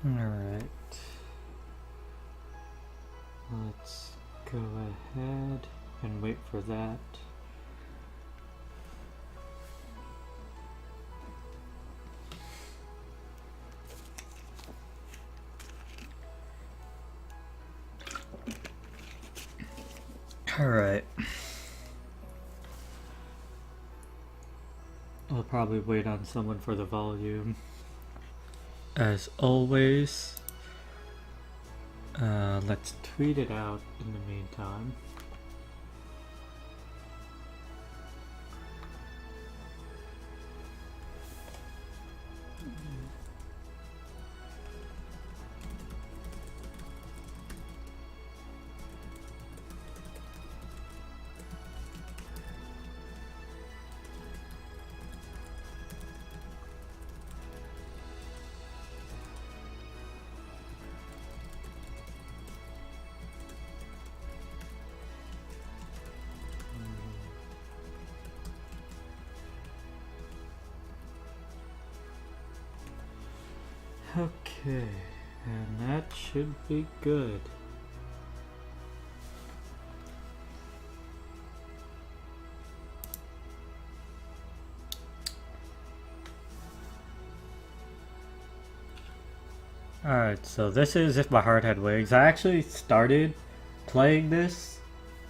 Alright. Let's go ahead and wait for that. Alright. I'll probably wait on someone for the volume. As always, let's tweet it out in the meantime. Okay, and that should be good. Alright, so this is If My Heart Had Wings. I actually started playing this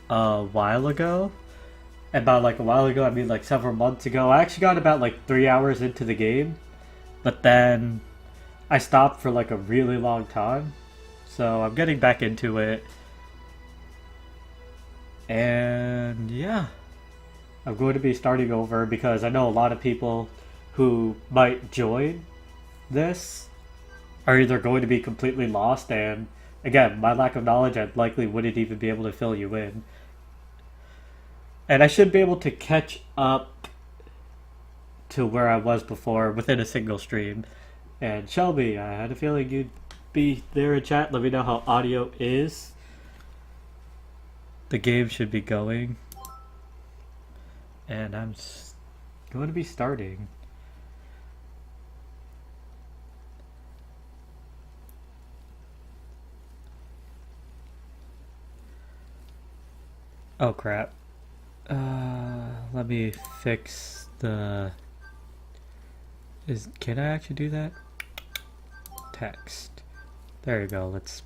a while ago. About like a while ago, I mean like several months ago. I actually got about like 3 hours into the game, but then I stopped for like a really long time. So I'm getting back into it. And yeah, I'm going to be starting over because I know a lot of people who might join this are either going to be completely lost, and again, my lack of knowledge, I likely wouldn't even be able to fill you in. And I should be able to catch up to where I was before within a single stream. And Shelby, I had a feeling you'd be there in chat. Let me know how audio is. The game should be going. And I'm going to be starting. Oh crap. Let me fix the... Can I actually do that? Text. There you go. Let's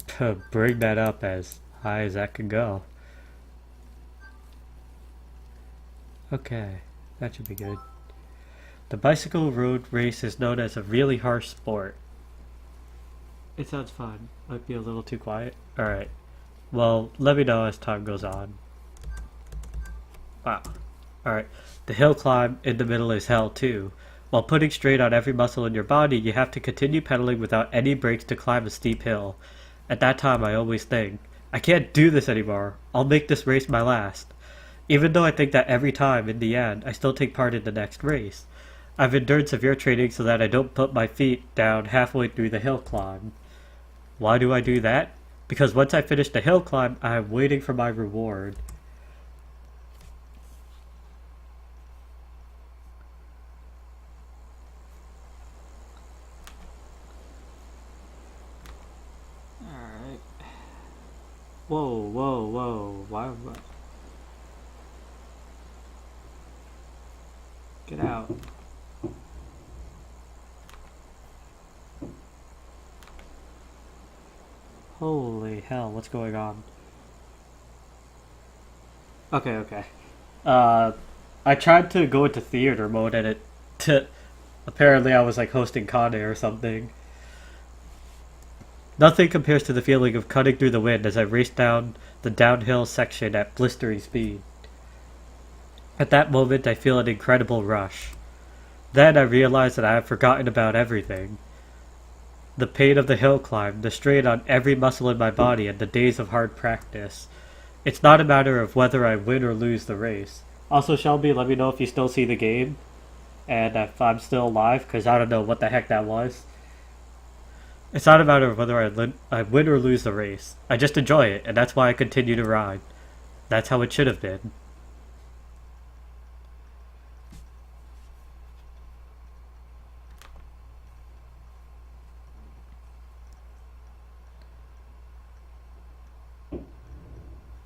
bring that up as high as that can go. Okay, that should be good. The bicycle road race is known as a really harsh sport. It sounds fun. Might be a little too quiet. Alright. Well, let me know as time goes on. Wow. Alright. The hill climb in the middle is hell too. While putting strain on every muscle in your body, you have to continue pedaling without any brakes to climb a steep hill. At that time, I always think, I can't do this anymore. I'll make this race my last. Even though I think that every time, in the end, I still take part in the next race. I've endured severe training so that I don't put my feet down halfway through the hill climb. Why do I do that? Because once I finish the hill climb, I am waiting for my reward. Alright. Whoa, whoa, whoa. Why? Get out. Holy hell, what's going on? Okay, okay. Uh, I tried to go into theater mode and apparently I was like hosting Kane or something. Nothing compares to the feeling of cutting through the wind as I raced down the downhill section at blistering speed. At that moment, I feel an incredible rush. Then I realize that I have forgotten about everything. The pain of the hill climb, the strain on every muscle in my body, and the days of hard practice. It's not a matter of whether I win or lose the race. Also, Shelby, let me know if you still see the game, and if I'm still alive, because I don't know what the heck that was. It's not a matter of whether I win or lose the race. I just enjoy it, and that's why I continue to ride. That's how it should have been.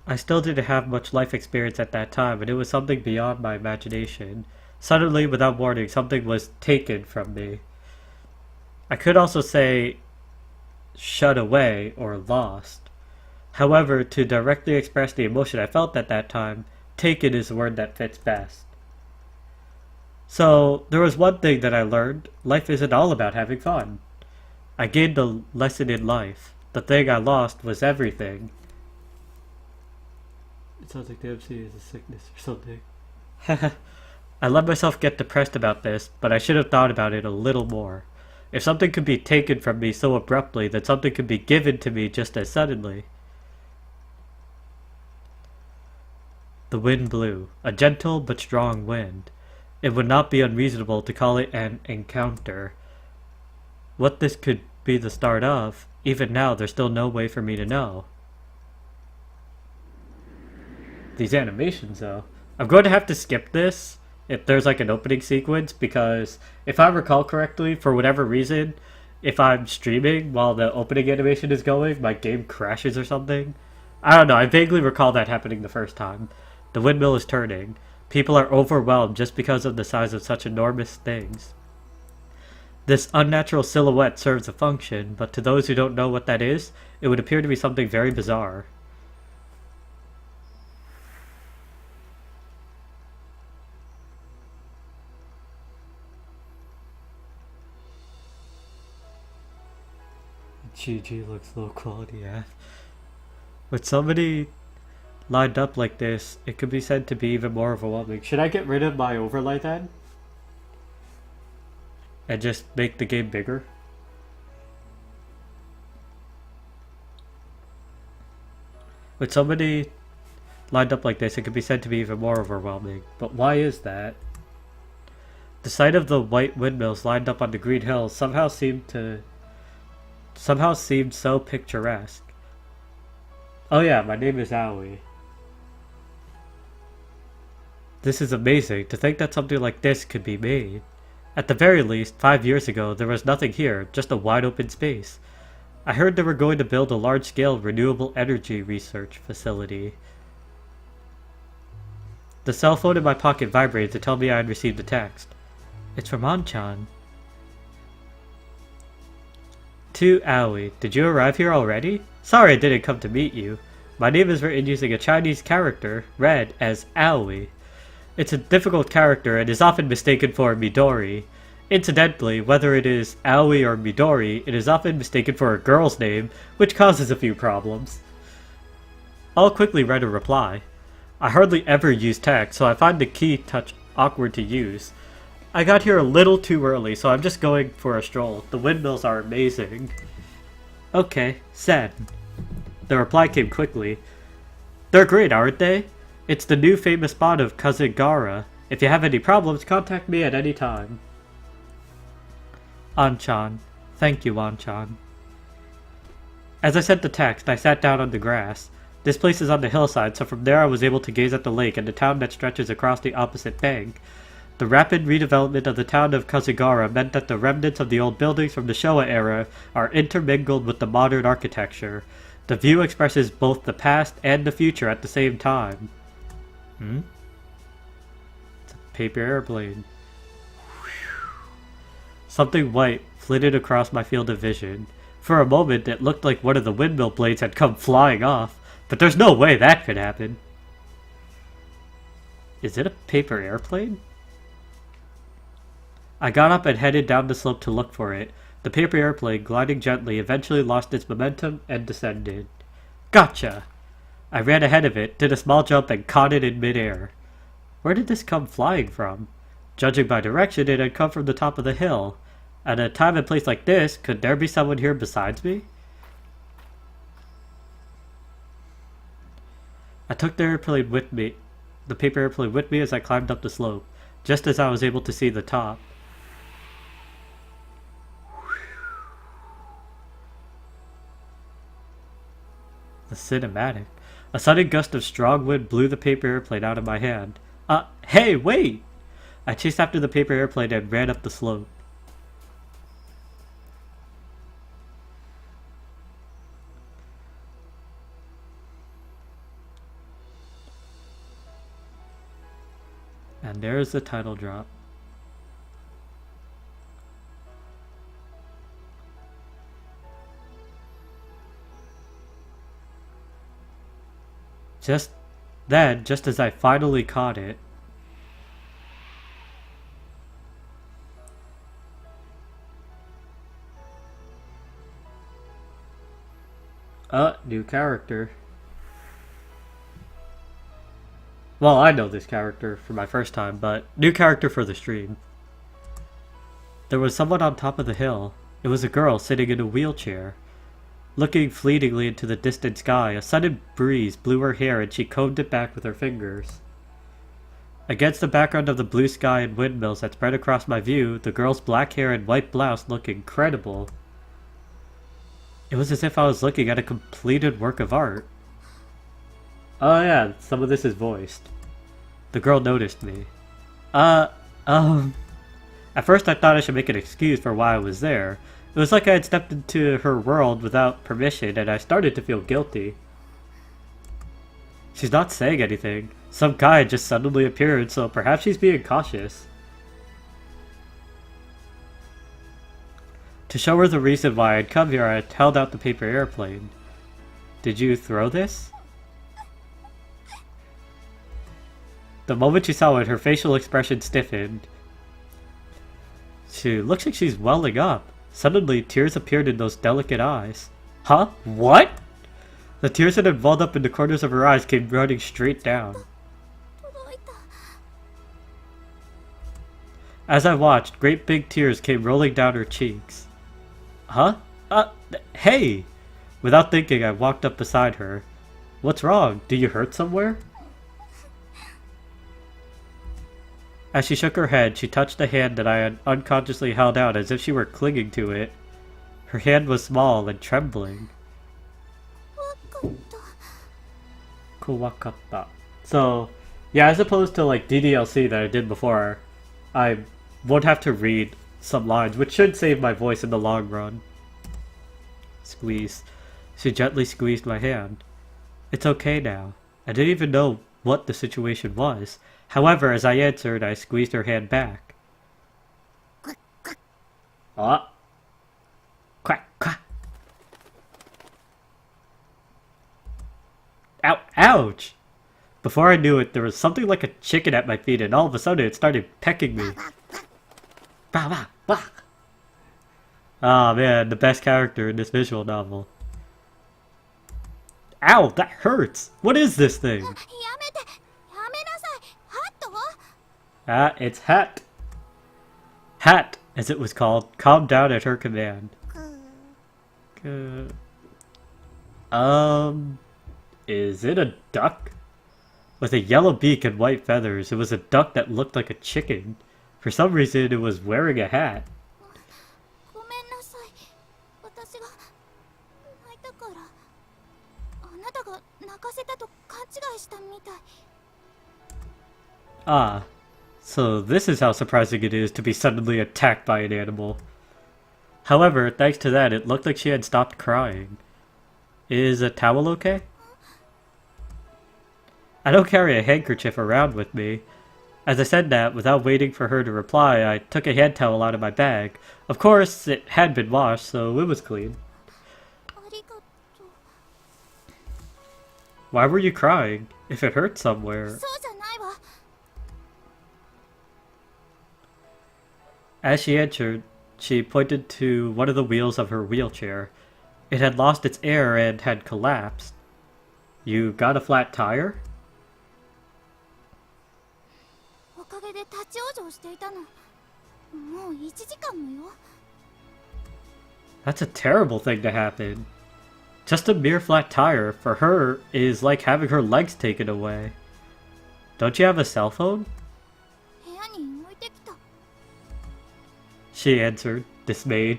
I still didn't have much life experience at that time, and it was something beyond my imagination. Suddenly, without warning, something was taken from me. I could also say shut away or lost. However, to directly express the emotion I felt at that time, taken is the word that fits best. So, there was one thing that I learned: life isn't all about having fun. I gained a lesson in life. The thing I lost was everything. It sounds like the MC is a sickness or something. I let myself get depressed about this, but I should have thought about it a little more. If something could be taken from me so abruptly, then something could be given to me just as suddenly. The wind blew, a gentle but strong wind. It would not be unreasonable to call it an encounter. What this could be the start of, even now there's still no way for me to know. These animations though. I'm going to have to skip this if there's like an opening sequence, because if I recall correctly, for whatever reason, if I'm streaming while the opening animation is going, my game crashes or something. I don't know, I vaguely recall that happening the first time. The windmill is turning. People are overwhelmed just because of the size of such enormous things. This unnatural silhouette serves a function, but to those who don't know what that is, it would appear to be something very bizarre. GG looks low quality, yeah. With somebody lined up like this, it could be said to be even more overwhelming. Should I get rid of my overlay then? And just make the game bigger? With somebody lined up like this, it could be said to be even more overwhelming. But why is that? The sight of the white windmills lined up on the green hills somehow seemed so picturesque. Oh yeah, my name is Aoi. This is amazing, to think that something like this could be made. At the very least, 5 years ago, there was nothing here, just a wide open space. I heard they were going to build a large-scale renewable energy research facility. The cell phone in my pocket vibrated to tell me I had received a text. It's from An-chan. To Aoi, did you arrive here already? Sorry I didn't come to meet you. My name is written using a Chinese character, read as Aoi. It's a difficult character and is often mistaken for Midori. Incidentally, whether it is Aoi or Midori, it is often mistaken for a girl's name, which causes a few problems. I'll quickly write a reply. I hardly ever use text, so I find the key touch awkward to use. I got here a little too early, so I'm just going for a stroll. The windmills are amazing. Okay, send. The reply came quickly. They're great, aren't they? It's the new famous spot of Kazugara. If you have any problems, contact me at any time. An-chan. Thank you, An-chan. As I sent the text, I sat down on the grass. This place is on the hillside, so from there I was able to gaze at the lake and the town that stretches across the opposite bank. The rapid redevelopment of the town of Kazugara meant that the remnants of the old buildings from the Showa era are intermingled with the modern architecture. The view expresses both the past and the future at the same time. It's a paper airplane. Something white flitted across my field of vision. For a moment, it looked like one of the windmill blades had come flying off, but there's no way that could happen. Is it a paper airplane? I got up and headed down the slope to look for it. The paper airplane, gliding gently, eventually lost its momentum and descended. Gotcha! I ran ahead of it, did a small jump, and caught it in midair. Where did this come flying from? Judging by direction, it had come from the top of the hill. At a time and place like this, could there be someone here besides me? I took the paper airplane with me as I climbed up the slope, just as I was able to see the top. The cinematic. A sudden gust of strong wind blew the paper airplane out of my hand. Hey, wait! I chased after the paper airplane and ran up the slope. And there's the title drop. Just then, just as I finally caught it, new character. Well, I know this character for my first time, but new character for the stream. There was someone on top of the hill. It was a girl sitting in a wheelchair. Looking fleetingly into the distant sky, a sudden breeze blew her hair and she combed it back with her fingers. Against the background of the blue sky and windmills that spread across my view, the girl's black hair and white blouse looked incredible. It was as if I was looking at a completed work of art. Oh yeah, some of this is voiced. The girl noticed me. At first I thought I should make an excuse for why I was there. It was like I had stepped into her world without permission, and I started to feel guilty. She's not saying anything. Some guy just suddenly appeared, so perhaps she's being cautious. To show her the reason why I'd come here, I held out the paper airplane. Did you throw this? The moment she saw it, her facial expression stiffened. She looks like she's welling up. Suddenly, tears appeared in those delicate eyes. Huh? What? The tears that had welled up in the corners of her eyes came running straight down. As I watched, great big tears came rolling down her cheeks. Huh? Hey! Without thinking, I walked up beside her. What's wrong? Do you hurt somewhere? As she shook her head, she touched the hand that I had unconsciously held out as if she were clinging to it. Her hand was small and trembling. Kuwakatta. So, yeah, as opposed to like DDLC that I did before, I would have to read some lines, which should save my voice in the long run. Squeeze. She gently squeezed my hand. It's okay now. I didn't even know what the situation was. However, as I answered, I squeezed her hand back. Ah. Quack, quack. Ow, ouch! Before I knew it, there was something like a chicken at my feet, and all of a sudden it started pecking me. Bah, bah, bah. Ah, man, the best character in this visual novel. Ow, that hurts! What is this thing? Ah, it's Hat. Hat, as it was called, calmed down at her command. Is it a duck? With a yellow beak and white feathers, it was a duck that looked like a chicken. For some reason, it was wearing a hat. Ah, so this is how surprising it is to be suddenly attacked by an animal. However, thanks to that, it looked like she had stopped crying. Is a towel okay? I don't carry a handkerchief around with me. As I said that, without waiting for her to reply, I took a hand towel out of my bag. Of course, it had been washed, so it was clean. Why were you crying? If it hurt somewhere... As she answered, she pointed to one of the wheels of her wheelchair. It had lost its air and had collapsed. You got a flat tire? That's a terrible thing to happen. Just a mere flat tire, for her, is like having her legs taken away. Don't you have a cell phone? She answered, dismayed.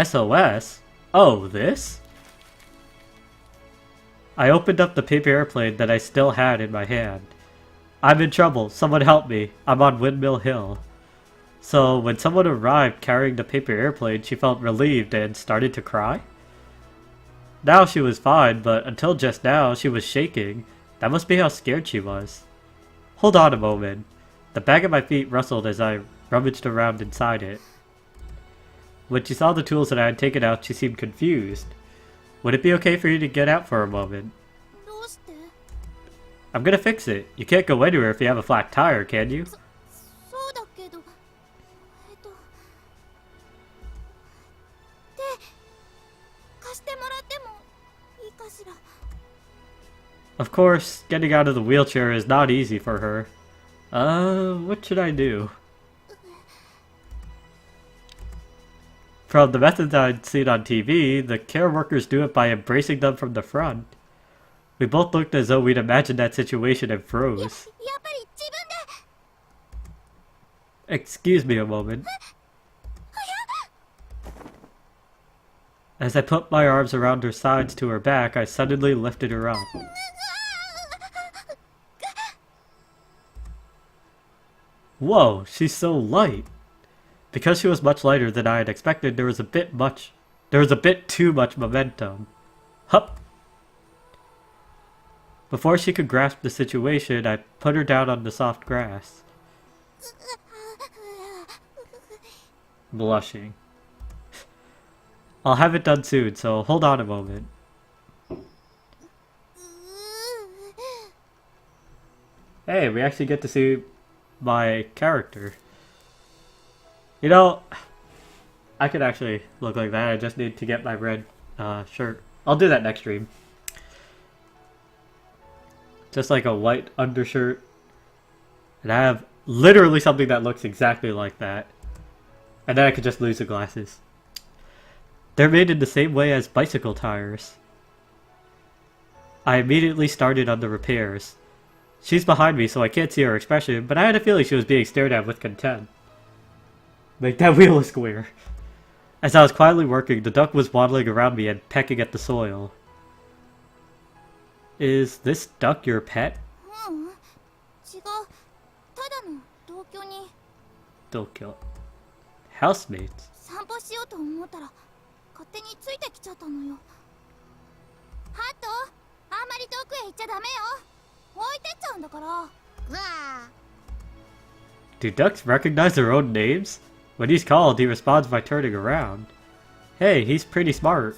SOS? Oh, this? I opened up the paper airplane that I still had in my hand. I'm in trouble. Someone help me. I'm on Windmill Hill. So when someone arrived carrying the paper airplane, she felt relieved and started to cry? Now she was fine, but until just now, she was shaking. That must be how scared she was. Hold on a moment. The bag at my feet rustled as I rummaged around inside it. When she saw the tools that I had taken out, she seemed confused. Would it be okay for you to get out for a moment? I'm gonna fix it. You can't go anywhere if you have a flat tire, can you? Of course, getting out of the wheelchair is not easy for her. What should I do? From the methods I'd seen on TV, the care workers do it by embracing them from the front. We both looked as though we'd imagined that situation and froze. Excuse me a moment. As I put my arms around her sides to her back, I suddenly lifted her up. Whoa, she's so light. Because she was much lighter than I had expected, there was a bit too much momentum. Hup! Before she could grasp the situation, I put her down on the soft grass. Blushing. I'll have it done soon, so hold on a moment. Hey, we actually get to see my character. You know, I could actually look like that. I just need to get my red shirt. I'll do that next stream. Just like a white undershirt. And I have literally something that looks exactly like that. And then I could just lose the glasses. They're made in the same way as bicycle tires. I immediately started on the repairs. She's behind me, so I can't see her expression, but I had a feeling she was being stared at with contempt. Make that wheel a square. As I was quietly working, the duck was waddling around me and pecking at the soil. Is this duck your pet? Dokyo. Housemates? Do ducks recognize their own names? When he's called, he responds by turning around. Hey, he's pretty smart.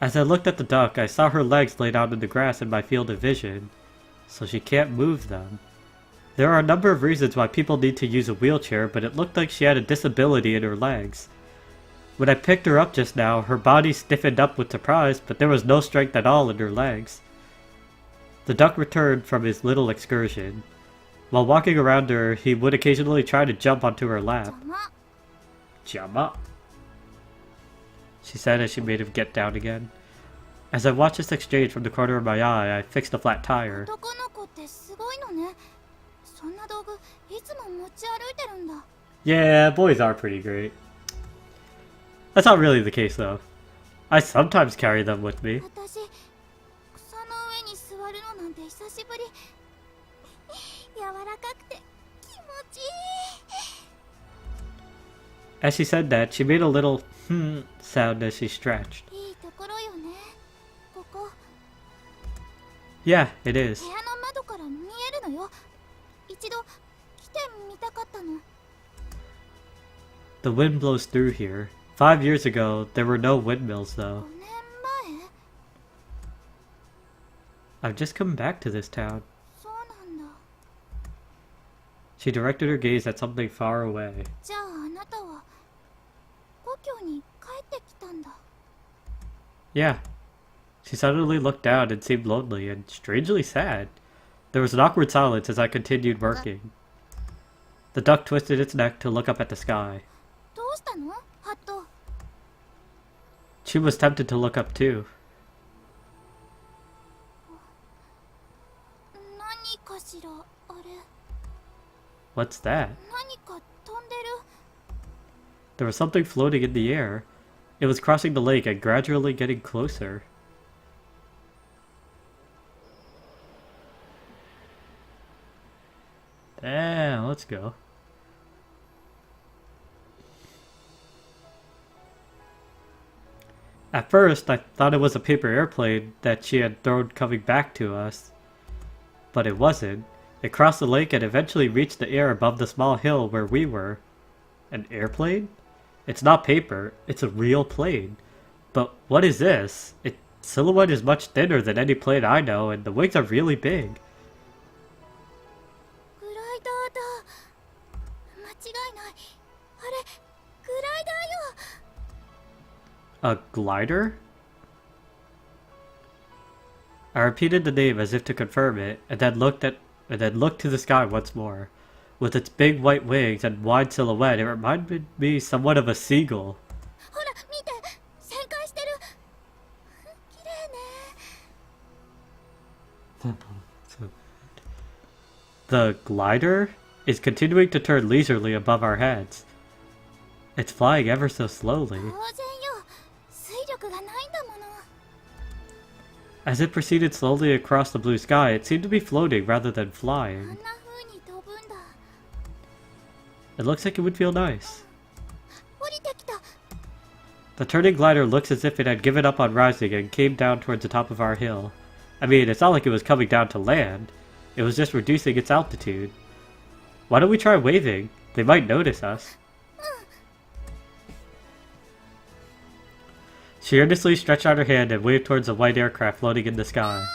As I looked at the duck, I saw her legs laid out in the grass in my field of vision, so she can't move them. There are a number of reasons why people need to use a wheelchair, but it looked like she had a disability in her legs. When I picked her up just now, her body stiffened up with surprise, but there was no strength at all in her legs. The duck returned from his little excursion. While walking around her, he would occasionally try to jump onto her lap. Jama, she said as she made him get down again. As I watched this exchange from the corner of my eye, I fixed a flat tire. Yeah, boys are pretty great. That's not really the case though. I sometimes carry them with me. As she said that, she made a little sound as she stretched. Yeah, it is. The wind blows through here. 5 years ago, there were no windmills though. I've just come back to this town. She directed her gaze at something far away. Yeah. She suddenly looked down and seemed lonely and strangely sad. There was an awkward silence as I continued working. The duck twisted its neck to look up at the sky. She was tempted to look up too. What's that? There was something floating in the air. It was crossing the lake and gradually getting closer. let's go. At first, I thought it was a paper airplane that she had thrown coming back to us. But it wasn't. It crossed the lake and eventually reached the air above the small hill where we were. An airplane? It's not paper, it's a real plane. But what is this? Its silhouette is much thinner than any plane I know, and the wings are really big. A glider? I repeated the name as if to confirm it, and then looked to the sky once more. With its big white wings and wide silhouette, it reminded me somewhat of a seagull. The glider is continuing to turn leisurely above our heads. It's flying ever so slowly. As it proceeded slowly across the blue sky, it seemed to be floating rather than flying. It looks like it would feel nice. The turning glider looks as if it had given up on rising and came down towards the top of our hill. I mean, it's not like it was coming down to land. It was just reducing its altitude. Why don't we try waving? They might notice us. She earnestly stretched out her hand and waved towards a white aircraft floating in the sky.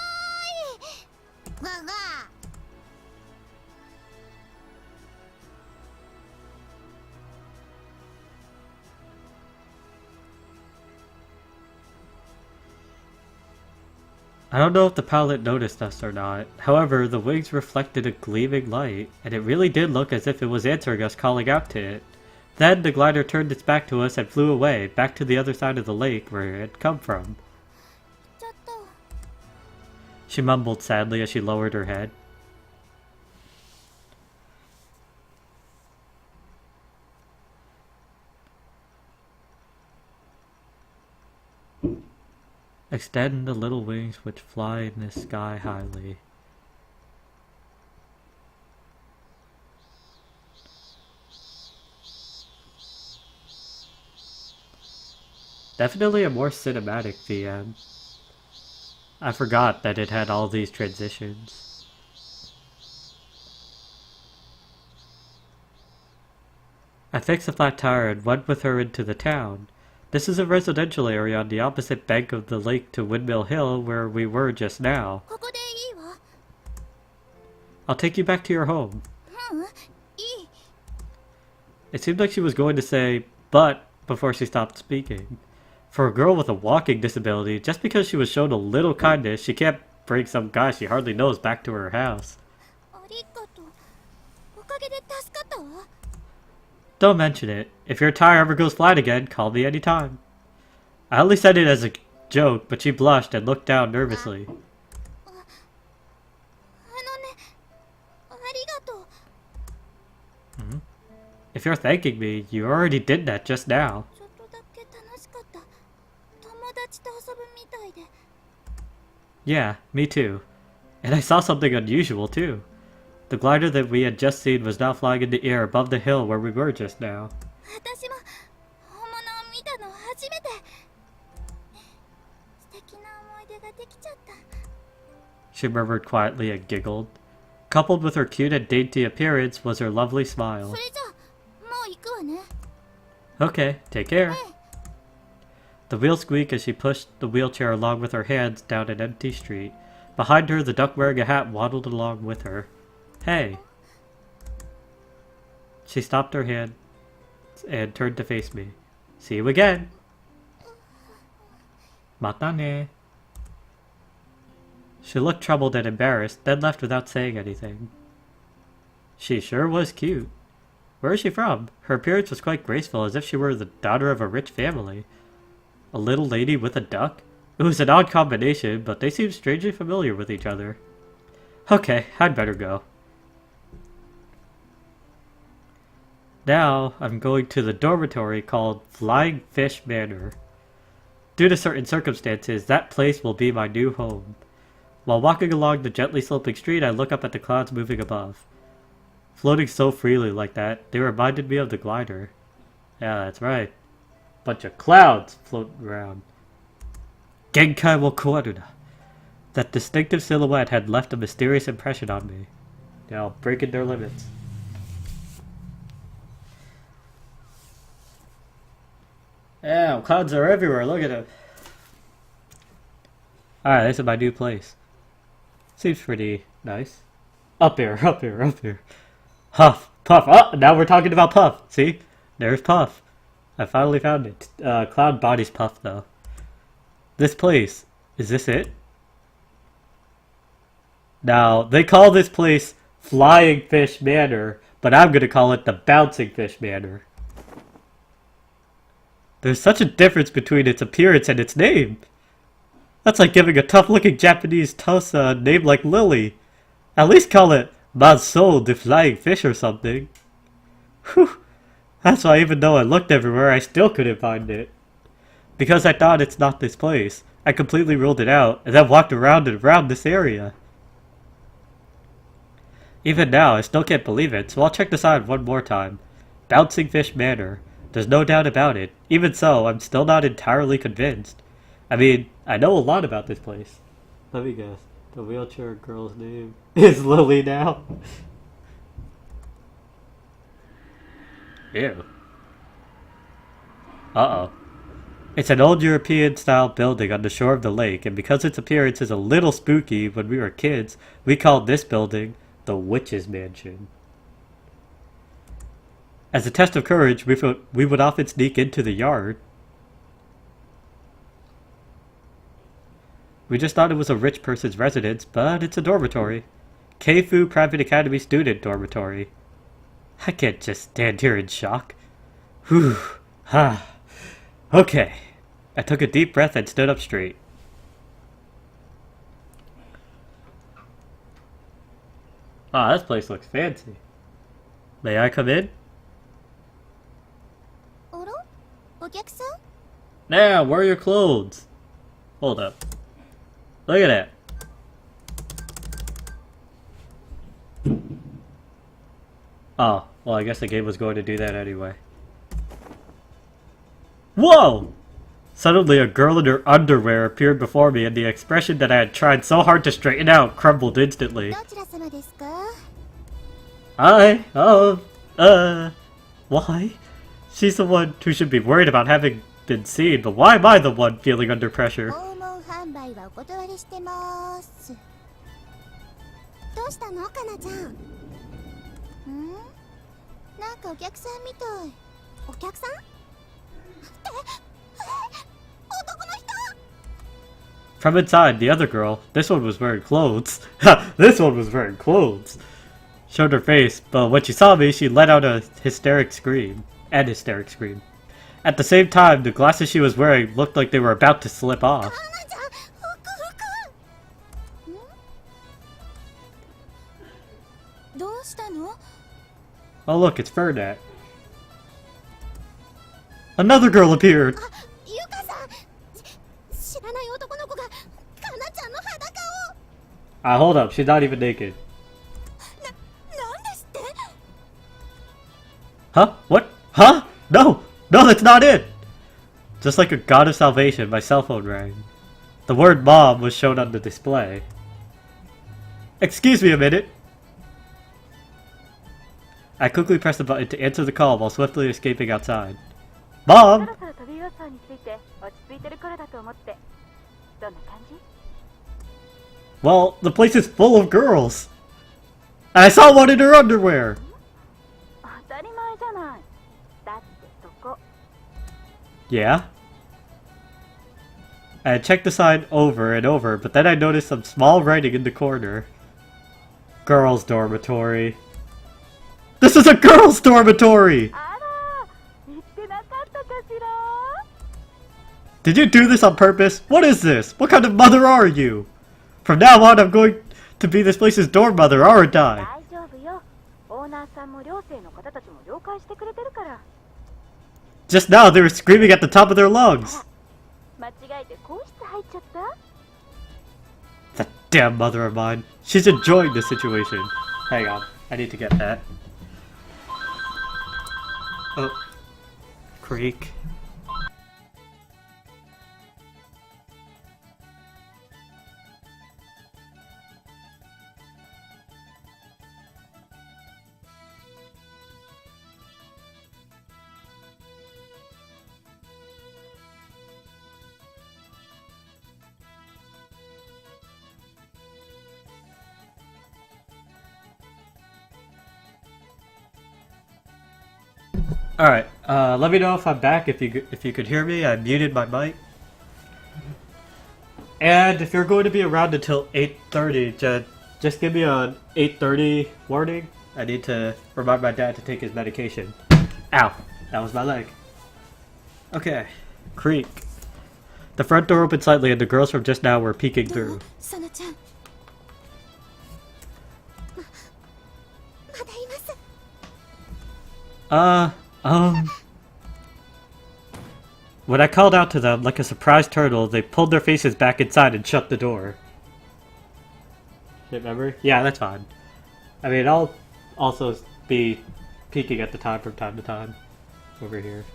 I don't know if the pilot noticed us or not. However, the wings reflected a gleaming light, and it really did look as if it was answering us, calling out to it. Then the glider turned its back to us and flew away, back to the other side of the lake where it had come from. She mumbled sadly as she lowered her head. Extend the little wings which fly in the sky highly. Definitely a more cinematic VM. I forgot that it had all these transitions. I fixed a flat tire and went with her into the town. This is a residential area on the opposite bank of the lake to Windmill Hill where we were just now. I'll take you back to your home. It seemed like she was going to say, but, before she stopped speaking. For a girl with a walking disability, just because she was shown a little kindness, she can't bring some guy she hardly knows back to her house. Don't mention it. If your tire ever goes flat again, call me anytime. I only said it as a joke, but she blushed and looked down nervously. If you're thanking me, you already did that just now. Yeah, me too. And I saw something unusual too. The glider that we had just seen was now flying in the air above the hill where we were just now. She murmured quietly and giggled. Coupled with her cute and dainty appearance was her lovely smile. Okay, take care. The wheels squeaked as she pushed the wheelchair along with her hands down an empty street. Behind her, the duck wearing a hat waddled along with her. Hey! She stopped her hand and turned to face me. See you again! Mata ne. She looked troubled and embarrassed, then left without saying anything. She sure was cute. Where is she from? Her appearance was quite graceful, as if she were the daughter of a rich family. A little lady with a duck? It was an odd combination, but they seemed strangely familiar with each other. Okay, I'd better go. Now, I'm going to the dormitory called Flying Fish Manor. Due to certain circumstances, that place will be my new home. While walking along the gently sloping street, I look up at the clouds moving above. Floating so freely like that, they reminded me of the glider. Yeah, that's right. Bunch of clouds floating around. Genkai wo Koaruna. That distinctive silhouette had left a mysterious impression on me. Now, breaking their limits. Yeah, clouds are everywhere, look at them. Alright, this is my new place. Seems pretty nice. Up here, up here, up here. Huff, Puff. Oh, now we're talking about Puff. See? There's Puff. I finally found it. Cloud bodies Puff, though. This place. Is this it? Now, they call this place Flying Fish Manor, but I'm gonna call it the Bouncing Fish Manor. There's such a difference between its appearance and its name. That's like giving a tough-looking Japanese Tosa a name like Lily. At least call it Manso the Flying Fish or something. Whew. That's why even though I looked everywhere, I still couldn't find it. Because I thought it's not this place, I completely ruled it out, and then walked around and around this area. Even now, I still can't believe it, so I'll check this out one more time. Bouncing Fish Manor. There's no doubt about it. Even so, I'm still not entirely convinced. I mean, I know a lot about this place. Let me guess. The wheelchair girl's name is Lily now. Ew. Uh-oh. It's an old European-style building on the shore of the lake, and because its appearance is a little spooky when we were kids, we called this building the Witch's Mansion. As a test of courage, we would often sneak into the yard. We just thought it was a rich person's residence, but it's a dormitory. Keifu Private Academy student dormitory. I can't just stand here in shock. Whew. Ha. Okay. I took a deep breath and stood up straight. Ah, this place looks fancy. May I come in? Now, where are your clothes? Hold up. Look at that. Oh, well, I guess the game was going to do that anyway. Whoa! Suddenly, a girl in her underwear appeared before me, and the expression that I had tried so hard to straighten out crumbled instantly. Hi. Why? She's the one who should be worried about having been seen, but why am I the one feeling under pressure? From inside, the other girl, this one was wearing clothes. This one was wearing clothes. Showed her face, but when she saw me, she let out a hysteric scream. At the same time, the glasses she was wearing looked like they were about to slip off. Oh look, it's Fernat. Another girl appeared! Hold up, she's not even naked. Huh? What? Huh? No! No, that's not it! Just like a god of salvation, my cell phone rang. The word mom was shown on the display. Excuse me a minute! I quickly pressed the button to answer the call while swiftly escaping outside. Mom! Well, the place is full of girls! And I saw one in her underwear! Yeah? I checked the sign over and over, but then I noticed some small writing in the corner. Girls' dormitory. This is a girls' dormitory! Did you do this on purpose? What is this? What kind of mother are you? From now on, I'm going to be this place's dorm mother, aren't I? Just now, they were screaming at the top of their lungs. That damn mother of mine. She's enjoying this situation. Hang on, I need to get that. Creek. Alright, let me know if I'm back, if you could hear me. I muted my mic. And if you're going to be around until 8:30, just give me an 8:30 warning. I need to remind my dad to take his medication. Ow, that was my leg. Okay, Creek. The front door opened slightly and the girls from just now were peeking through. When I called out to them, like a surprised turtle, they pulled their faces back inside and shut the door. Remember? Yeah, that's fine. I mean, I'll also be peeking at the time from time to time. Over here.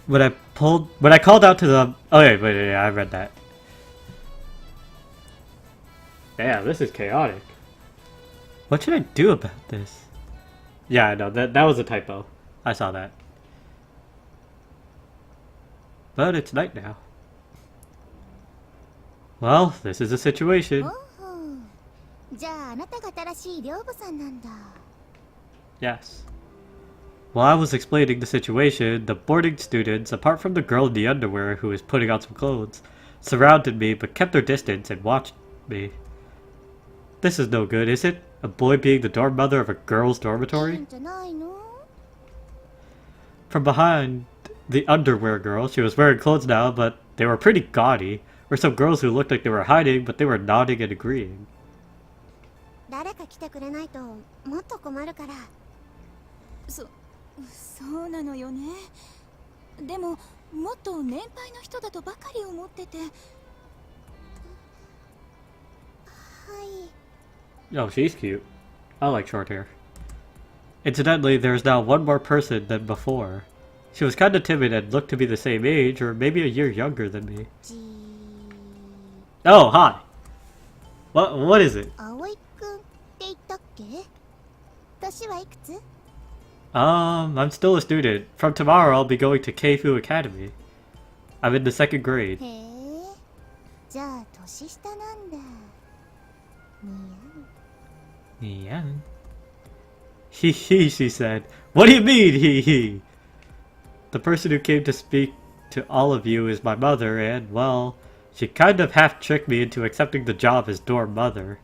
When I called out to them... Oh, wait, I read that. Damn, this is chaotic. What should I do about this? Yeah, I know, that was a typo. I saw that. But it's night now. Well, this is a situation. Yes. While I was explaining the situation, the boarding students, apart from the girl in the underwear who was putting on some clothes, surrounded me but kept their distance and watched me. This is no good, is it? A boy being the dorm mother of a girl's dormitory? From behind the underwear girl, she was wearing clothes now, but they were pretty gaudy. Were some girls who looked like they were hiding, but they were nodding and agreeing. Oh, she's cute. I like short hair. Incidentally, there's now one more person than before. She was kinda timid and looked to be the same age, or maybe a year younger than me. Oh, hi! What is it? I'm still a student. From tomorrow, I'll be going to Keifu Academy. I'm in the 2nd grade. Yeah. Hee hee, she said. What do you mean, hee hee? The person who came to speak to all of you is my mother, and, well, she kind of half-tricked me into accepting the job as dorm mother.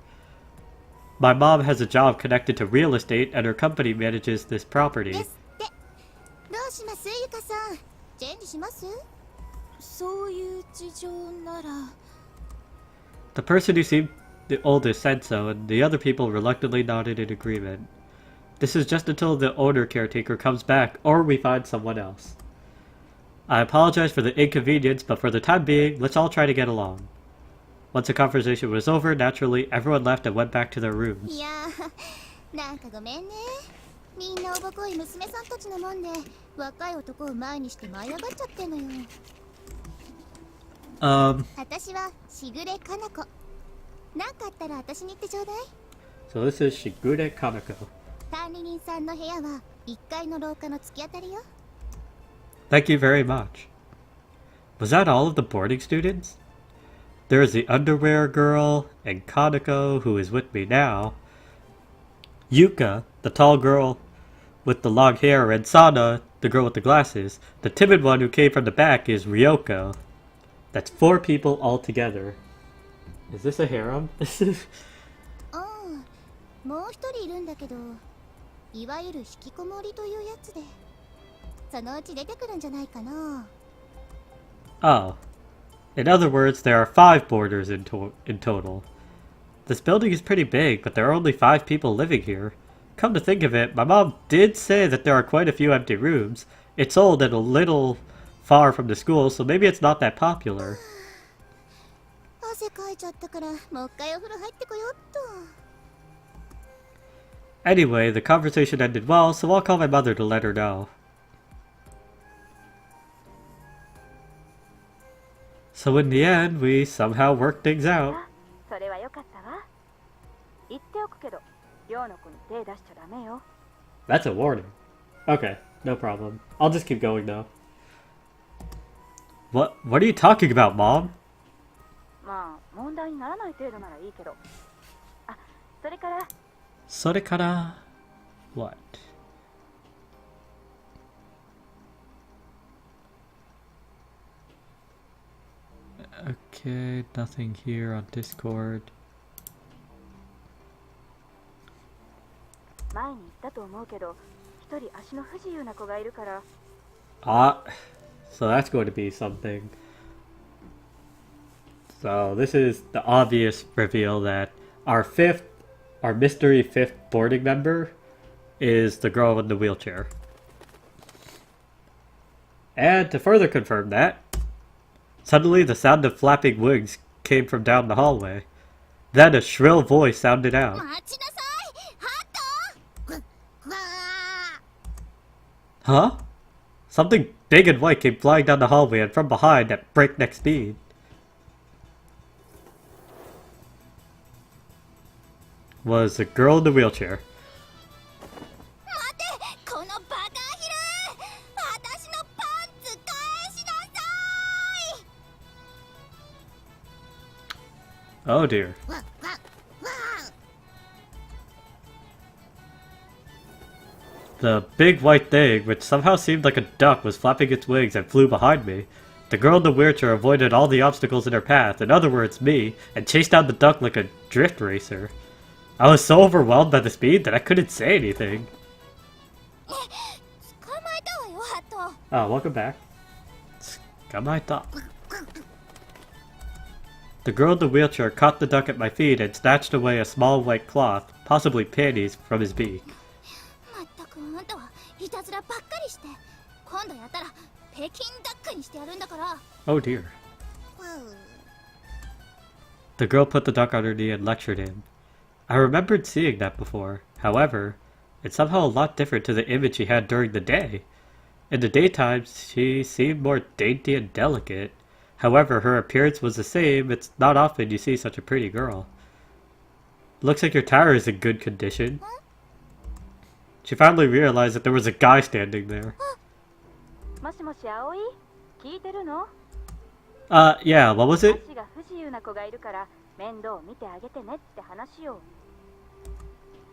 My mom has a job connected to real estate, and her company manages this property. The person who seemed the oldest said so, and the other people reluctantly nodded in agreement. This is just until the owner caretaker comes back, or we find someone else. I apologize for the inconvenience, but for the time being, let's all try to get along. Once the conversation was over, naturally, everyone left and went back to their rooms. So this is Shigure Kanako. Thank you very much. Was that all of the boarding students? There is the underwear girl, and Kanako, who is with me now. Yuka, the tall girl with the long hair, and Sana, the girl with the glasses. The timid one who came from the back is Ryoko. That's 4 people altogether. Is this a harem? Oh. In other words, there are 5 boarders in total. This building is pretty big, but there are only 5 people living here. Come to think of it, my mom did say that there are quite a few empty rooms. It's old and a little far from the school, so maybe it's not that popular. Anyway, the conversation ended well, so I'll call my mother to let her know. So in the end, we somehow worked things out. それはよかったわ。言っておくけど、寮の子に手出しちゃダメよ。 That's a warning. Okay, no problem. I'll just keep going though. What are you talking about, Mom? まあ、問題にならない程度ならいいけど。あ、それから。それから what? Okay, nothing here on Discord. 前に言ったと思うけど、一人足の不自由な子がいるから。Ah, so that's going to be something. So this is the obvious reveal that our mystery fifth boarding member is the girl in the wheelchair. And to further confirm that, suddenly the sound of flapping wings came from down the hallway. Then a shrill voice sounded out. Huh? Something big and white came flying down the hallway and from behind at breakneck speed. Was a girl in the wheelchair. Oh dear. The big white thing, which somehow seemed like a duck, was flapping its wings and flew behind me. The girl in the wheelchair avoided all the obstacles in her path, in other words me, and chased down the duck like a drift racer. I was so overwhelmed by the speed that I couldn't say anything. Oh, welcome back. The girl in the wheelchair caught the duck at my feet and snatched away a small white cloth, possibly panties, from his beak. Oh dear. The girl put the duck on her knee and lectured him. I remembered seeing that before. However, it's somehow a lot different to the image she had during the day. In the daytime, she seemed more dainty and delicate. However, her appearance was the same. It's not often you see such a pretty girl. Looks like your tire is in good condition. She finally realized that there was a guy standing there. Yeah, what was it?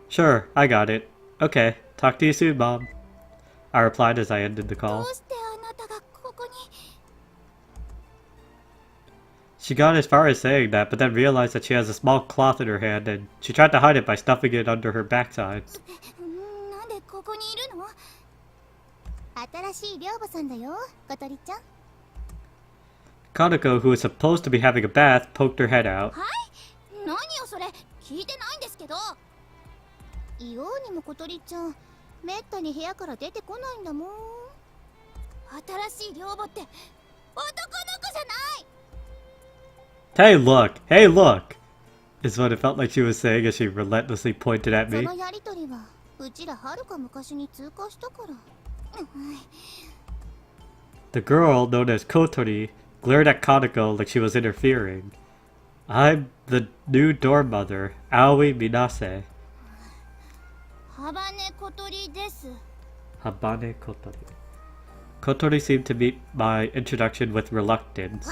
Sure, I got it. Okay, talk to you soon, Mom. I replied as I ended the call. She got as far as saying that, but then realized that she has a small cloth in her hand, and she tried to hide it by stuffing it under her backside. Kaneko, who was supposed to be having a bath, poked her head out. Hey look, is what it felt like she was saying as she relentlessly pointed at me. The girl, known as Kotori, glared at Kaneko like she was interfering. I'm the new dorm mother, Aoi Minase. Habane Kotori. Kotori seemed to meet my introduction with reluctance.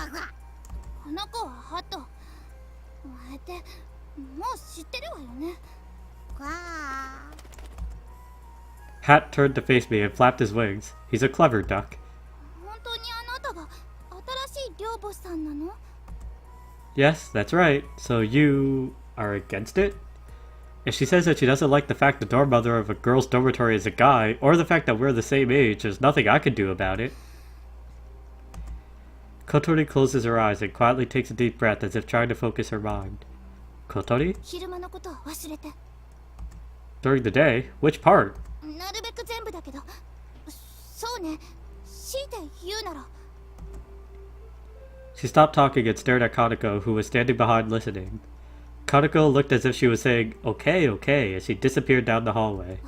Hat turned to face me and flapped his wings. He's a clever duck. Yes, that's right. So you are against it? If she says that she doesn't like the fact the dorm mother of a girl's dormitory is a guy, or the fact that we're the same age, there's nothing I can do about it. Kotori closes her eyes and quietly takes a deep breath as if trying to focus her mind. Kotori? During the day? Which part? She stopped talking and stared at Kaneko, who was standing behind listening. Kaneko looked as if she was saying, okay, okay, as she disappeared down the hallway.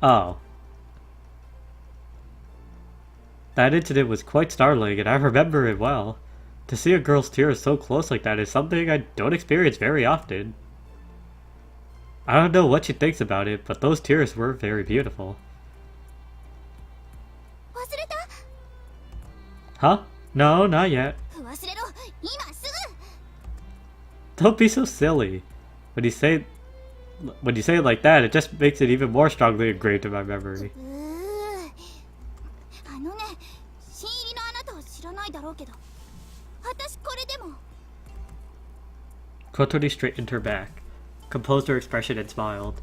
Oh, That incident was quite startling, and I remember it well. To see a girl's tears so close like that is something I don't experience very often. I don't know what she thinks about it, but those tears were very beautiful. 忘れた Huh? No, not yet. 忘れろ今す Don't be so silly. When you say it like that, it just makes it even more strongly engraved in my memory. ぐあのね新入りのあなたは知らないだろうけど私これでも Kotori straightened her back, composed her expression and smiled.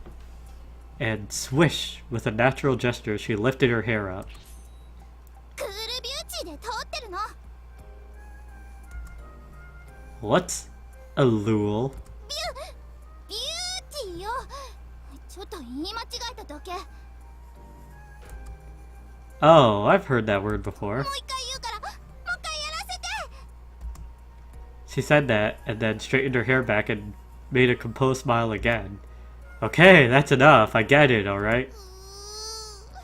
And swish! With a natural gesture, she lifted her hair up. クールビューティーで通ってるの What's a lul? ビューティーよちょっと言い間違えただけもう Oh, I've heard that word before. 一回言うからもう一回やらせて She said that, and then straightened her hair back and made a composed smile again. Okay, that's enough. I get it, alright? もう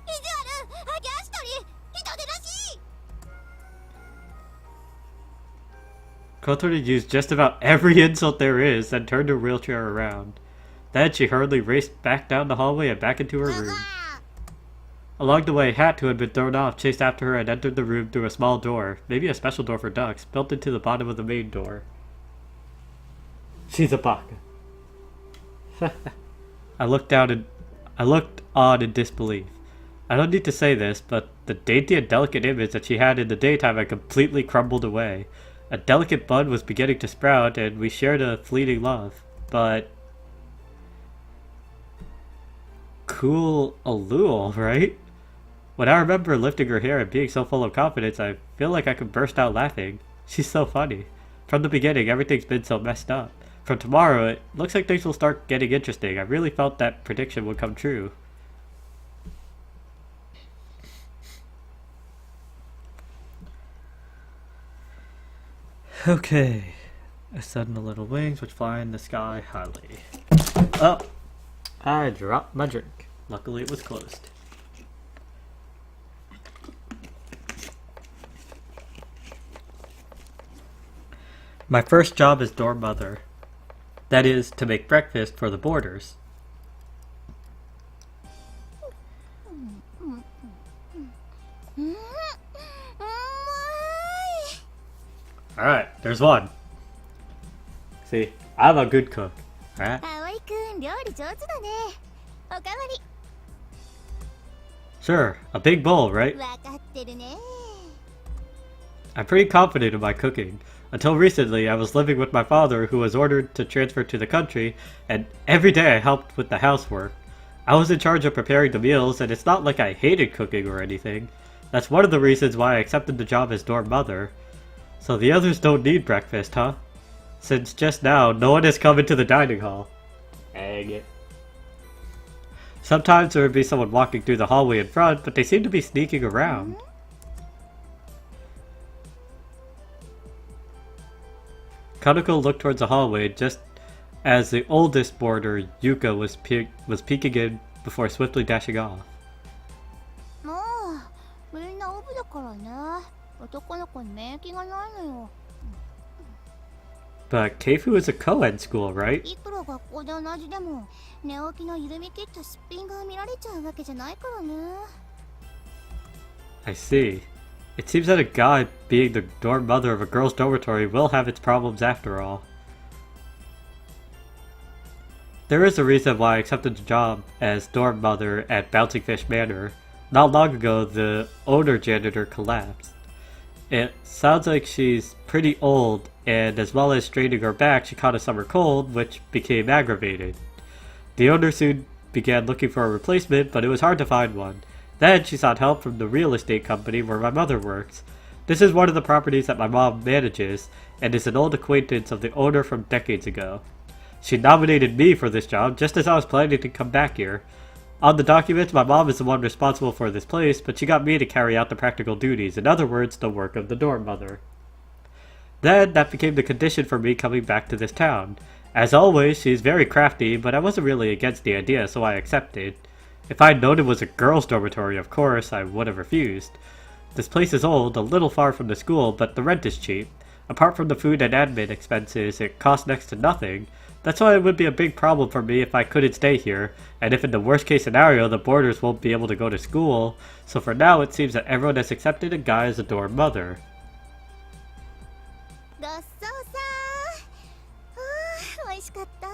意地悪あぎゃしとり人でなし Kotori used just about every insult there is, then turned her wheelchair around. Then she hurriedly raced back down the hallway and back into her room. Along the way, Hat, who had been thrown off, chased after her and entered the room through a small door, maybe a special door for ducks, built into the bottom of the main door. She's a baka. I looked on in disbelief. I don't need to say this, but the dainty and delicate image that she had in the daytime had completely crumbled away. A delicate bud was beginning to sprout, and we shared a fleeting love. But cool Alul, right? When I remember lifting her hair and being so full of confidence, I feel like I could burst out laughing. She's so funny. From the beginning, everything's been so messed up. From tomorrow, it looks like things will start getting interesting. I really felt that prediction would come true. Okay. I send the little wings which fly in the sky highly. Oh! I dropped my drink. Luckily it was closed. My first job as dorm mother. That is, to make breakfast for the boarders. Alright, there's one. See, I'm a good cook. Alright? 葵くん料理上手だねおかわり Sure, a big bowl, right? わかってるね I'm pretty confident in my cooking. Until recently, I was living with my father, who was ordered to transfer to the country, and every day I helped with the housework. I was in charge of preparing the meals, and it's not like I hated cooking or anything. That's one of the reasons why I accepted the job as dorm mother. So the others don't need breakfast, huh? Since just now, no one has come into the dining hall. Dang it. Sometimes there would be someone walking through the hallway in front, but they seem to be sneaking around. Kaneko looked towards the hallway just as the oldest boarder, Yuka, was peeking in before swiftly dashing off. もうみんなオブだからね男の子に免疫がないのよ But Keifu is a co-ed school, right? いくら学校で同じでも寝起きの緩み切ったすっぴんが見られちゃうわけじゃないからね I see. It seems that a guy being the dorm mother of a girls' dormitory will have its problems after all. There is a reason why I accepted the job as dorm mother at Bouncing Fish Manor. Not long ago, the owner janitor collapsed. It sounds like she's pretty old, and as well as straining her back, she caught a summer cold, which became aggravated. The owner soon began looking for a replacement, but it was hard to find one. Then she sought help from the real estate company where my mother works. This is one of the properties that my mom manages, and is an old acquaintance of the owner from decades ago. She nominated me for this job just as I was planning to come back here. On the documents, my mom is the one responsible for this place, but she got me to carry out the practical duties, in other words, the work of the dorm mother. Then, that became the condition for me coming back to this town. As always, she's very crafty, but I wasn't really against the idea, so I accepted. If I had known it was a girls' dormitory, of course, I would have refused. This place is old, a little far from the school, but the rent is cheap. Apart from the food and admin expenses, it costs next to nothing. That's why it would be a big problem for me if I couldn't stay here, and if in the worst case scenario the boarders won't be able to go to school, so for now it seems that everyone has accepted a guy as a dorm mother. ごちそうさん。美味しかった。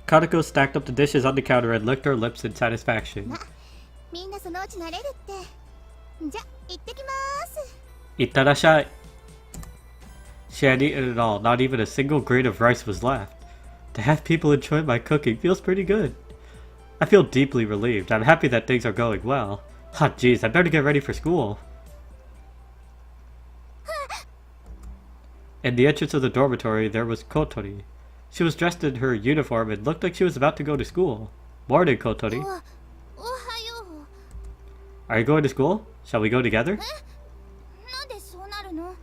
Kaneko stacked up the dishes on the counter and licked her lips in satisfaction. みんなそのうち慣れるって。じゃ、行ってきます。 Itadashai. She had eaten it all, not even a single grain of rice was left. To have people enjoy my cooking feels pretty good. I feel deeply relieved. I'm happy that things are going well. Ah, jeez, I better get ready for school. In the entrance of the dormitory, there was Kotori. She was dressed in her uniform and looked like she was about to go to school. Morning, Kotori. おはよう。 Are you going to school? Shall we go together? なんでそうなるの？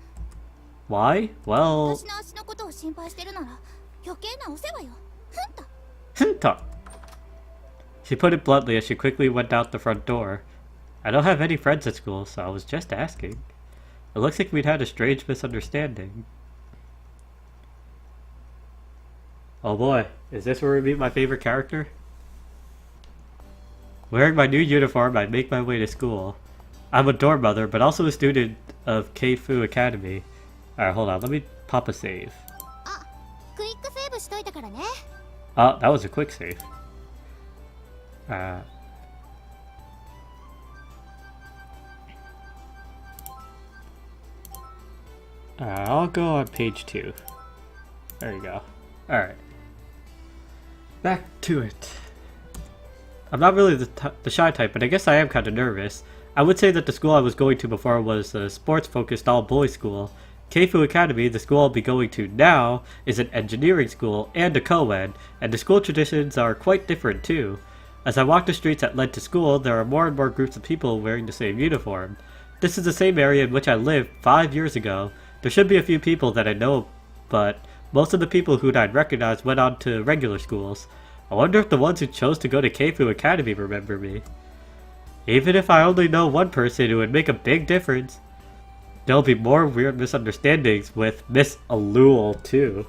Why? Well... 私の足のことを心配してるなら余計なお世話よ。Hinta! She put it bluntly as she quickly went out the front door. I don't have any friends at school, so I was just asking. It looks like we'd had a strange misunderstanding. Oh boy, is this where we meet my favorite character? Wearing my new uniform, I make my way to school. I'm a dorm mother, but also a student of Keifu Academy. Alright, hold on, let me pop a save. あ、クイックセーブしといたからね。 Oh, that was a quick save. I'll go on page 2. There you go. Alright. Back to it. I'm not really the shy type, but I guess I am kind of nervous. I would say that the school I was going to before was a sports-focused all-boys school. Keifu Academy, the school I'll be going to now, is an engineering school and a co-ed, and the school traditions are quite different too. As I walk the streets that led to school, there are more and more groups of people wearing the same uniform. This is the same area in which I lived 5 years ago. There should be a few people that I know, but most of the people who I'd recognize went on to regular schools. I wonder if the ones who chose to go to Keifu Academy remember me. Even if I only know one person, it would make a big difference. There'll be more weird misunderstandings with Miss Alul too.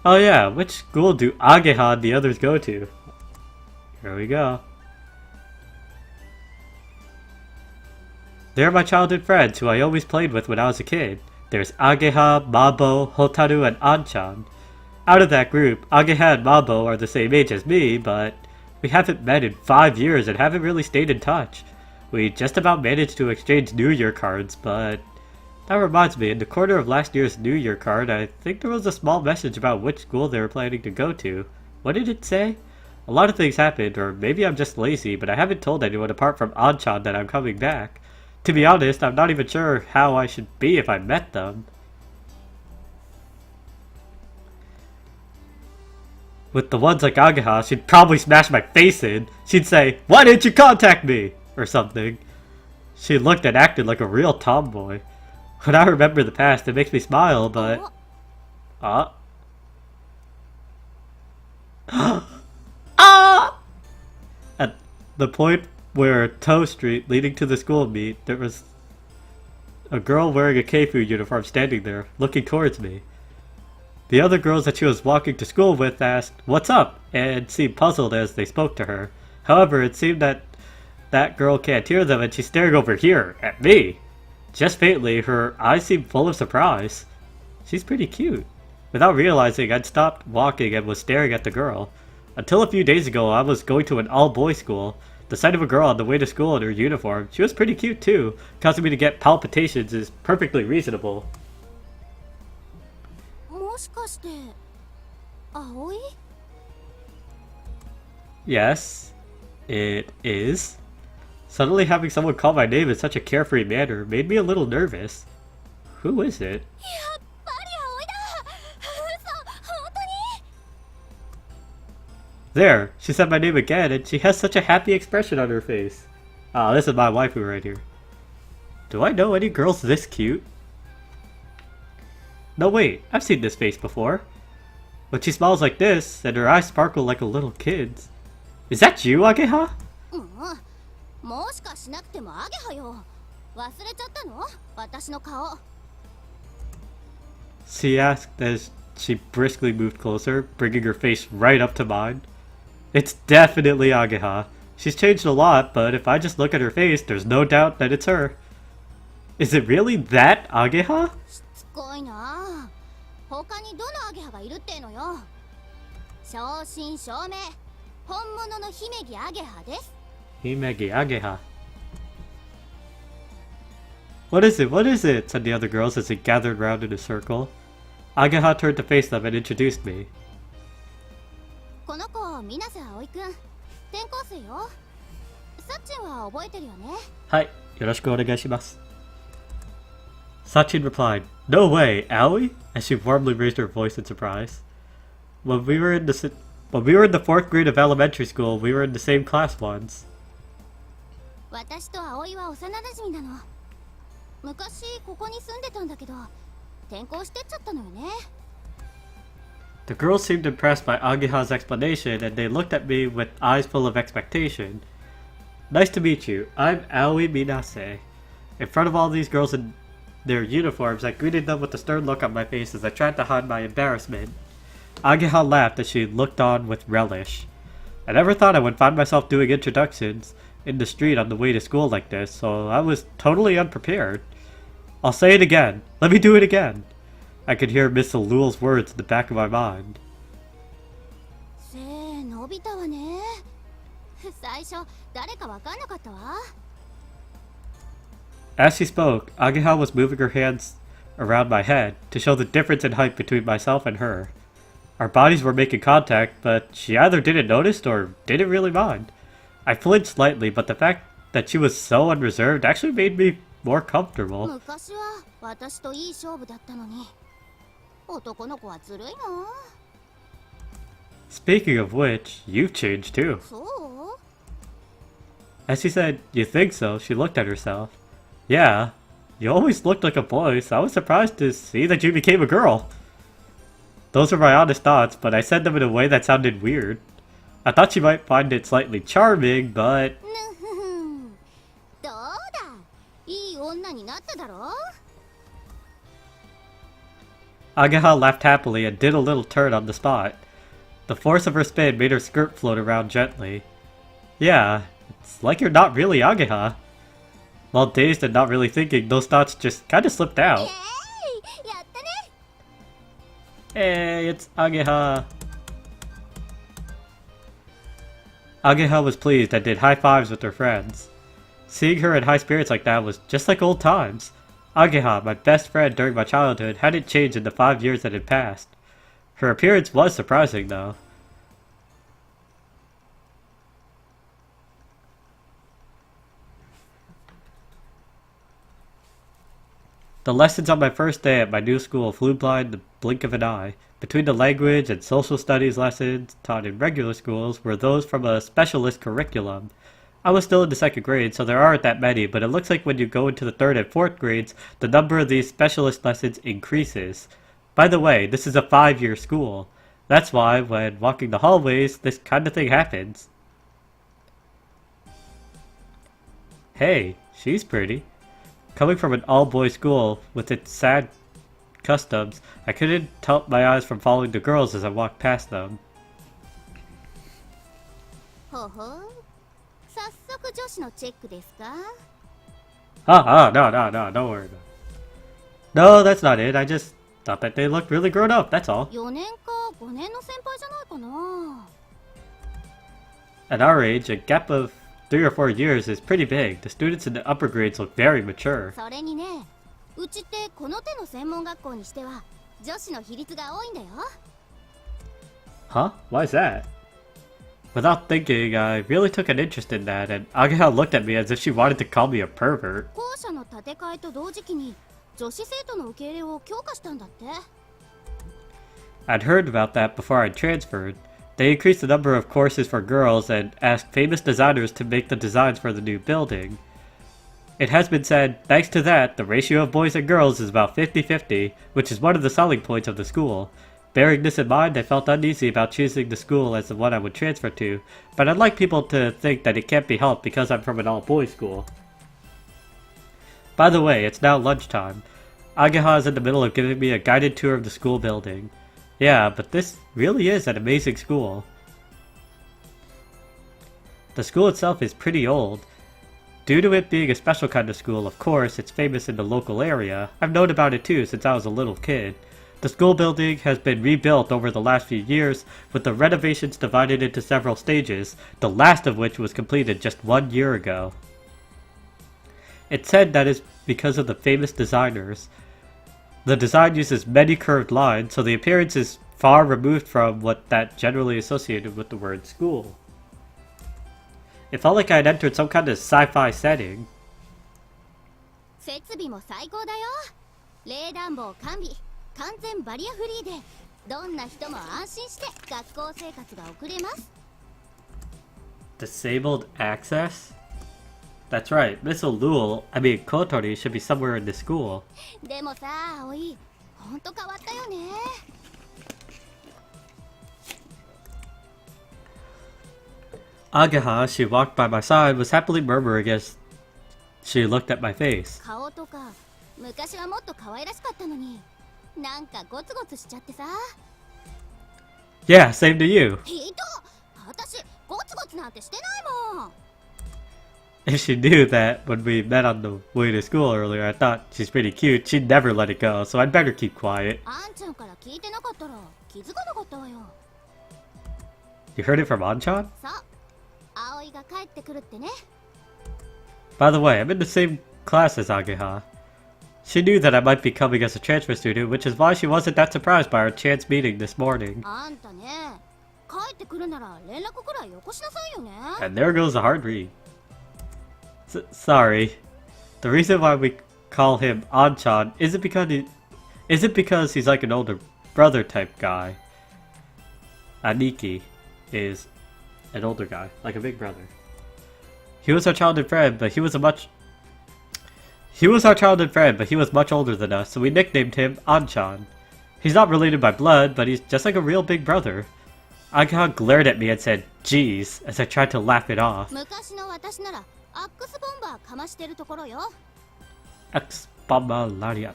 Oh yeah, which school do Ageha and the others go to? Here we go. They're my childhood friends who I always played with when I was a kid. There's Ageha, Mabo, Hotaru, and Anchan. Out of that group, Ageha and Mabo are the same age as me, but we haven't met in 5 years and haven't really stayed in touch. We just about managed to exchange New Year cards, but that reminds me, in the corner of last year's New Year card, I think there was a small message about which school they were planning to go to. What did it say? A lot of things happened, or maybe I'm just lazy, but I haven't told anyone apart from Anchan that I'm coming back. To be honest, I'm not even sure how I should be if I met them. With the ones like Ageha, she'd probably smash my face in. She'd say, "Why didn't you contact me?" or something. She looked and acted like a real tomboy. When I remember the past, it makes me smile, but... At the point where Toe Street leading to the school meet, there was a girl wearing a Keifu uniform standing there, looking towards me. The other girls that she was walking to school with asked, "What's up?" and seemed puzzled as they spoke to her. However, it seemed that that girl can't hear them and she's staring over here, at me. Just faintly, her eyes seemed full of surprise. She's pretty cute. Without realizing, I'd stopped walking and was staring at the girl. Until a few days ago, I was going to an all-boys school. The sight of a girl on the way to school in her uniform, she was pretty cute too, causing me to get palpitations is perfectly reasonable. もしかして、葵? Yes, it is. Suddenly having someone call my name in such a carefree manner made me a little nervous. Who is it? やっぱり葵だ! 嘘、本当に? There, she said my name again, and she has such a happy expression on her face. Ah, this is my waifu right here. Do I know any girls this cute? No wait, I've seen this face before. When she smiles like this, and her eyes sparkle like a little kid's. Is that you, Ageha? もしかしなくてもアゲハよ。忘れちゃったの？私の顔。 She asked as she briskly moved closer, bringing her face right up to mine. It's definitely Ageha. She's changed a lot, but if I just look at her face, there's no doubt that it's her. Is it really that Ageha? しつこいな。他にどのアゲハがいるってのよ。正真正銘、本物の姫木アゲハです。 Himegi Ageha. What is it? What is it? Said the other girls as they gathered round in a circle. Ageha turned to face them and introduced me. この子、水瀬葵くん。転校生よ。サッチンは覚えてるよね。Hi, yoroshiku onegaishimasu. Sachin replied, No way, Aoi? As she warmly raised her voice in surprise. When we were in the 4th grade of elementary school, we were in the same class once. 私と葵は幼馴染なの。昔ここに住んでたんだけど、転校してっちゃったのよね。 The girls seemed impressed by Ageha's explanation, and they looked at me with eyes full of expectation. Nice to meet you. I'm Aoi Minase. In front of all these girls in their uniforms, I greeted them with a stern look on my face as I tried to hide my embarrassment. Ageha laughed as she looked on with relish. I never thought I would find myself doing introductions in the street on the way to school like this, so I was totally unprepared. I'll say it again. Let me do it again. I could hear Miss Alul's words in the back of my mind. 背伸びたわね。最初誰かわかんなかったわ。 As she spoke, Ageha was moving her hands around my head to show the difference in height between myself and her. Our bodies were making contact, but she either didn't notice or didn't really mind. I flinched slightly, but the fact that she was so unreserved actually made me more comfortable. 昔は私といい勝負だったのに。男の子はずるいな。 Speaking of which, you've changed too. そう？ As she said, You think so? She looked at herself. Yeah, you always looked like a boy, so I was surprised to see that you became a girl. Those were my honest thoughts, but I said them in a way that sounded weird. I thought she might find it slightly charming, but... どうだ？いい女になっただろ？ Ageha laughed happily and did a little turn on the spot. The force of her spin made her skirt float around gently. Yeah, it's like you're not really Ageha. While dazed and not really thinking, those thoughts just kinda slipped out. やったね。 Hey, it's Ageha. Ageha was pleased and did high fives with her friends. Seeing her in high spirits like that was just like old times. Ageha, my best friend during my childhood, hadn't changed in the 5 years that had passed. Her appearance was surprising, though. The lessons on my first day at my new school flew by in the blink of an eye. Between the language and social studies lessons taught in regular schools were those from a specialist curriculum. I was still in the 2nd grade, so there aren't that many, but it looks like when you go into the 3rd and 4th grades, the number of these specialist lessons increases. By the way, this is a 5-year school. That's why, when walking the hallways, this kind of thing happens. Hey, she's pretty. Coming from an all-boys school with its sad customs, I couldn't help my eyes from following the girls as I walked past them. ほほ。早速女子のチェックですか？ No, don't worry about it. No, that's not it. I just thought that they looked really grown up, that's all. 4年か5年の先輩じゃないかな。 At our age, a gap of 3 or 4 years is pretty big. The students in the upper grades look very mature. それにね、うちってこの手の専門学校にしては女子の比率が多いんだよ。 Huh? Why is that? Without thinking, I really took an interest in that, and Ageha looked at me as if she wanted to call me a pervert. 校舎の建て替えと同時期に女子生徒の受け入れを強化したんだって。 I'd heard about that before I transferred. They increased the number of courses for girls and asked famous designers to make the designs for the new building. It has been said, thanks to that, the ratio of boys and girls is about 50-50, which is one of the selling points of the school. Bearing this in mind, I felt uneasy about choosing the school as the one I would transfer to, but I'd like people to think that it can't be helped because I'm from an all-boys school. By the way, it's now lunchtime. Ageha is in the middle of giving me a guided tour of the school building. Yeah, but this really is an amazing school. The school itself is pretty old. Due to it being a special kind of school, of course, it's famous in the local area. I've known about it too since I was a little kid. The school building has been rebuilt over the last few years, with the renovations divided into several stages, the last of which was completed just 1 year ago. It's said that is because of the famous designers. The design uses many curved lines, so the appearance is far removed from what that generally associated with the word school. It felt like I had entered some kind of sci-fi setting. 設備も最高だよ。冷暖房完備、完全バリアフリーで、どんな人も安心して学校生活が送れます。Disabled access? That's right, Miss Kotori should be somewhere in this school. でもさ、葵、ほんと変わったよね。Ageha, as she walked by my side, was happily murmuring as she looked at my face. 顔とか、昔はもっと可愛らしかったのに、なんかゴツゴツしちゃってさ。Yeah, same to you. ひどっ、私ゴツゴツなんてしてないもん。If she knew that when we met on the way to school earlier, I thought she's pretty cute, she'd never let it go, so I'd better keep quiet. あんちゃんから聞いてなかったら気づかなかったわよ。You heard it from Anchan? そう、葵が帰ってくるってね。By the way, I'm in the same class as Ageha. She knew that I might be coming as a transfer student, which is why she wasn't that surprised by our chance meeting this morning. あんたね、帰ってくるなら連絡くらいよこしなさいよね。 And there goes the hard read. Sorry. The reason why we call him Anchan isn't because he's like an older brother type guy. Aniki is an older guy, like a big brother. He was our childhood friend, but he was much older than us, so we nicknamed him Anchan. He's not related by blood, but he's just like a real big brother. Ageha glared at me and said, "Geez," as I tried to laugh it off. 昔の私ならアックスボンバーかましてるところよ。Expamalariat.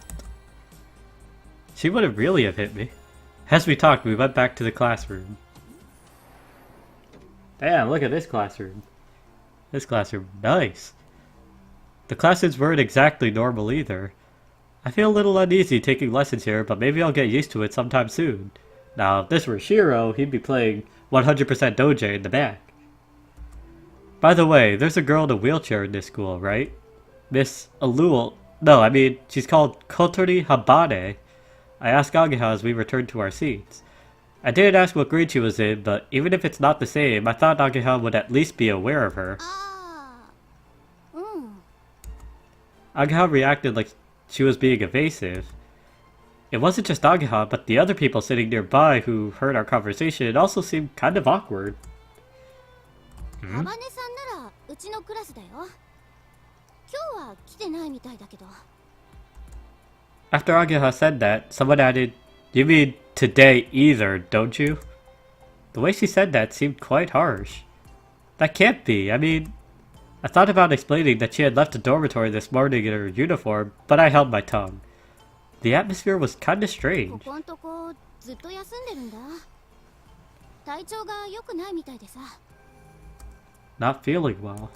She wouldn't really have hit me. As we talked, we went back to the classroom. Damn, look at this classroom. This classroom, nice. The classes weren't exactly normal either. I feel a little uneasy taking lessons here, but maybe I'll get used to it sometime soon. Now, if this were Shiro, he'd be playing 100% Doja in the back. By the way, there's a girl in a wheelchair in this school, right? Miss Alul. No, I mean, she's called Kotori Habane. I asked Ageha as we returned to our seats. I didn't ask what grade she was in, but even if it's not the same, I thought Ageha would at least be aware of her. Ageha reacted like she was being evasive. It wasn't just Ageha, but the other people sitting nearby who heard our conversation also seemed kind of awkward. ハバネさんならうちのクラスだよ。今日は来てないみたいだけど。After Ageha said that, someone added, "You mean today either, don't you?" The way she said that seemed quite harsh. That can't be. I mean, I thought about explaining that she had left the dormitory this morning in her uniform, but I held my tongue. The atmosphere was kinda こ strange. こんとこずっと休んでるんだ。体調が良くないみたいでさ。Not feeling well.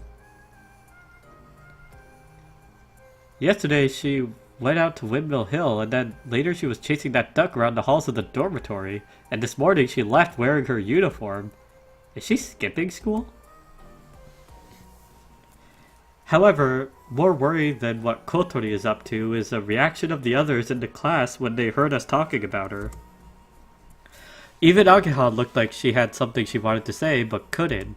Yesterday she went out to Windmill Hill, and then later she was chasing that duck around the halls of the dormitory, and this morning she left wearing her uniform. Is she skipping school? However, more worrying than what Kotori is up to is the reaction of the others in the class when they heard us talking about her. Even Ageha looked like she had something she wanted to say but couldn't.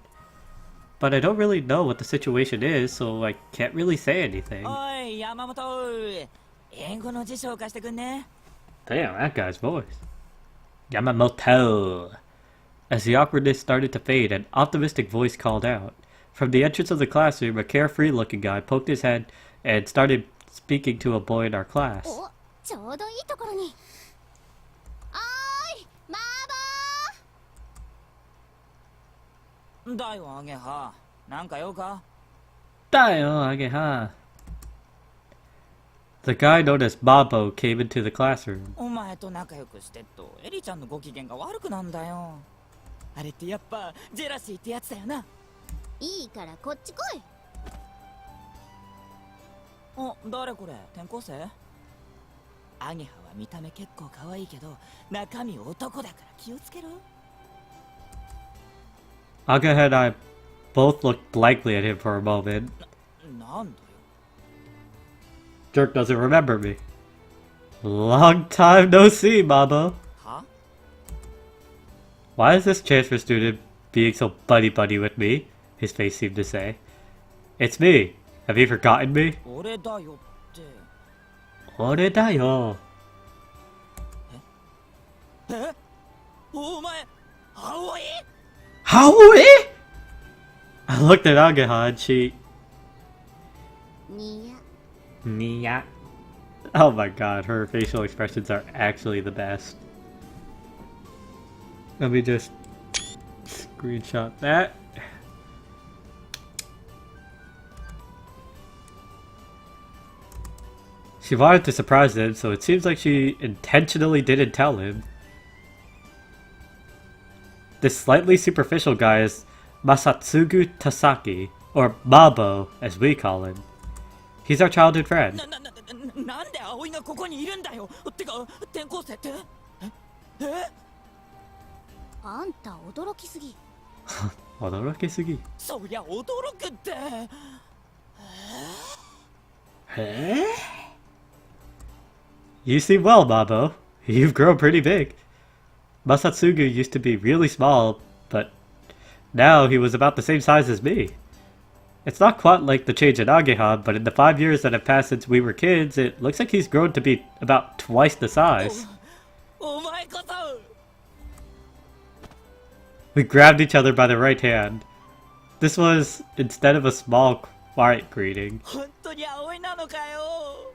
But I don't really know what the situation is, so I can't really say anything. Oi, Yamamoto! 英語の辞書を貸してくんね。 Damn, that guy's voice. Yamamoto! As the awkwardness started to fade, an optimistic voice called out. From the entrance of the classroom, a carefree-looking guy poked his head and started speaking to a boy in our class. お、ちょうどいいところに。あーい、だよアゲハ。なんか用か？ The guy known as Bobo came into the classroom. お前と仲良くしてっとエリちゃんのご機嫌が悪くなんだよ。あれってやっぱジェラシーってやつだよな。いいからこっち来い。お、誰これ？転校生？アゲハは見た目結構可愛いけど中身男だから気をつけろ。 Aga and I both looked blankly at him for a moment. なんだよ。 Jerk doesn't remember me. Long time no see, Mama. は？ Why is this transfer student being so buddy-buddy with me? His face seemed to say. It's me. Have you forgotten me? 俺だよって。俺だよ。え？お前、青いHowie? I looked at Agaha and she... にや。 Nya. Oh my god, her facial expressions are actually the best. Let me just screenshot that. She wanted to surprise him, so it seems like she intentionally didn't tell him. This slightly superficial guy is Masatsugu Tasaki, or Mabo, as we call him. He's our childhood friend. なんで葵がここにいるんだよ。てか転校生ってえ？あんた驚きすぎ。驚きすぎ。そりゃ驚くって。You seem well, Mabo. You've grown pretty big. Masatsugu used to be really small, but now he was about the same size as me. It's not quite like the change in Ageha, but in the 5 years that have passed since we were kids, it looks like he's grown to be about twice the size. お前こそ。 We grabbed each other by the right hand. This was instead of a small, quiet greeting. 本当に葵なのかよ。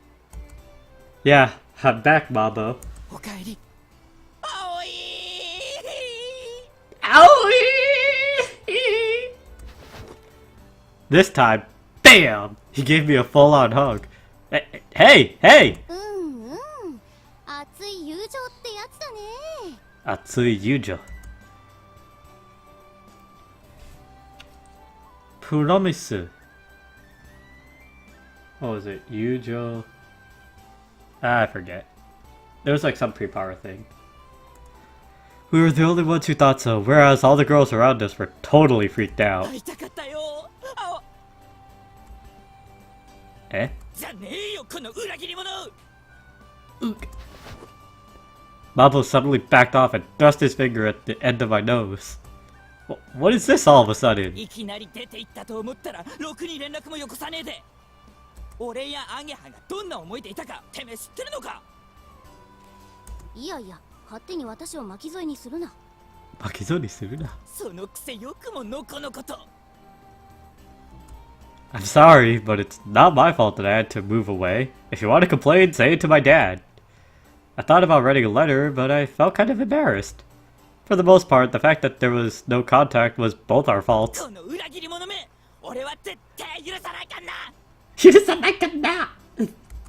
Yeah, I'm back, Mabo. おかえり。葵。 This time, BAM! He gave me a full-on hug. Hey! Hey! うんうん。熱い友情ってやつだね。 Atsui Yujo. Promise. What was it? Yujo. I forget. There was like some pre-power thing. We were the only ones who thought so, whereas all the girls around us were totally freaked out. 会いたかったよ。あ、 Eh? じゃねえよこの裏切り者。 Mabo suddenly backed off and thrust his finger at the end of my nose. What is this all of a sudden? いきなり出て行ったと思ったらろくに連絡もよこさねえで。俺やアゲハがどんな思いでいたかてめえ知ってるのか？いやいや、勝手に私を巻き添えにするな。そのくせよくものこのこと。 I'm sorry, but it's not my fault that I had to move away. If you want to complain, say it to my dad. I thought about writing a letter, but I felt kind of embarrassed. For the most part, the fact that there was no contact was both our faults. この裏切り者め、俺は絶対許さないかんな。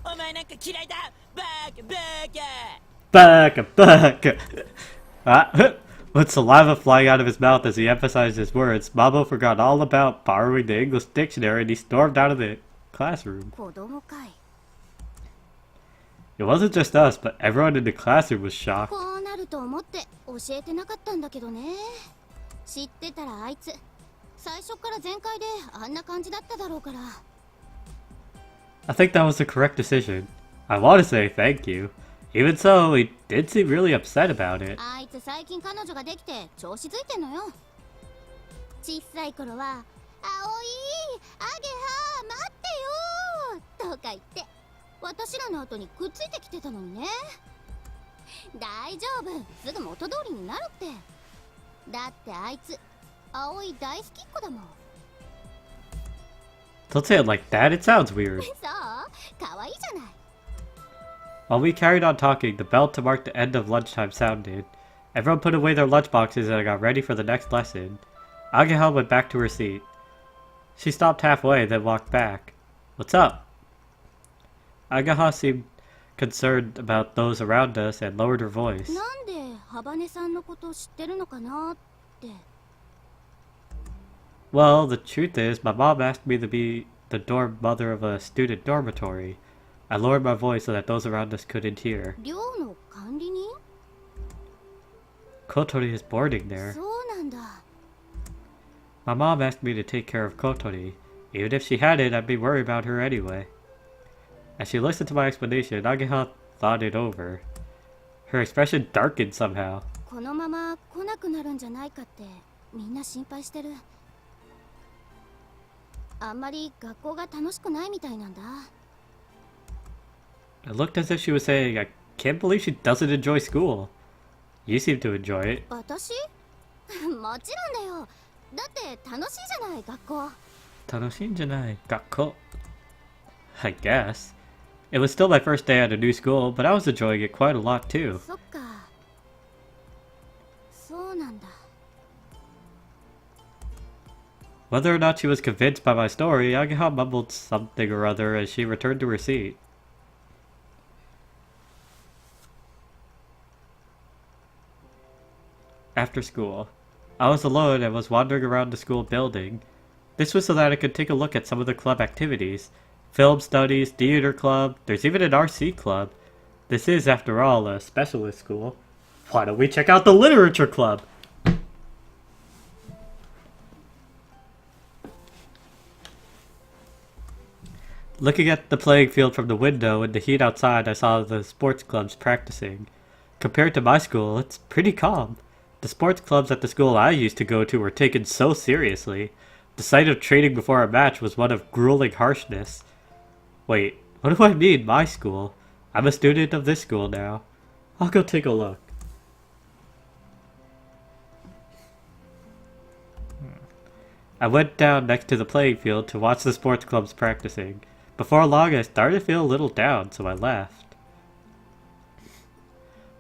お前なんか嫌いだ。バカバカ。 Baka. With saliva flying out of his mouth as he emphasized his words, Mabo forgot all about borrowing the English dictionary and he stormed out of the classroom. 子供かい。 It wasn't just us, but everyone in the classroom was shocked. こうなると思って教えてなかったんだけどね。知ってたらあいつ最初から全開であんな感じだっただろうから。 I think that was the correct decision. I want to say thank you. Even so, he did seem really upset about it. あいつ最近彼女ができて調子づいてんのよ。小さい頃は「葵、アゲハ、待ってよ」とか言って私らの後にくっついてきてたのにね。大丈夫、すぐ元通りになるって。だってあいつ葵大好きっ子だもん。 Don't say it like that, it sounds weird. そう、可愛いじゃない。 While we carried on talking, the bell to mark the end of lunchtime sounded. Everyone put away their lunchboxes and got ready for the next lesson. Ageha went back to her seat. She stopped halfway, then walked back. What's up? Ageha seemed concerned about those around us and lowered her voice. なんでハバネさんのこと知ってるのかなって。 Well, the truth is, my mom asked me to be the dorm mother of a student dormitory. I lowered my voice so that those around us couldn't hear. 寮の管理人？ Kotori is boarding there. そうなんだ。 My mom asked me to take care of Kotori. Even if she hadn't, I'd be worried about her anyway. As she listened to my explanation, Ageha thought it over. Her expression darkened somehow. このまま来なくなるんじゃないかってみんな心配してる。あんまり学校が楽しくないみたいなんだ。 It looked as if she was saying, I can't believe she doesn't enjoy school. You seem to enjoy it. 私？もちろんだよ。だって楽しいじゃない学校。 Tanoshinjanai, gakko. I guess. It was still my first day at a new school, but I was enjoying it quite a lot too. そっか。そうなんだ。 Whether or not she was convinced by my story, Ageha mumbled something or other as she returned to her seat. After school, I was alone and was wandering around the school building. This was so that I could take a look at some of the club activities. Film studies, theater club, there's even an RC club. This is, after all, a specialist school. Why don't we check out the literature club? Looking at the playing field from the window in the heat outside, I saw the sports clubs practicing. Compared to my school, it's pretty calm. The sports clubs at the school I used to go to were taken so seriously. The sight of training before a match was one of grueling harshness. Wait, what do I mean, my school? I'm a student of this school now. I'll go take a look. I went down next to the playing field to watch the sports clubs practicing. Before long, I started to feel a little down, so I left.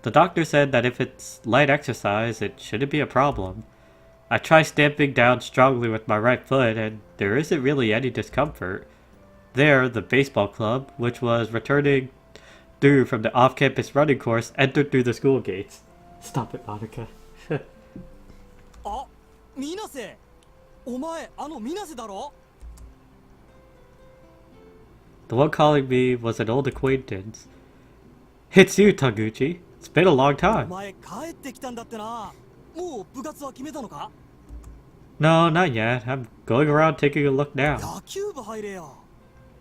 The doctor said that if it's light exercise, it shouldn't be a problem. I tried stamping down strongly with my right foot, and there isn't really any discomfort. There, the baseball club, which was returning through from the off-campus running course, entered through the school gates. Stop it, Monica. あ、水瀬。お前、あの水瀬だろ？ The one calling me was an old acquaintance. It's you, Taguchi. It's been a long お time. 前帰ってきたんだってな。もう部活は決めたのか？ No, not yet. I'm going around taking a look now. 野球部入れよ。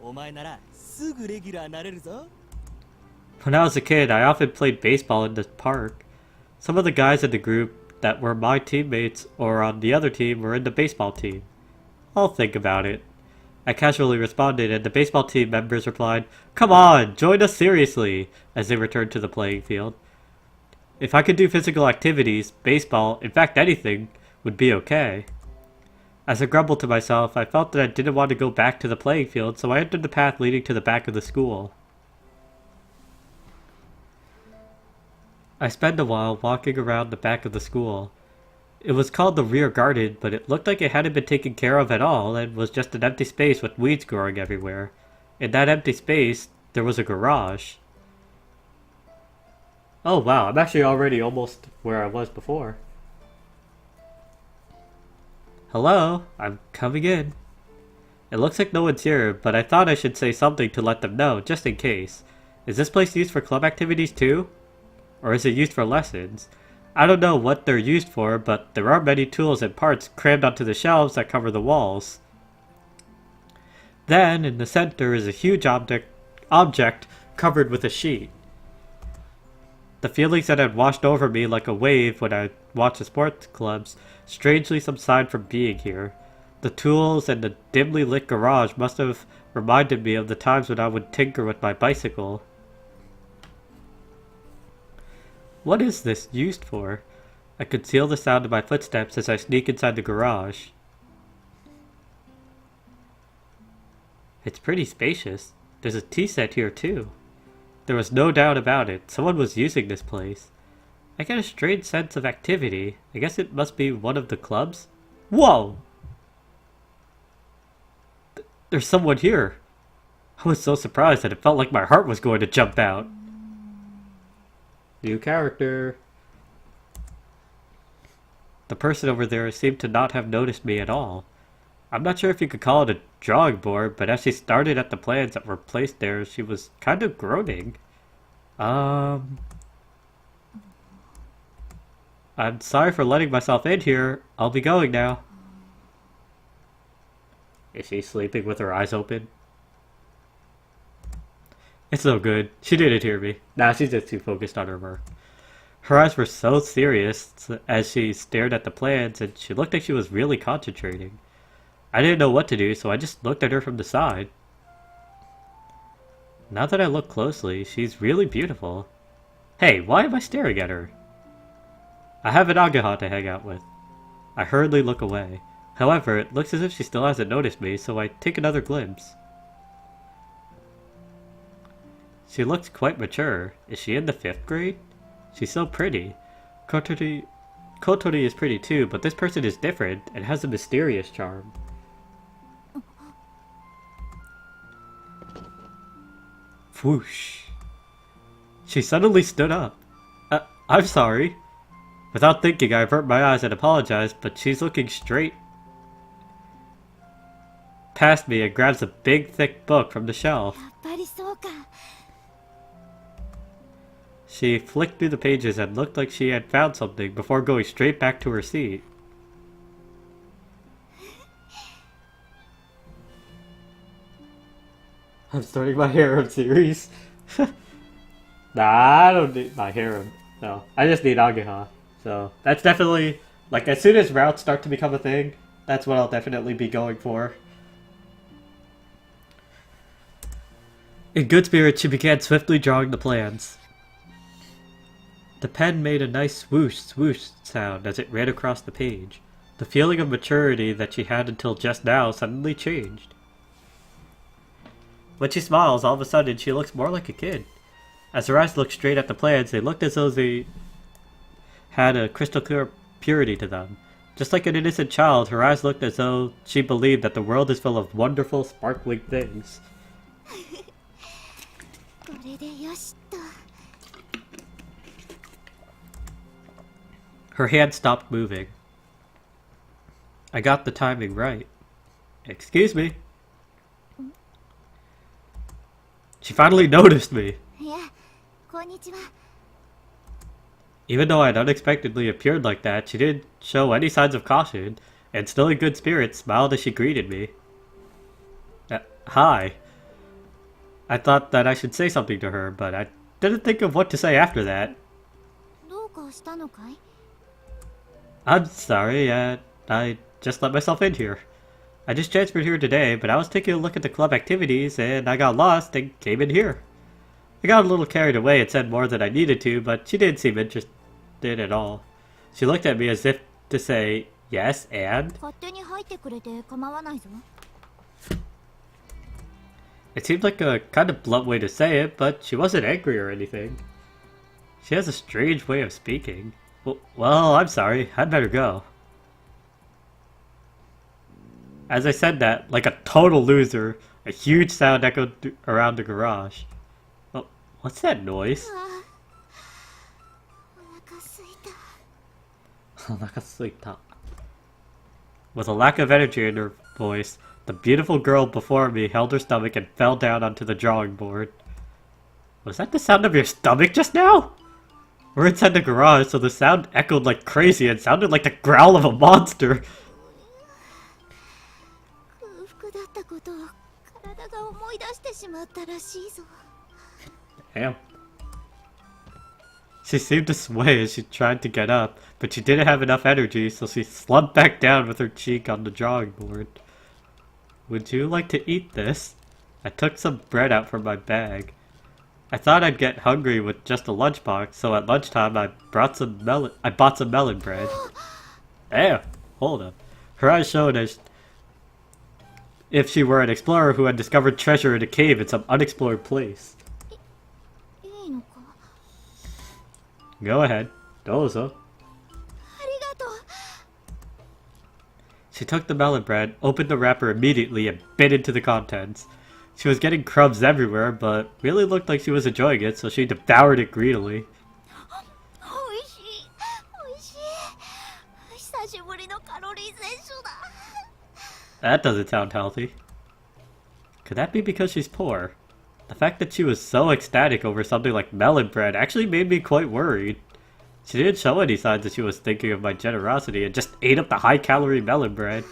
お前ならすぐレギュラーなれるぞ。 When I was a kid, I often played baseball in the park. Some of the guys in the group that were my teammates or on the other team were in the baseball team. I'll think about it. I casually responded, and the baseball team members replied, "Come on, join us seriously," as they returned to the playing field. If I could do physical activities, baseball, in fact anything, would be okay. As I grumbled to myself, I felt that I didn't want to go back to the playing field, so I entered the path leading to the back of the school. I spent a while walking around the back of the school. It was called the rear garden, but it looked like it hadn't been taken care of at all and was just an empty space with weeds growing everywhere. In that empty space, there was a garage. Oh wow, I'm actually already almost where I was before. Hello, I'm coming in. It looks like no one's here, but I thought I should say something to let them know, just in case. Is this place used for club activities too? Or is it used for lessons? I don't know what they're used for, but there are many tools and parts crammed onto the shelves that cover the walls. Then, in the center is a huge object covered with a sheet. The feelings that had washed over me like a wave when I watched the sports clubs strangely subside from being here. The tools and the dimly lit garage must have reminded me of the times when I would tinker with my bicycle. What is this used for? I conceal the sound of my footsteps as I sneak inside the garage. It's pretty spacious. There's a tea set here too. There was no doubt about it. Someone was using this place. I get a strange sense of activity. I guess it must be one of the clubs? Whoa! There's someone here. I was so surprised that it felt like my heart was going to jump out. New character. The person over there seemed to not have noticed me at all. I'm not sure if you could call it a drawing board, but as she started at the plans that were placed there, she was kind of groaning. I'm sorry for letting myself in here. I'll be going now. Is she sleeping with her eyes open? It's no good. She didn't hear me. Nah, she's just too focused on her work. Her eyes were so serious as she stared at the plans, and she looked like she was really concentrating. I didn't know what to do, so I just looked at her from the side. Now that I look closely, she's really beautiful. Hey, why am I staring at her? I have an Agaha to hang out with. I hurriedly look away. However, it looks as if she still hasn't noticed me, so I take another glimpse. She looks quite mature. Is she in the 5th grade? She's so pretty. Kotori is pretty too, but this person is different and has a mysterious charm. Whoosh. She suddenly stood up. I'm sorry. Without thinking, I avert my eyes and apologize, but she's looking straight past me and grabs a big, thick book from the shelf. She flicked through the pages and looked like she had found something before going straight back to her seat. I'm starting my harem series. Nah, I don't need my harem. No, I just need Agaha. So, that's definitely, like, as soon as routes start to become a thing, that's what I'll definitely be going for. In good spirits, she began swiftly drawing the plans. The pen made a nice swoosh, swoosh sound as it ran across the page. The feeling of maturity that she had until just now suddenly changed. When she smiles, all of a sudden she looks more like a kid. As her eyes looked straight at the plans, they looked as though they had a crystal clear purity to them. Just like an innocent child, her eyes looked as though she believed that the world is full of wonderful, sparkling things. Her hand stopped moving. I got the timing right. Excuse me. She finally noticed me. Even though I'd unexpectedly appeared like that, she didn't show any signs of caution, and still in good spirits, smiled as she greeted me. Hi. I thought that I should say something to her, but I didn't think of what to say after that. I'm sorry, I just let myself in here. I just transferred here today, but I was taking a look at the club activities, and I got lost and came in here. I got a little carried away and said more than I needed to, but she didn't seem interested at all. She looked at me as if to say, yes, and? It seemed like a kind of blunt way to say it, but she wasn't angry or anything. She has a strange way of speaking. Well, I'm sorry. I'd better go. As I said that, like a total loser, a huge sound echoed around the garage. Well, what's that noise? With a lack of energy in her voice, the beautiful girl before me held her stomach and fell down onto the drawing board. Was that the sound of your stomach just now? We're inside the garage, so the sound echoed like crazy and sounded like the growl of a monster. Damn. She seemed to sway as she tried to get up, but she didn't have enough energy, so she slumped back down with her cheek on the drawing board. Would you like to eat this? I took some bread out from my bag. I thought I'd get hungry with just a lunchbox, so at lunchtime I bought some melon bread. Damn, hold up. Her eyes showed as if she were an explorer who had discovered treasure in a cave in some unexplored place. Go ahead. Dozo. She took the melon bread, opened the wrapper immediately, and bit into the contents. She was getting crumbs everywhere, but really looked like she was enjoying it, so she devoured it greedily. おいしいおいしい久しぶりのカロリー摂取だ That doesn't sound healthy. Could that be because she's poor? The fact that she was so ecstatic over something like melon bread actually made me quite worried. She didn't show any signs that she was thinking of my generosity and just ate up the high-calorie melon bread.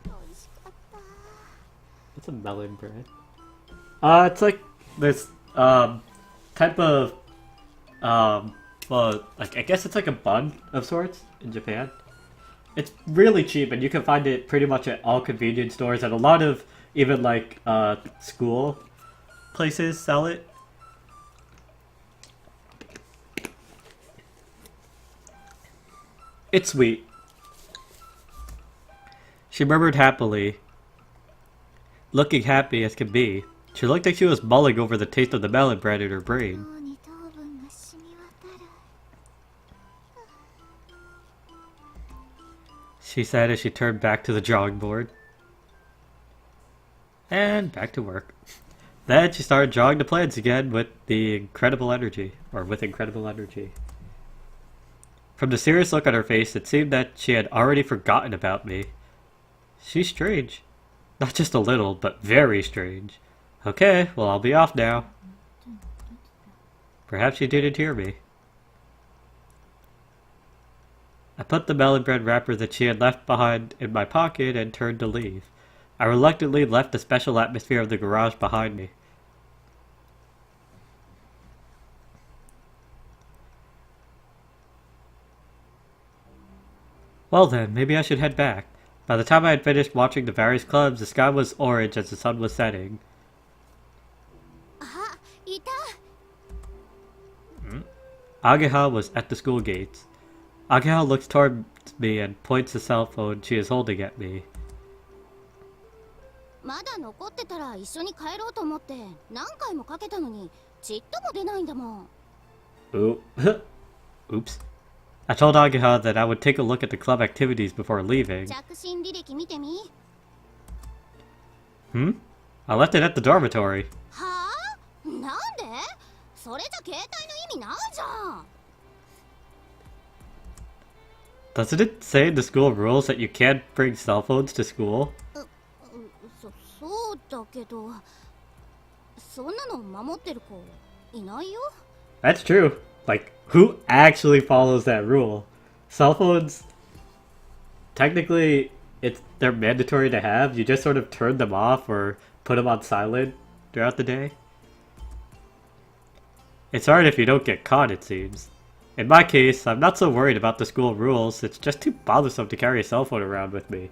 美味しかった What's a melon bread? It's like this, type of, well, like, I guess it's like a bun of sorts in Japan. It's really cheap and you can find it pretty much at all convenience stores and a lot of, even like, school places sell it. It's sweet. She murmured happily, looking happy as could be. She looked like she was mulling over the taste of the melon bread in her brain. 脳に糖分が染み渡る She said as she turned back to the drawing board. And back to work. Then she started drawing the plans again with incredible energy. From the serious look on her face, it seemed that she had already forgotten about me. She's strange. Not just a little, but very strange. Okay, well I'll be off now. Perhaps she didn't hear me. I put the melon bread wrapper that she had left behind in my pocket and turned to leave. I reluctantly left the special atmosphere of the garage behind me. Well then, maybe I should head back. By the time I had finished watching the various clubs, the sky was orange as the sun was setting. あいた Ageha was at the school gates. Ageha looks towards me and points the cell phone she is holding at me. まだ残ってたら一緒に帰ろうと思って何回もかけたのにちっとも出ないんだもん Oops. I told Ageha that I would take a look at the club activities before leaving. 着信履歴見てみ I left it at the dormitory. はあなんでそれじゃ携帯の意味ないじゃん Doesn't it say in the school rules that you can't bring cell phones to school? そうだけどそんなの守ってる子いないよ That's true. Like, who actually follows that rule? Cell phones, technically, they're mandatory to have. You just sort of turn them off or put them on silent throughout the day. It's hard if you don't get caught, it seems. In my case, I'm not so worried about the school rules. It's just too bothersome to carry a cell phone around with me.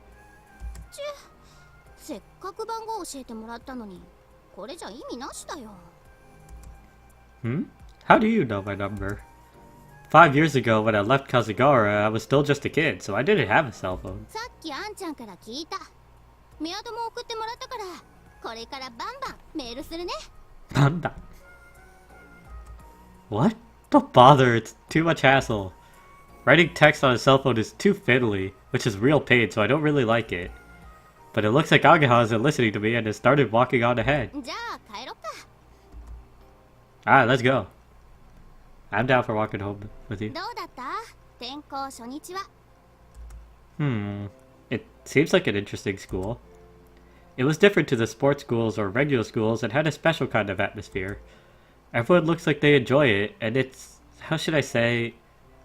せっかく番号教えてもらったのにこれじゃ意味なしだよ How do you know my number? 5 years ago, when I left Kazugara, I was still just a kid, so I didn't have a cell phone. さっきあんちゃんから聞いたメアドも送ってもらったからこれからバンバンメールするね Panda. What? Don't bother, it's too much hassle. Writing text on a cell phone is too fiddly, which is real pain, so I don't really like it. But it looks like Ageha isn't listening to me and has started walking on ahead. じゃあ帰ろっか Alright, let's go. I'm down for walking home with you. どうだった転校初日は It seems like an interesting school. It was different to the sports schools or regular schools and had a special kind of atmosphere. Everyone looks like they enjoy it, and it's, how should I say,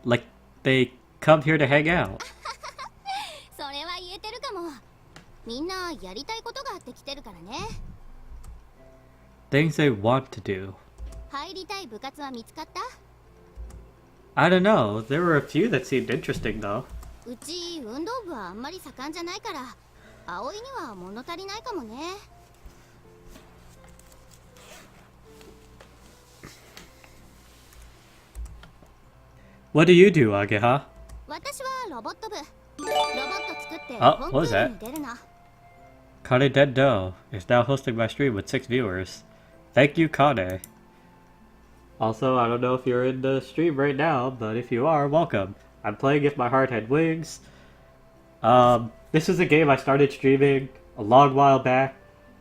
like they come here to hang out. それは言えてるかもみんなやりたいことがあって来てるからね Things they want to do. 入りたい部活は見つかった I don't know, there were a few that seemed interesting though. うち運動部はあんまり盛んじゃないから葵には物足りないかもね What do you do, Ageha? 私はロボット部ロボット作ってあコンク what was ー that? ルに出るの Kane Dendo is now hosting my stream with 6 viewers. Thank you, Kane. Also, I don't know if you're in the stream right now, but if you are, welcome. I'm playing If My Heart Had Wings. this is a game I started streaming a long while back,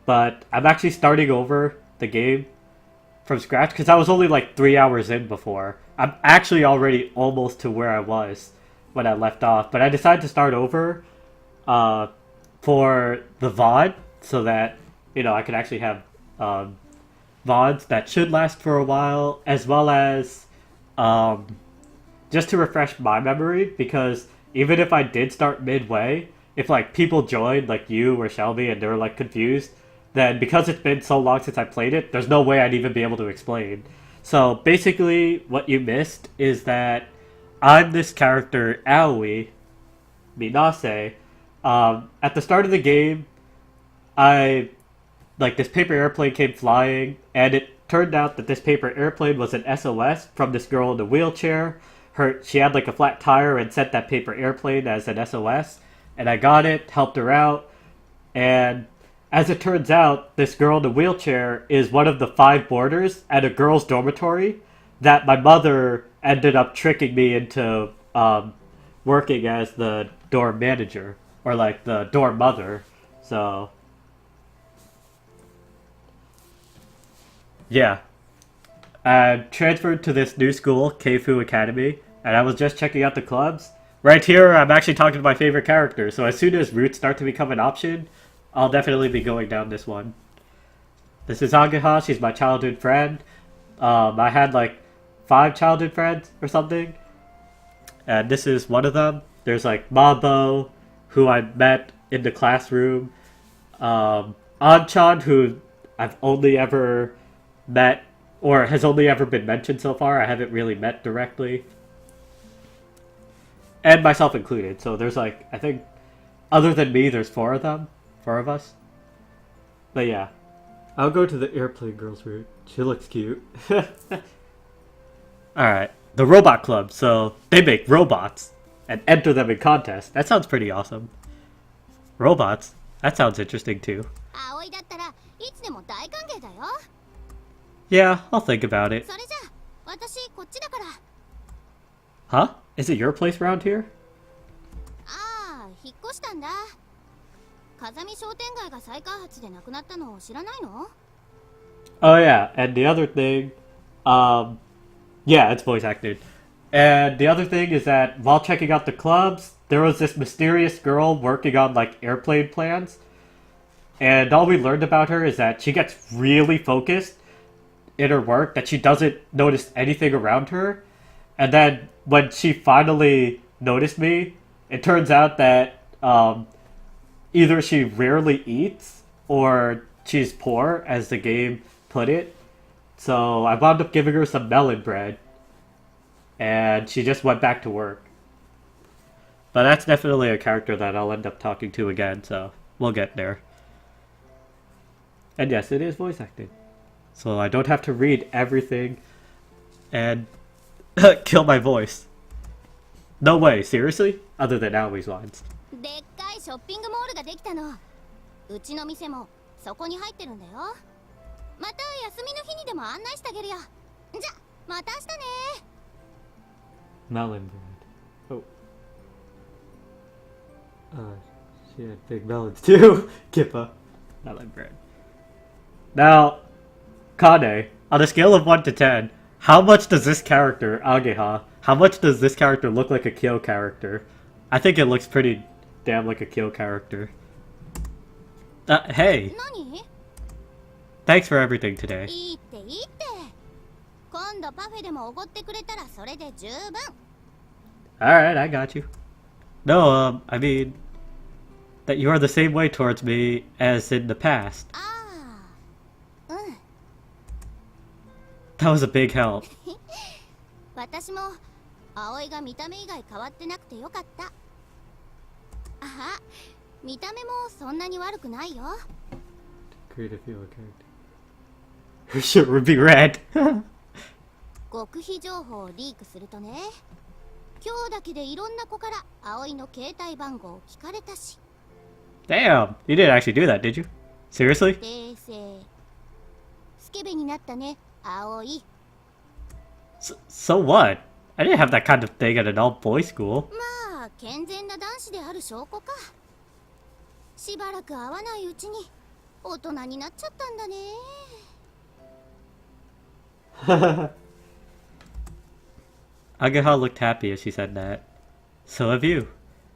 but I'm actually starting over the game from scratch because I was only like 3 hours in before. I'm actually already almost to where I was when I left off, but I decided to start over for the VOD so that, I can actually have VODs that should last for a while, as well as just to refresh my memory, because even if I did start midway, if like people joined, like you or Shelby, and they're like confused, then because it's been so long since I played it, there's no way I'd even be able to explain. So basically, what you missed is that I'm this character, Aoi Minase. At the start of the game, this paper airplane came flying, and it turned out that this paper airplane was an SOS from this girl in the wheelchair. She had like a flat tire and sent that paper airplane as an SOS, and I got it, helped her out, and as it turns out, this girl in the wheelchair is one of the 5 boarders at a girls' dormitory that my mother ended up tricking me into working as the dorm manager, or like the dorm mother. So yeah, I transferred to this new school, Keifu Academy, and I was just checking out the clubs. Right here, I'm actually talking to my favorite character, so as soon as roots start to become an option, I'll definitely be going down this one. This is Ageha, she's my childhood friend. I had like 5 childhood friends or something, and this is one of them. There's like Mabo, who I met in the classroom. Anchan, who I've only ever met, or has only ever been mentioned so far. I haven't really met directly. And myself included. So there's like, I think, other than me, there's 4 of them. 4 of us. But yeah. I'll go to the airplane girl's route. She looks cute. Alright. The Robot Club. So they make robots and enter them in contests. That sounds pretty awesome. Robots? That sounds interesting too. Aoi だったらいつでも大歓迎だよ。 Yeah, I'll think about it. それじゃあ、私こっちだから。 Huh? Is it your place around here? ああ、引っ越したんだ。風見商店街が再開発でなくなったのを知らないの？ Oh yeah, and the other thing, yeah, it's voice acted. And the other thing is that while checking out the clubs, there was this mysterious girl working on like airplane plans. And all we learned about her is that she gets really focused in her work, that she doesn't notice anything around her. And then when she finally noticed me, it turns out that either she rarely eats or she's poor, as the game put it. So I wound up giving her some melon bread, and she just went back to work. But that's definitely a character that I'll end up talking to again, so we'll get there. And yes, it is voice acted. So I don't have to read everything and kill my voice. No way, seriously? Other than Aoi's lines. でっかいショッピングモールができたの。うちの店もそこに入ってるんだよ。また休みの日にでも案内してあげるよ。じゃ、また明日ね。 Melon bread. Oh. She had big melons too. Kippa. Melon bread. Now, Kane, on a scale of 1 to 10, how much does this character, Ageha, how much does this character look like a Kyo character? I think it looks pretty damn like a Kyo character. Hey! 何？ Thanks for everything today. いいっていいって。今度パフェでもおごってくれたらそれで十分。 Alright, I got you. No, I mean, that you are the same way towards me as in the past. ああ、うん。 That was a big help. 私も葵が見た目以外変わってなくてよかった。あ、見た目もそんなに悪くないよ。 Create a female character. Her shirt would be red. 極秘情報をリークするとね、今日だけでいろんな子から葵の携帯番号を聞かれたし。 Damn, you didn't actually do that, did you? Seriously? 訂正。スケベになったね、葵。 So what? I didn't have that kind of thing at an all-boys school. まあ健全な男子である証拠か。しばらく会わないうちに大人になっちゃったんだね。Ageha looked happy as she said that. So have you.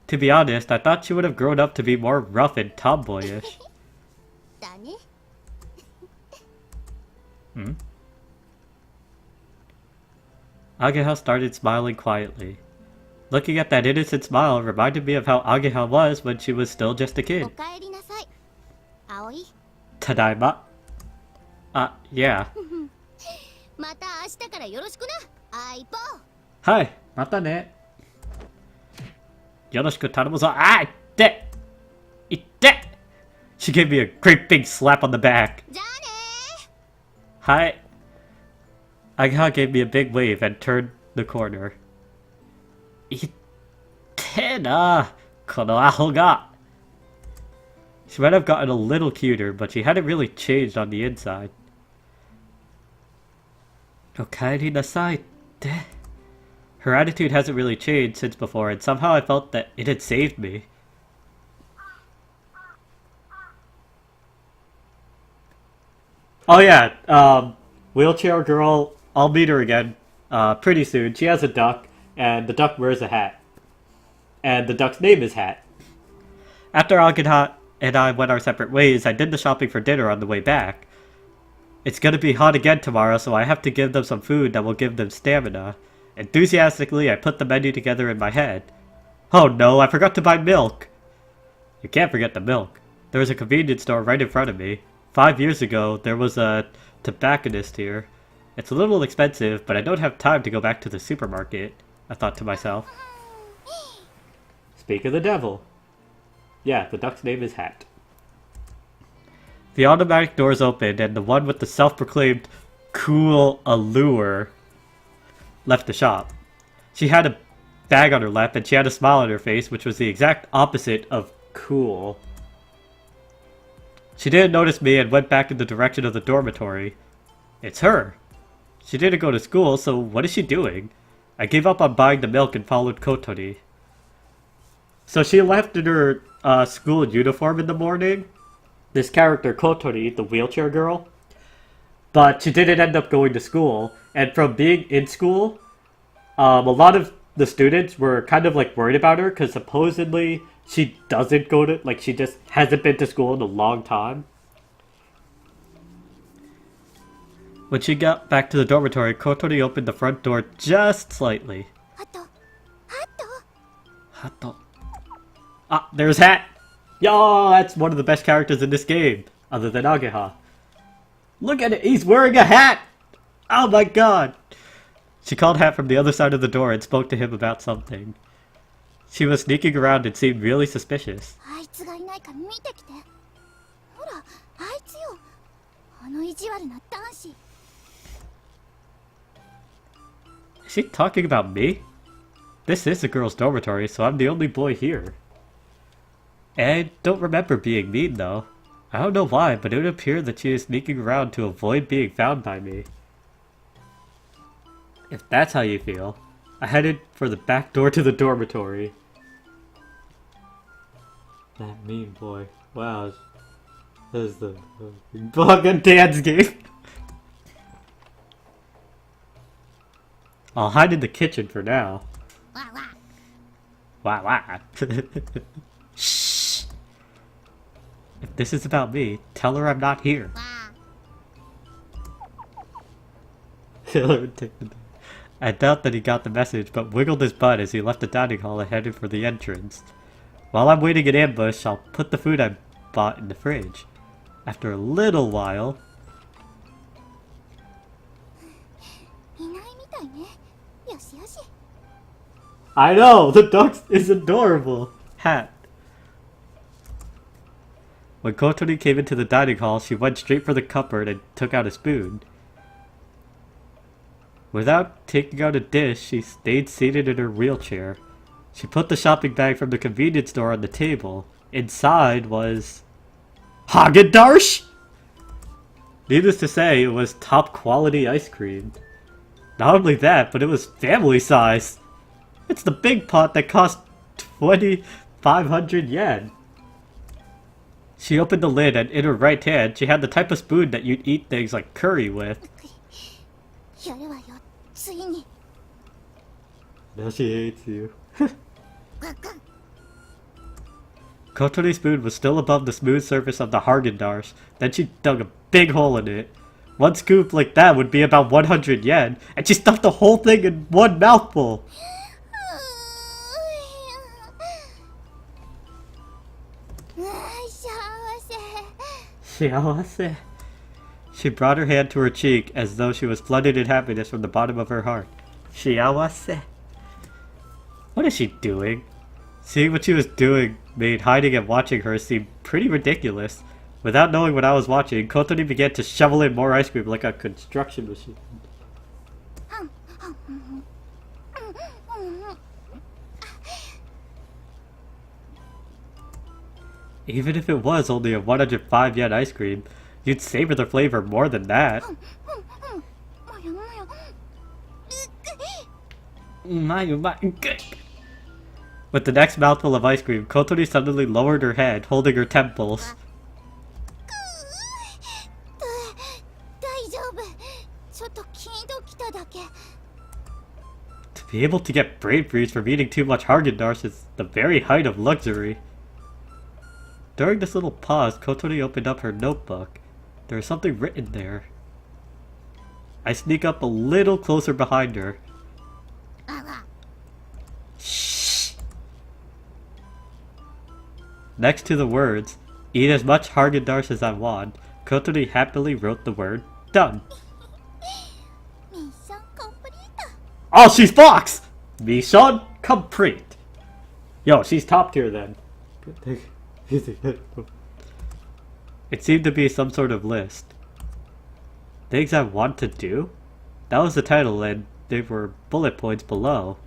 To be honest, I thought she would have grown up to be more rough and tomboyish. だね。Hmm? Ageha started smiling quietly. Looking at that innocent smile reminded me of how Ageha was when she was still just a お kid. かえりなさい、葵。 Tadaima. Yeah. また明日からよろしくな、相棒。Hi. Mata ne. Yoroshiku tanamuzo. Ah! Itte! Itte! She gave me a great big slap on the back. じゃあね。 Hi. Ageha gave me a big wave and turned the corner. Itte na, kono aho ga. She might have gotten a little cuter, but she hadn't really changed on the inside. Okaeri nasai te. Her attitude hasn't really changed since before, and somehow I felt that it had saved me. Oh yeah, wheelchair girl, I'll meet her again pretty soon. She has a duck, and the duck wears a hat. And the duck's name is Hat. After Ageha and I went our separate ways, I did the shopping for dinner on the way back. It's gonna be hot again tomorrow, so I have to give them some food that will give them stamina. Enthusiastically, I put the menu together in my head. Oh no, I forgot to buy milk! You can't forget the milk. There was a convenience store right in front of me. 5 years ago, there was a tobacconist here. It's a little expensive, but I don't have time to go back to the supermarket, I thought to myself. Speak of the devil. Yeah, the duck's name is Hat. The automatic doors opened, and the one with the self-proclaimed cool allure left the shop. She had a bag on her lap, and she had a smile on her face, which was the exact opposite of cool. She didn't notice me and went back in the direction of the dormitory. It's her. She didn't go to school, so what is she doing? I gave up on buying the milk and followed Kotori. So she left in her school uniform in the morning. This character, Kotori, the wheelchair girl. But she didn't end up going to school. And from being in school, a lot of the students were kind of like worried about her because supposedly she doesn't go to, like, she just hasn't been to school in a long time. When she got back to the dormitory, Kotori opened the front door just slightly. ハト、ハト。 Hato. Ah, there's Hat! Yo, that's one of the best characters in this game, other than Ageha. Look at it, he's wearing a hat! Oh my god! She called Hat from the other side of the door and spoke to him about something. She was sneaking around and seemed really suspicious. あいつがいないか見てきて。ほら、あいつよ。あの意地悪な男子。 Is she talking about me? This is a girl's dormitory, so I'm the only boy here. I don't remember being mean, though. I don't know why, but it would appear that she is sneaking around to avoid being found by me. If that's how you feel, I headed for the back door to the dormitory. That mean boy. Wow. This is the fucking dance game. I'll hide in the kitchen for now. わあわあ。 Wow, wow. Shh. If this is about me, tell her I'm not here. わあ。 I doubt that he got the message, but wiggled his butt as he left the dining hall and headed for the entrance. While I'm waiting in ambush, I'll put the food I bought in the fridge. After a little while... いないみたいね。よしよし。 I know! The duck is adorable! Hat. When Kotori came into the dining hall, she went straight for the cupboard and took out a spoon. Without taking out a dish, she stayed seated in her wheelchair. She put the shopping bag from the convenience store on the table. Inside was... Haagen-Dazs! Needless to say, it was top quality ice cream. Not only that, but it was family size. It's the big pot that cost 2,500 yen. She opened the lid, and in her right hand, she had the type of spoon that you'd eat things like curry with. やるわよ、ついに。 Now she hates you. ガクン。 Kotori's spoon was still above the smooth surface of the Haagen-Dazs. Then she dug a big hole in it. One scoop like that would be about 100 yen, and she stuffed the whole thing in one mouthful. Shiawase. She brought her hand to her cheek as though she was flooded in happiness from the bottom of her heart. Shiawase. What is she doing? Seeing what she was doing made hiding and watching her seem pretty ridiculous. Without knowing what I was watching, Kotori began to shovel in more ice cream like a construction machine. Even if it was only a 105 yen ice cream, you'd savor the flavor more than that. With the next mouthful of ice cream, Kotori suddenly lowered her head, holding her temples. To be able to get brain freeze from eating too much Haagen-Dazs is the very height of luxury. During this little pause, Kotori opened up her notebook. There was something written there. I sneak up a little closer behind her. Shh! Next to the words, "Eat as much Haagen-Dazs as I want," Kotori happily wrote the word, "Done." Oh, she's Fox! Mission complete. Yo, she's top tier then. It seemed to be some sort of list. Things I want to do? That was the title, and there were bullet points below.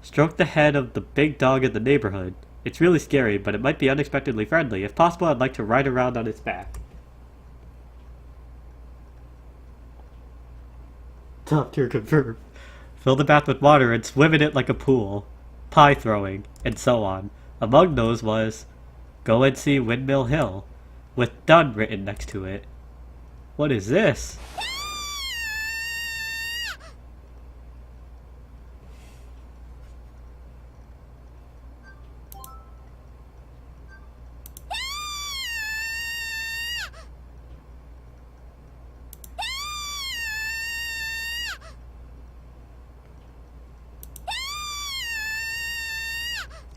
Stroke the head of the big dog in the neighborhood. It's really scary, but it might be unexpectedly friendly. If possible, I'd like to ride around on its back. Top tier confirmed. Fill the bath with water and swim in it like a pool. Pie throwing, and so on. Among those was, go and see Windmill Hill, with done written next to it. What is this?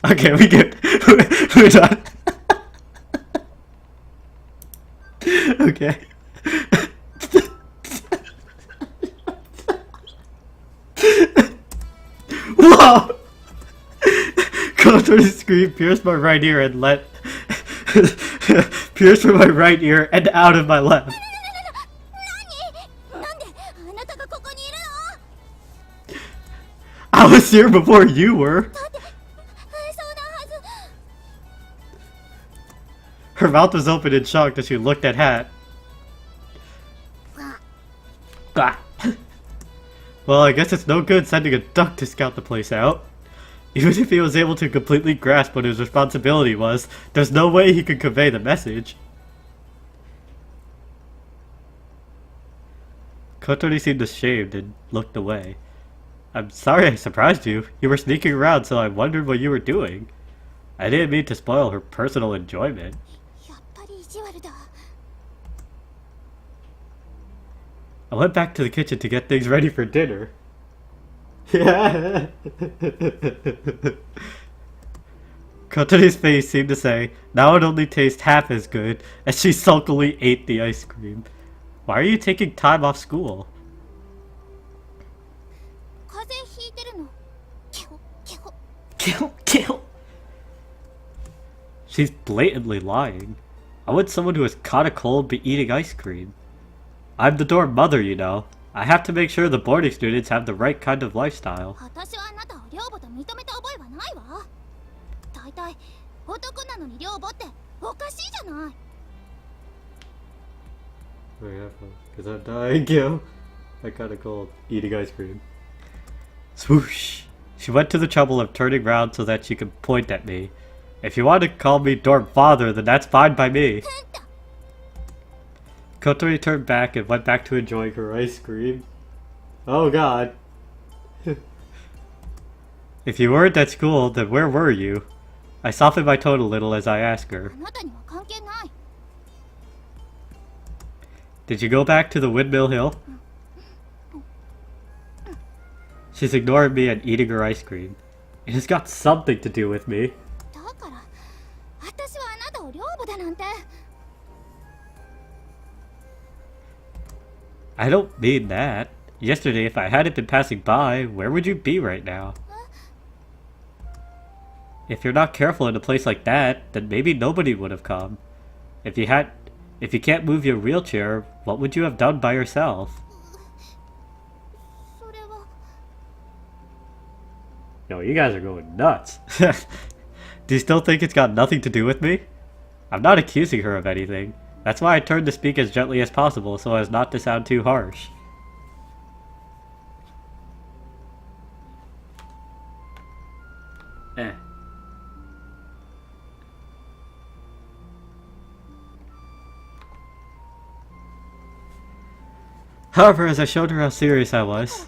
Okay, we get we're done. Okay. Whoa! Kotori's scream pierced my right ear and pierced from my right ear and out of my left. I was here before you were. Her mouth was open in shock as she looked at Hat. Well, I guess it's no good sending a duck to scout the place out. Even if he was able to completely grasp what his responsibility was, there's no way he could convey the message. Kotori seemed ashamed and looked away. I'm sorry I surprised you. You were sneaking around, so I wondered what you were doing. I didn't mean to spoil her personal enjoyment. I went back to the kitchen to get things ready for dinner. Yeah. Kotori's face seemed to say, now it only tastes half as good, as she sulkily ate the ice cream. Why are you taking time off school? Kill. She's blatantly lying. Why would someone who has caught a cold be eating ice cream? I'm the dorm mother, you know. I have to make sure the boarding students have the right kind of lifestyle. Because I'm dying, yo. I got a cold. Eating ice cream. Swoosh! She went to the trouble of turning round so that she could point at me. If you want to call me dorm father, then that's fine by me. Kotori turned back and went back to enjoying her ice cream. Oh god. If you weren't at school, then where were you? I softened my tone a little as I asked her. あなたには関係ない。 Did you go back to the Windmill Hill? She's ignoring me and eating her ice cream. It has got something to do with me. だから私はあなたを寮母だなんて。 I don't mean that. Yesterday, if I hadn't been passing by, where would you be right now? If you're not careful in a place like that, then maybe nobody would have come. If you can't move your wheelchair, what would you have done by yourself? それは。 Yo, you guys are going nuts. Do you still think it's got nothing to do with me? I'm not accusing her of anything. That's why I turned to speak as gently as possible so as not to sound too harsh. However, as I showed her how serious I was,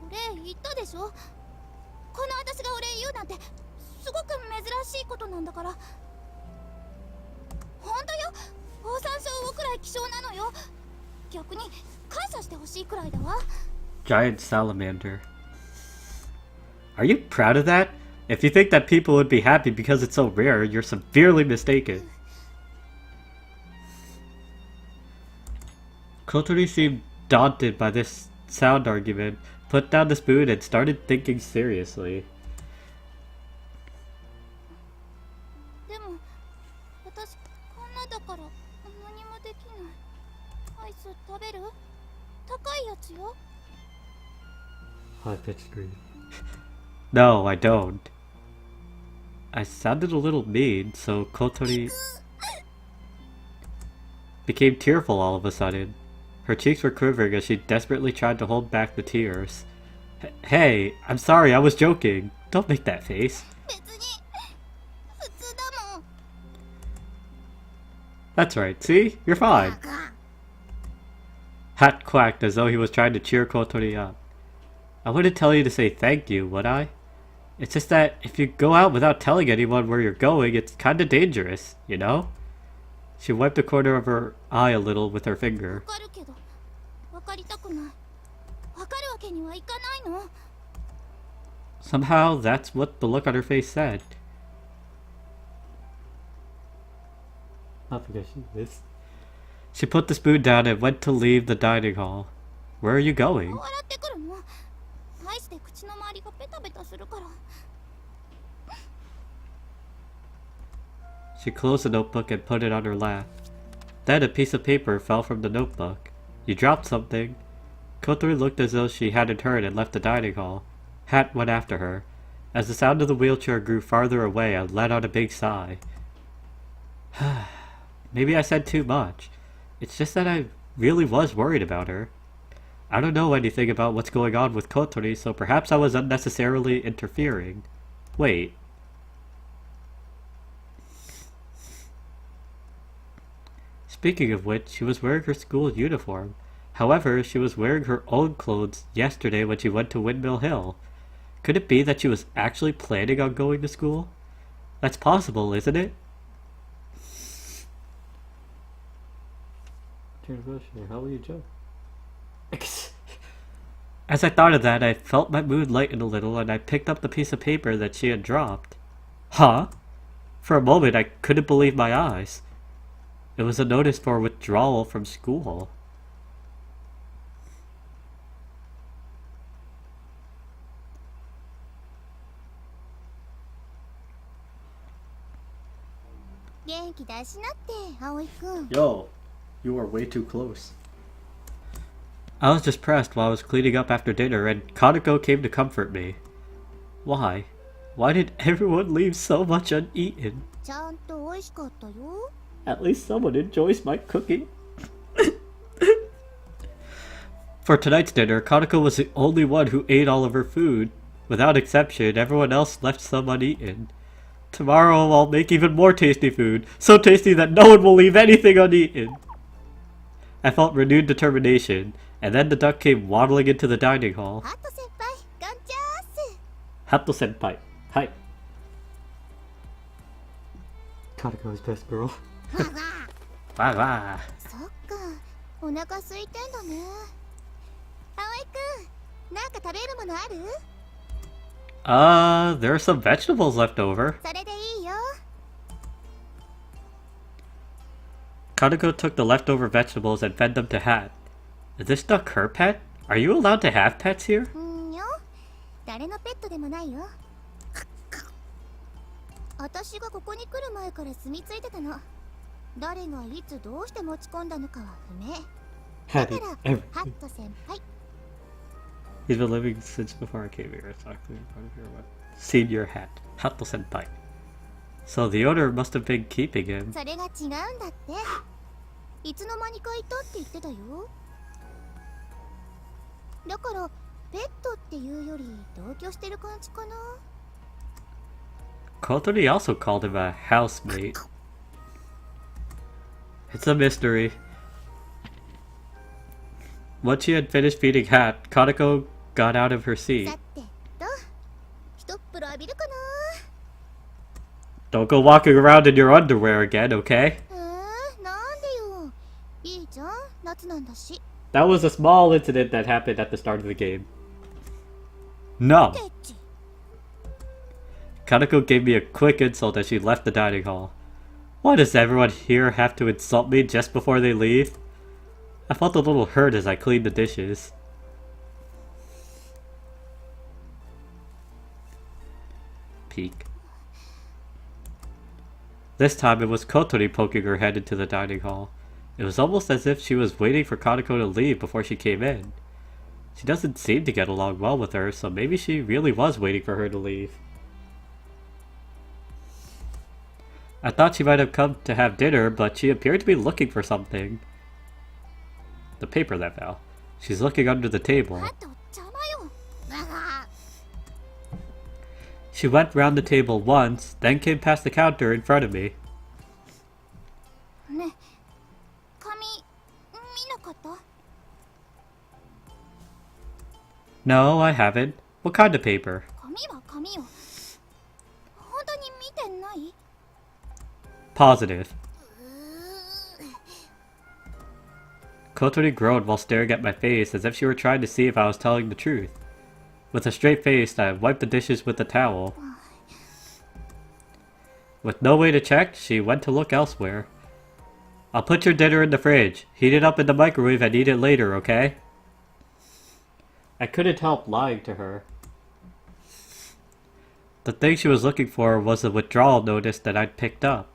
お礼言ったでしょ。この私がお礼言うなんてすごく珍しいことなんだから。本当よ。オオサンショウウオくらい希少なのよ。逆に感謝してほしいくらいだわ。 giant salamander. Are you proud of that? If you think that people would be happy because it's so rare, you're severely mistaken. Kotori seemed daunted by this sound argument, put down the spoon and started thinking seriously. でも私こんなだから何もできない。アイス食べる？高いやつよ。 High pitched scream. No, I don't. I sounded a little mean, so Kotori became tearful all of a sudden. Her cheeks were quivering as she desperately tried to hold back the tears. Hey, I'm sorry, I was joking. Don't make that face. 別に普通だもん。 That's right, see? You're fine. Hat quacked as though he was trying to cheer Kotori up. I wouldn't tell you to say thank you, would I? It's just that if you go out without telling anyone where you're going, it's kinda dangerous, you know? She wiped the corner of her eye a little with her finger. わかるけどわかりたくない。わかるわけにはいかないの。 Somehow, that's what the look on her face said. Not because she missed. She put the spoon down and went to leave the dining hall. Where are you going? 笑ってくるの。アイスで口の周りがベタベタするから。 She closed the notebook and put it on her lap. Then a piece of paper fell from the notebook. You dropped something. Kotori looked as though she hadn't heard and left the dining hall. Hat went after her. As the sound of the wheelchair grew farther away, I let out a big sigh. Maybe I said too much. It's just that I really was worried about her. I don't know anything about what's going on with Kotori, so perhaps I was unnecessarily interfering. Wait. Speaking of which, she was wearing her school uniform. However, she was wearing her own clothes yesterday when she went to Windmill Hill. Could it be that she was actually planning on going to school? That's possible, isn't it? How will you jump? As I thought of that, I felt my mood lighten a little and I picked up the piece of paper that she had dropped. Huh? For a moment, I couldn't believe my eyes. It was a notice for withdrawal from school. Yo, you are way too close. I was just pressed while I was cleaning up after dinner and Kaneko came to comfort me. Why? Why did everyone leave so much uneaten? ちゃんと美味しかったよ。 At least someone enjoys my cooking. For tonight's dinner, Kaneko was the only one who ate all of her food. Without exception, everyone else left some uneaten. Tomorrow I'll make even more tasty food. So tasty that no one will leave anything uneaten. I felt renewed determination, and then the duck came waddling into the dining hall. ハット先輩ガンチャース Hatto senpai. Hi. Kaneko's best girl. わわ Wah wah. そっかお腹空いてんだね葵くんなんか食べるものある There are some vegetables left over. それでいいよ Kaneko took the leftover vegetables and fed them to Hat. Is this duck her pet? Are you allowed to have pets here? うんよ誰のペットでもないよ私がここに来る前から住み着いてたの誰がいつどうして持ち込んだのかは不明だから Ever. ハット先輩 He's been living since before I came here. It's actually in front of your what? Senior Hat. Hatto senpai. So the owner must have been keeping him. それが違うんだっていつの間にかいたって言ってたよだからペットっていうより同居してる感じかな Kotori also called him a housemate. It's a mystery. Once she had finished feeding Hat, Kaneko got out of her seat. さてと一っ風呂浴びるか Don't go walking around in your underwear again, okay? ななんでよいいじゃん夏なんだし That was a small incident that happened at the start of the game. No! ケチ Kaneko gave me a quick insult as she left the dining hall. Why does everyone here have to insult me just before they leave? I felt a little hurt as I cleaned the dishes. Peek. This time it was Kotori poking her head into the dining hall. It was almost as if she was waiting for Kaneko to leave before she came in. She doesn't seem to get along well with her, so maybe she really was waiting for her to leave. I thought she might have come to have dinner, but she appeared to be looking for something. The paper that fell. She's looking under the table. あと邪魔よあ She went round the table once, then came past the counter in front of me. ね紙見なかった No, I haven't. What kind of paper? 紙は紙よ本当に見てない Positive. うー Kotori groaned while staring at my face as if she were trying to see if I was telling the truth. With a straight face, I wiped the dishes with a towel. With no way to check, she went to look elsewhere. I'll put your dinner in the fridge. Heat it up in the microwave and eat it later, okay? I couldn't help lying to her. The thing she was looking for was the withdrawal notice that I'd picked up.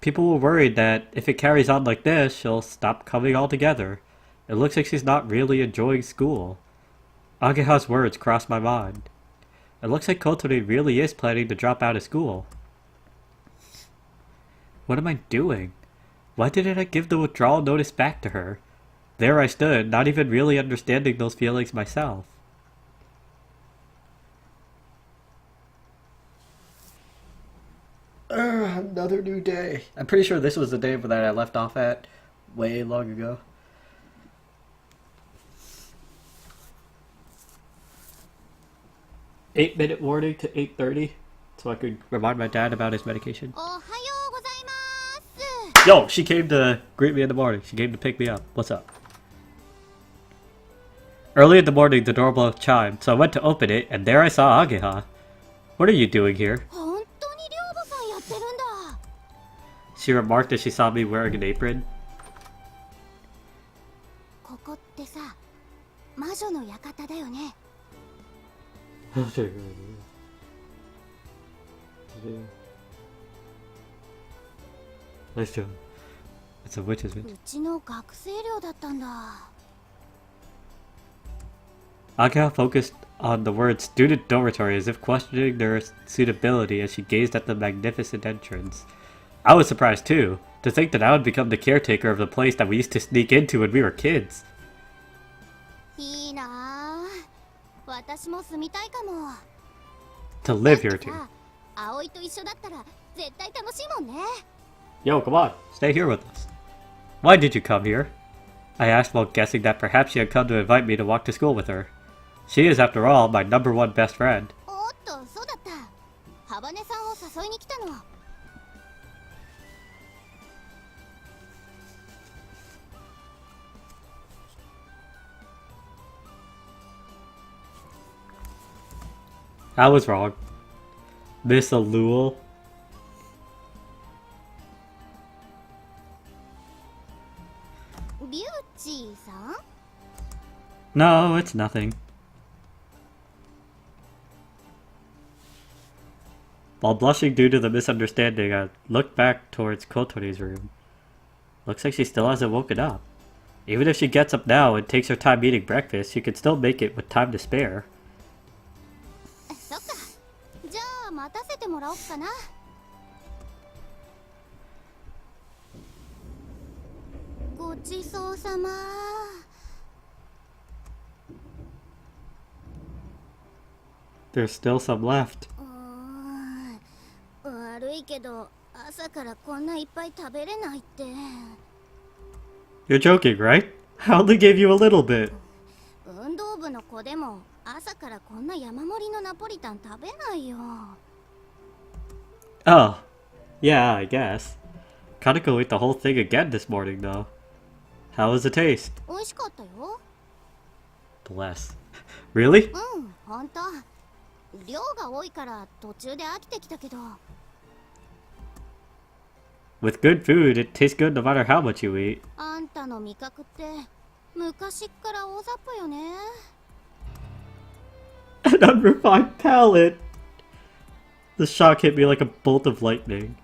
People were worried that if it carries on like this, she'll stop coming altogether. It looks like she's not really enjoying school. Ageha's words crossed my mind. It looks like Kotori really is planning to drop out of school. What am I doing? Why didn't I give the withdrawal notice back to her? There I stood, not even really understanding those feelings myself. Another new day. I'm pretty sure this was the day that I left off at way long ago. Eight-minute warning to 8:30, so I could remind my dad about his medication. おはようございます Yo, she came to greet me in the morning. She came to pick me up. What's up? Early in the morning, the doorbell chimed, so I went to open it, and there I saw Ageha. What are you doing here? 本当に寮母さんやってるんだ She remarked as she saw me wearing an apron. ここってさ魔女の館だよね Nice job. It's a witch's う witch. ちの学生寮だったんだ Ageha focused on the word student dormitory as if questioning their suitability as she gazed at the magnificent entrance. I was surprised too, to think that I would become the caretaker of the place that we used to sneak into when we were kids. いいなあ私も住みたいかも To live here だって too. さ葵と一緒だったら絶対楽しいもんね。 Yo, come on, stay here with us. Why did you come here? I asked while guessing that perhaps she had come to invite me to walk to school with her. She is, after all, my number one best friend. おっと、そうだった。ハバネさんを誘いに来たの。I was wrong. Miss Alul. リュウチーさん？ No, it's nothing. While blushing due to the misunderstanding, I looked back towards Kotori's room. Looks like she still hasn't woken up. Even if she gets up now and takes her time eating breakfast, she could still make it with time to spare. そっか。じゃあ待たせてもらおうかな。ごちそうさま。There's still some left. 悪いけど朝からこんないっぱい食べれないって。 You're joking, right? I only gave you a little bit. 運動部の子でも朝からこんな山盛りのナポリタン食べないよ。 Oh. Yeah, I guess. Kaneko ate the whole thing again this morning, though. How was the taste? 美味しかったよ。 Bless. Really? うん、ほんと。量が多いから途中で飽きてきたけど。 With good food, it tastes good no matter how much you eat. あんたの味覚って昔っから大雑把よね。 An unrefined palate! The shock hit me like a bolt of lightning.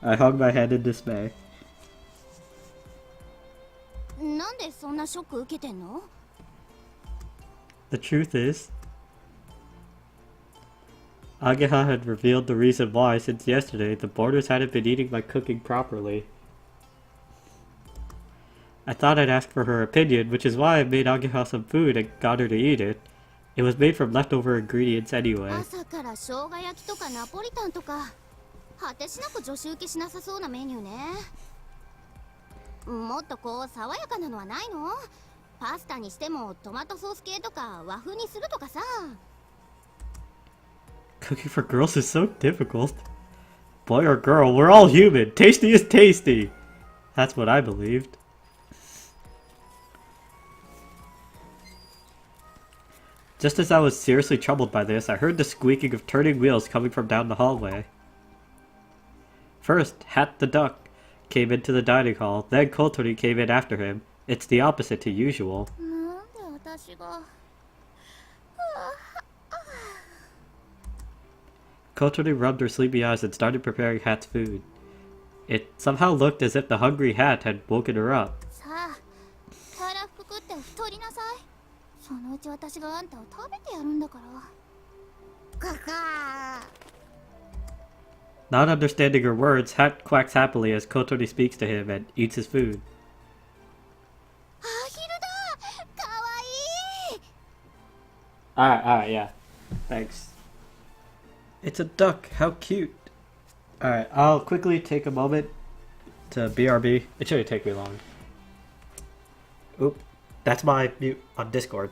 I hung my head in dismay. なんでそんなショック受けてんの？ The truth is, Ageha had revealed the reason why, since yesterday, the boarders hadn't been eating my cooking properly. I thought I'd ask for her opinion, which is why I made Ageha some food and got her to eat it. It was made from leftover ingredients anyway. 朝から生姜焼きとかナポリタンとか果てしなく女子受けしなさそうなメニューね。もっとこう爽やかなのはないの？パスタにしてもトマトソース系とか和風にするとかさ。 Cooking for girls is so difficult. Boy or girl, we're all human. Tasty is tasty. That's what I believed. Just as I was seriously troubled by this, I heard the squeaking of turning wheels coming from down the hallway. First, Hat the Duck came into the dining hall, then Kotori came in after him. It's the opposite to usual. なんで私が。 Kotori rubbed her sleepy eyes and started preparing Hat's food. It somehow looked as if the hungry Hat had woken her up. さあ、たらふく食って太りなさい。そのうち私があんたを食べてやるんだから。かか。 Not understanding her words, Hat quacks happily as Kotori speaks to him and eats his food. アヒルだ。かわいい。 Alright, yeah. Thanks. It's a duck, how cute. Alright, I'll quickly take a moment to BRB. It shouldn't take me long. Oop, that's my mute on Discord.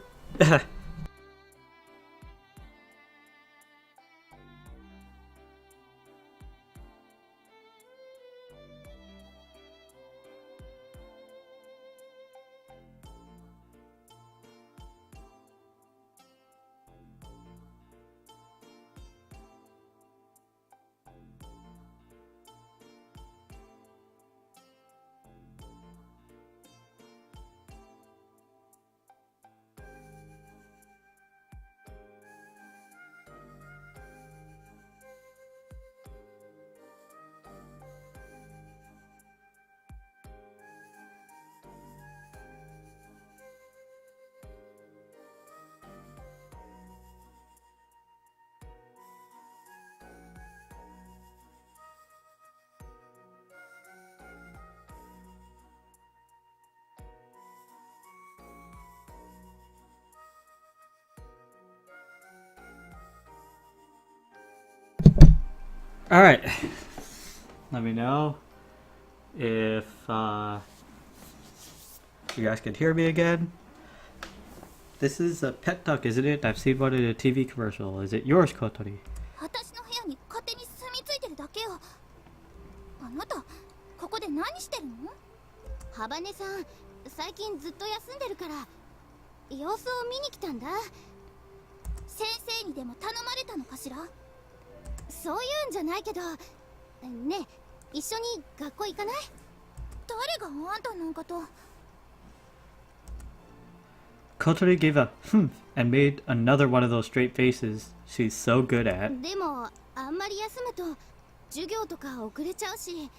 Alright. Let me know if you guys can hear me again. This is a pet duck, isn't it? I've seen one in a TV commercial. Is it yours, Kotori? 私の部屋に勝手に住み着いてるだけよ。あなたここで何してるの？ハバネさん、最近ずっと休んでるから様子を見に来たんだ。先生にでも頼まれたのかしら？そういうんじゃないけど、ねえ、一緒に学校行かない？誰があんたなんかと。Kotori gave a and made another one of those straight faces she's so good at. でもあんまり休むと授業とか遅れちゃうし。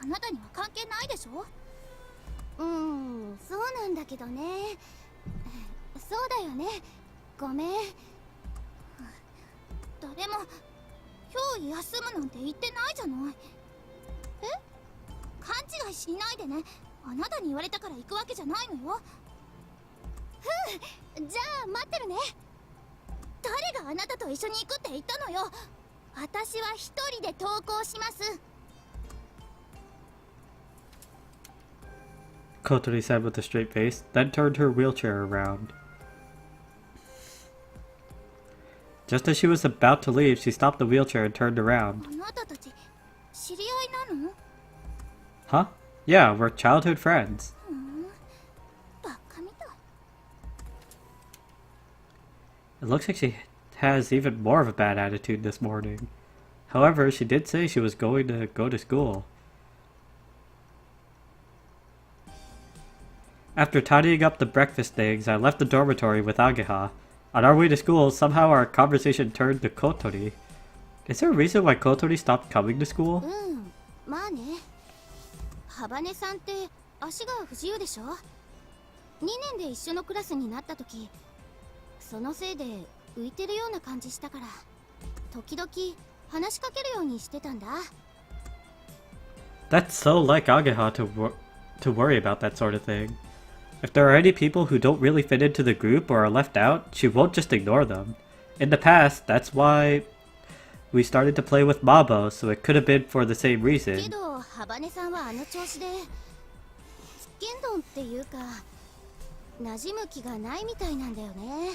あなたには関係ないでしょ？そうなんだけどね。そうだよね。ごめん。誰も今日休むなんて言ってないじゃない。え？勘違いしないでね。あなたに言われたから行くわけじゃないのよ。じゃあ待ってるね。誰があなたと一緒に行くって言ったのよ。私は一人で登校します。Kotori said with a straight face, then turned her wheelchair around. Just as she was about to leave, she stopped the wheelchair and turned around. あなたたち知り合いなの？ Huh? Yeah, we're childhood friends. バカみたい。 It looks like she has even more of a bad attitude this morning. However, she did say she was going to go to school. After tidying up the breakfast things, I left the dormitory with Ageha. On our way to school, somehow our conversation turned to Kotori. Is there a reason why Kotori stopped coming to school? まあね。ハバネさんって足が不自由でしょ？2年で一緒のクラスになった時、そのせいで浮いてるような感じしたから、時々話しかけるようにしてたんだ。That's so like Ageha to worry about that sort of thing. If there are any people who don't really fit into the group or are left out, she won't just ignore them. In the past, that's why we started to play with Mabo, so it could have been for the same け reason. どハバネさんはあの調子でつっけんどんっていうか馴染む気がないみたいなんだよね。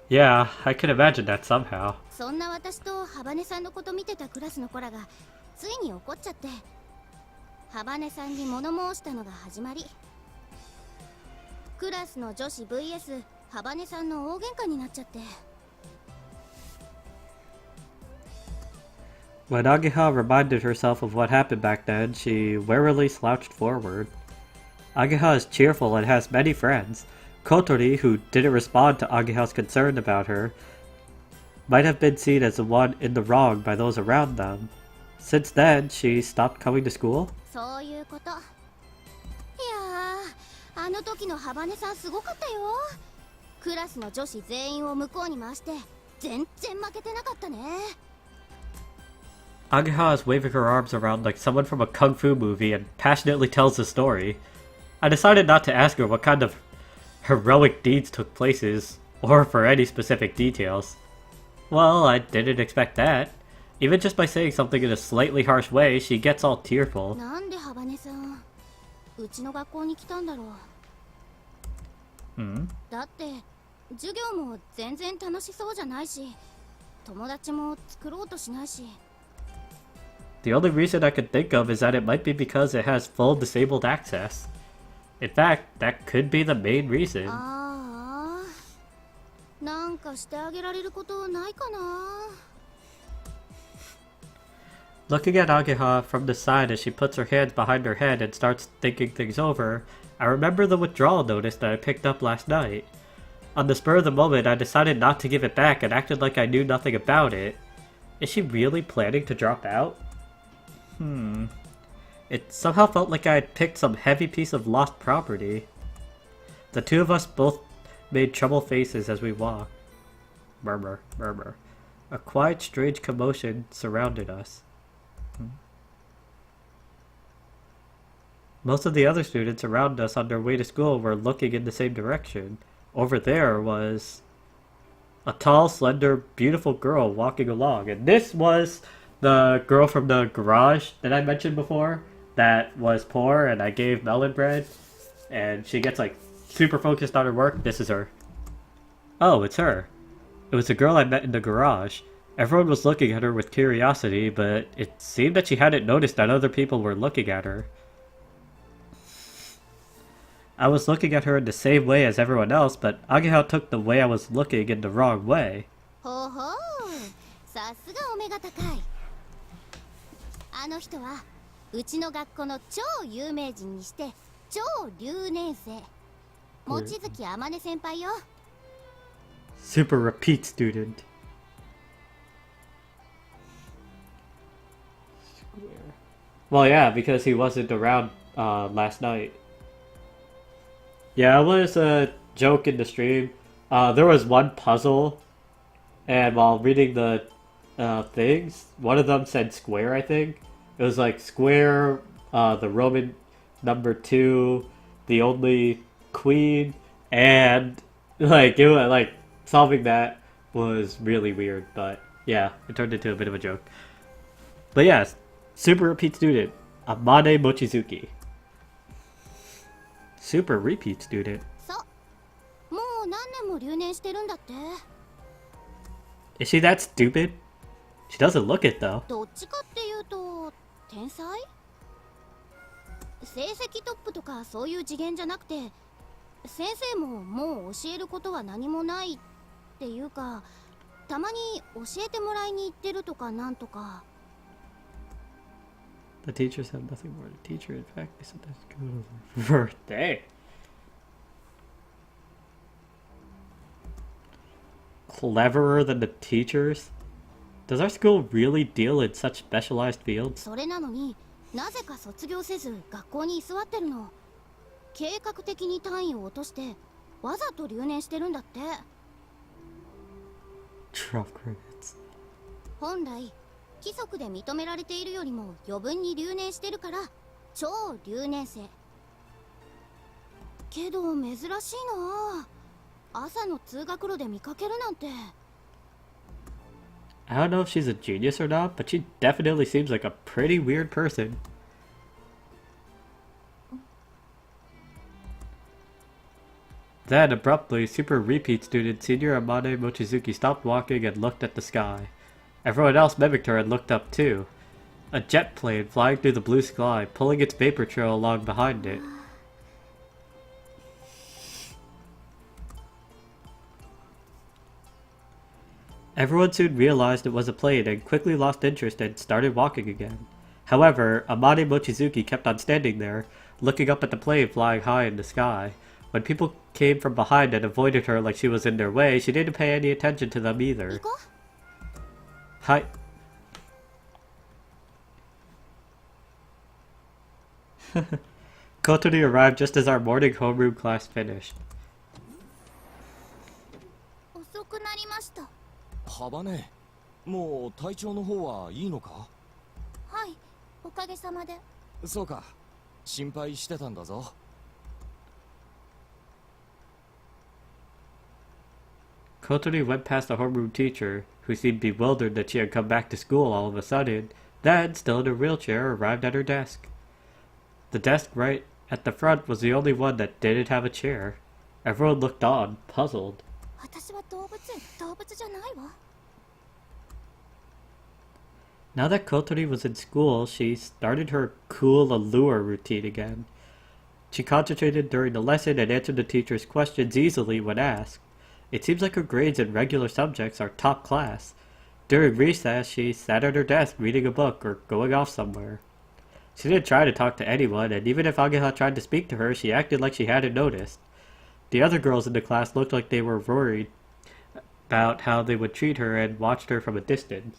Yeah, I can imagine that somehow. そんな私とハバネさんのこと見てたクラスの子らがついに怒っちゃって、ハバネさんに物申したのが始まり。クラスの女子 vs ハバネさんの大喧嘩になっちゃって。 When Ageha reminded herself of what happened back then, she warily slouched forward. Ageha is cheerful and has many friends. Kotori, who didn't respond to Ageha's concern about her, might have been seen as the one in the wrong by those around them. Since then, she stopped coming to school? そういうこと。いやー、あの時のハバネさんすごかったよ。クラスの女子全員を向こうに回して全然負けてなかったね。 Ageha is waving her arms around like someone from a kung fu movie and passionately tells the story. I decided not to ask her what kind of heroic deeds took places, or for any specific details. Well, I didn't expect that. Even just by saying something in a slightly harsh way, she gets all tearful. なんでハバネさん、うちの学校に来たんだろう。だって授業も全然楽しそうじゃないし、友達も作ろうとしないし。 The only reason I could think of is that it might be because it has full disabled access. In fact, that could be the main reason. ああ、なんかしてあげられることないかな。 Looking at Ageha from the side as she puts her hands behind her head and starts thinking things over, I remember the withdrawal notice that I picked up last night. On the spur of the moment, I decided not to give it back and acted like I knew nothing about it. Is she really planning to drop out? It somehow felt like I had picked some heavy piece of lost property. The two of us both made troubled faces as we walked. Murmur, murmur. A quiet, strange commotion surrounded us. Most of the other students around us on their way to school were looking in the same direction. Over there was a tall, slender, beautiful girl walking along. And this was the girl from the garage that I mentioned before that was poor and I gave melon bread. And she gets like super focused on her work. This is her. Oh, it's her. It was the girl I met in the garage. Everyone was looking at her with curiosity, but it seemed that she hadn't noticed that other people were looking at her. I was looking at her in the same way as everyone else, but Ageha took the way I was looking in the wrong way. ほほう、さすがお目が高い。あの人はうちの学校の超有名人にして超留年生、望月天音先輩よ。Super repeat student. Well, yeah, because he wasn't around last night. Yeah, it was a joke in the stream. There was one puzzle, and while reading the things, one of them said square, I think. It was like square, the Roman number 2, the only queen, and like it was like solving that was really weird, but yeah, it turned into a bit of a joke. But yes, super repeat student, Amane Mochizuki. Super repeat student. そう、もう何年も留年してるんだって。 Is she that stupid? She doesn't look it though. どっちかっていうと天才？成績トップとかそういう次元じゃなくて、先生ももう教えることは何もないっていうか、たまに教えてもらいに行ってるとかなんとか。 The teacher said nothing more. The teacher, in fact, they said that's good over birthday. Cleverer than the teachers? Does our school really deal in such specialized fields? それなのになぜか卒業せず学校に居座ってるの。計画的に単位を落としてわざと留年してるんだって。 Drop credits. 本来規則で認められているよりも余分に留年してるから超留年生。けど珍しいな。朝の通学路で見かけるなんて。 I don't know if she's a genius or not, but she definitely seems like a pretty weird person. Then, abruptly, super repeat student Senior Amane Mochizuki stopped walking and looked at the sky. Everyone else mimicked her and looked up too. A jet plane flying through the blue sky, pulling its vapor trail along behind it. Everyone soon realized it was a plane and quickly lost interest and started walking again. However, Amane Mochizuki kept on standing there, looking up at the plane flying high in the sky. When people came from behind and avoided her like she was in their way, she didn't pay any attention to them either. Hi. Kotori arrived just as our morning homeroom class finished. 遅くなりました。幅ね、もう体調の方はいいのか？はい、おかげさまで。そうか、心配してたんだぞ。Kotori went past the homeroom teacher, who seemed bewildered that she had come back to school all of a sudden, then, still in her wheelchair, arrived at her desk. The desk right at the front was the only one that didn't have a chair. Everyone looked on, puzzled. 私は動物じゃないわ。 Now that Kotori was in school, she started her cool allure routine again. She concentrated during the lesson and answered the teacher's questions easily when asked. It seems like her grades in regular subjects are top class. During recess, she sat at her desk reading a book or going off somewhere. She didn't try to talk to anyone, and even if Ageha tried to speak to her, she acted like she hadn't noticed. The other girls in the class looked like they were worried about how they would treat her and watched her from a distance.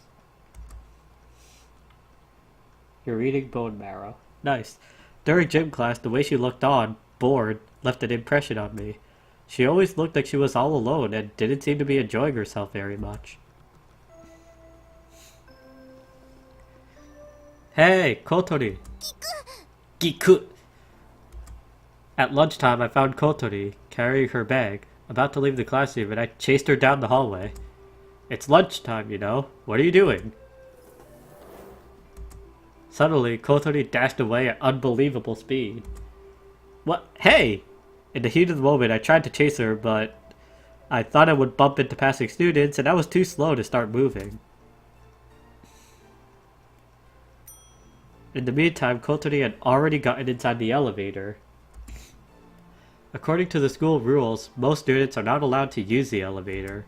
You're eating bone marrow. Nice. During gym class, the way she looked on, bored, left an impression on me. She always looked like she was all alone and didn't seem to be enjoying herself very much. Hey, Kotori! Giku! At lunchtime, I found Kotori, carrying her bag. about to leave the classroom and I chased her down the hallway. It's lunchtime, you know. What are you doing? Suddenly, Kotori dashed away at unbelievable speed. What? Hey! In the heat of the moment, I tried to chase her, but I thought I would bump into passing students, and I was too slow to start moving. In the meantime, Kotori had already gotten inside the elevator. According to the school rules, most students are not allowed to use the elevator.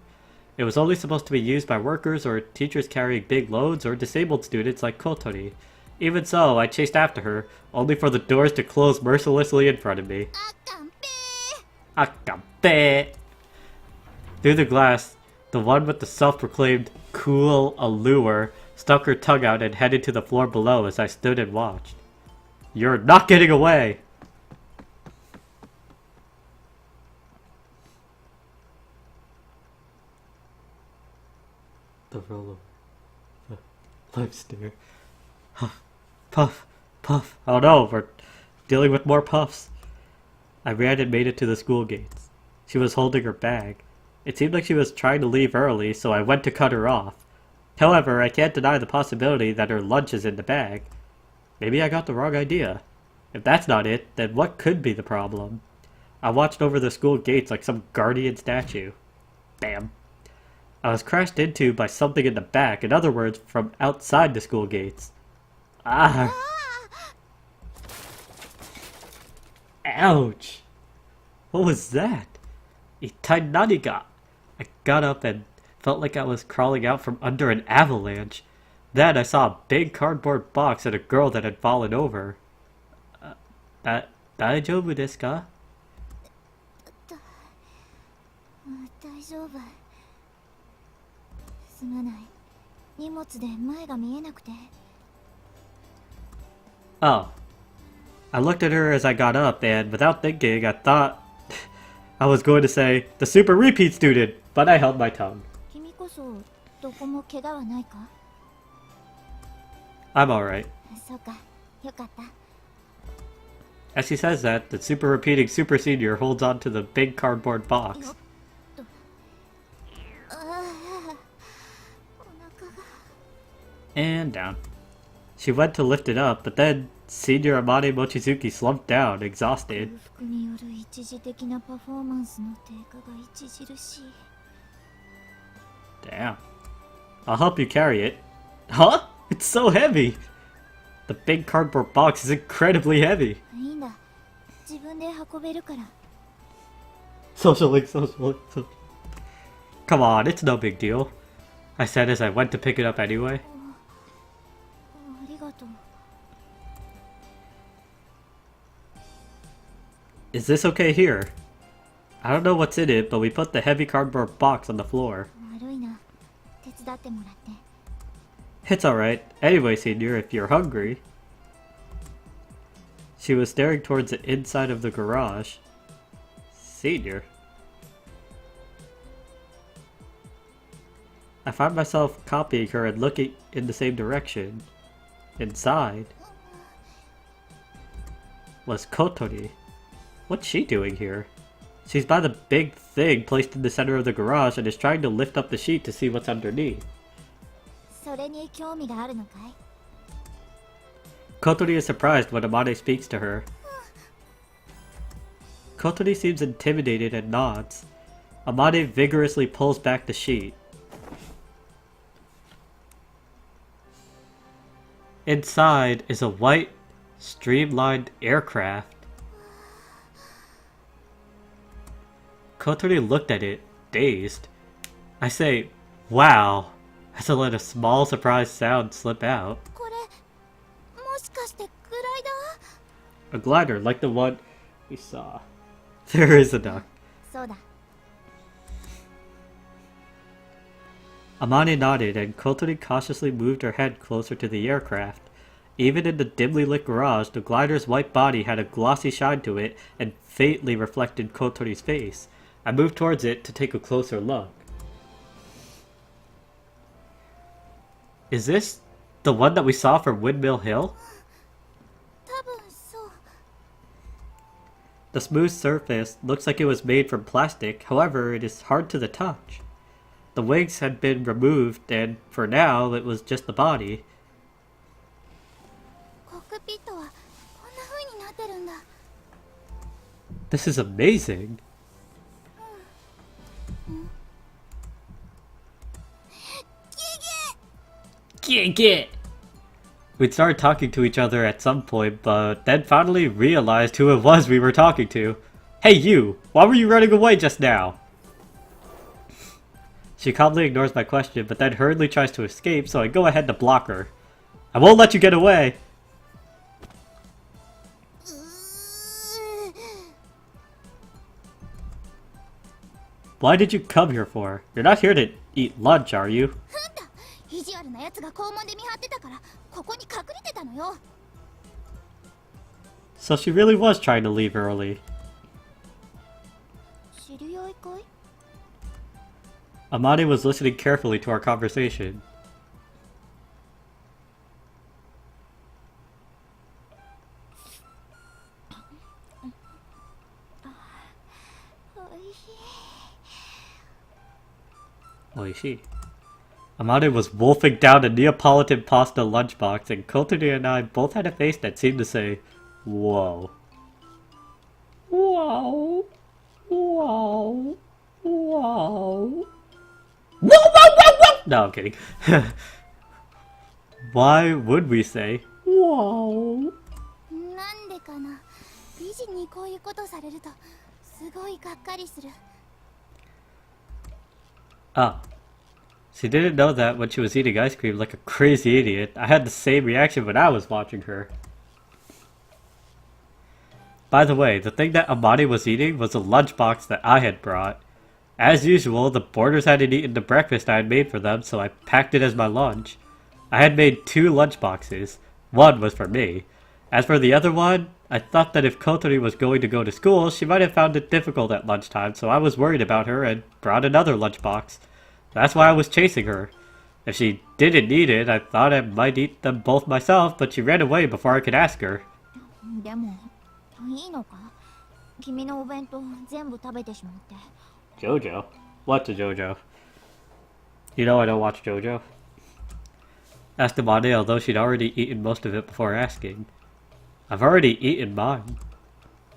It was only supposed to be used by workers or teachers carrying big loads or disabled students like Kotori. Even so, I chased after her, only for the doors to close mercilessly in front of me. Akampe! Through the glass, the one with the self-proclaimed cool allure stuck her tongue out and headed to the floor below as I stood and watched. You're not getting away! The rollover. The life stare. Huff, puff, puff. Oh no, we're dealing with more puffs. I ran and made it to the school gates. She was holding her bag. It seemed like she was trying to leave early, so I went to cut her off. However, I can't deny the possibility that her lunch is in the bag. Maybe I got the wrong idea. If that's not it, then what could be the problem? I watched over the school gates like some guardian statue. Damn. I was crashed into by something in the back, in other words, from outside the school gates. Ah! Ouch! What was that? Itai nani ga? I got up and felt like I was crawling out from under an avalanche. Then I saw a big cardboard box and a girl that had fallen over. Daijoubu desu ka? 大丈夫。すまない。荷物で前が見えなくて。Oh. I looked at her as I got up, and without thinking, I thought I was going to say, the super repeat student, but I held my tongue. 君こそどこも怪我はないか？ I'm alright. そうか。よかった。 As she says that, the super repeating super senior holds on to the big cardboard box. ああ、お腹が。 And down. She went to lift it up, but then Senior Amane Mochizuki slumped down, exhausted. 空腹による一時的なパフォーマンスの低下が著しい。 Damn. I'll help you carry it. Huh? It's so heavy! The big cardboard box is incredibly heavy. いいんだ。自分で運べるから。 Social link, social link, social link. Come on, it's no big deal. I said as I went to pick it up anyway. ありがとう。 Is this okay here? I don't know what's in it, but we put the heavy cardboard box on the floor. 悪いな。手伝ってもらって。 It's alright. Anyway, Senior, if you're hungry. She was staring towards the inside of the garage. Senior. I found myself copying her and looking in the same direction. Inside was Kotori. What's she doing here? She's by the big thing placed in the center of the garage and is trying to lift up the sheet to see what's underneath. それに興味があるのかい？ Kotori is surprised when Amane speaks to her. Kotori seems intimidated and nods. Amane vigorously pulls back the sheet. Inside is a white, streamlined aircraft. Kotori looked at it, dazed. I say, wow, as I let a small surprised sound slip out. これ、もしかしてグライダー？ A glider like the one we saw. There is a duck. そうだ。 Amane nodded and Kotori cautiously moved her head closer to the aircraft. Even in the dimly lit garage, the glider's white body had a glossy shine to it and faintly reflected Kotori's face. I moved towards it to take a closer look. Is this the one that we saw from Windmill Hill? 多分そう。The smooth surface looks like it was made from plastic, however, it is hard to the touch. The wings had been removed, and for now, it was just the body. コックピットはこんな風になってるんだ。 This is amazing. We'd started talking to each other at some point, but then finally realized who it was we were talking to. Hey you! Why were you running away just now? She calmly ignores my question, but then hurriedly tries to escape, so I go ahead to block her. I won't let you get away! Why did you come here for? You're not here to eat lunch, are you? 意地悪なやつが校門で見張ってたからここに隠れてたのよ。 So she really was trying to leave early. 知り合いかい？ Amane was listening carefully to our conversation. Oishii. Amane was wolfing down a Neapolitan pasta lunchbox, and Kotani and I both had a face that seemed to say, "Whoa. Whoa. Whoa. Whoa. Whoa, whoa, whoa, whoa! No, I'm kidding. Why would we say, whoa? なんでかな。美人にこういうことされるとすごいがっかりする。 Ah. She didn't know that when she was eating ice cream like a crazy idiot. I had the same reaction when I was watching her. By the way, the thing that Amane was eating was a lunchbox that I had brought. As usual, the boarders hadn't eaten the breakfast I had made for them, so I packed it as my lunch. I had made 2 lunchboxes. One was for me. As for the other one, I thought that if Kotori was going to go to school, she might have found it difficult at lunchtime, so I was worried about her and brought another lunchbox. That's why I was chasing her. If she didn't need it, I thought I might eat them both myself, but she ran away before I could ask her. でもいいのか？君のお弁当全部食べてしまって。 JoJo? What's a JoJo? You know I don't watch JoJo. Asked Amane, although she'd already eaten most of it before asking. I've already eaten mine.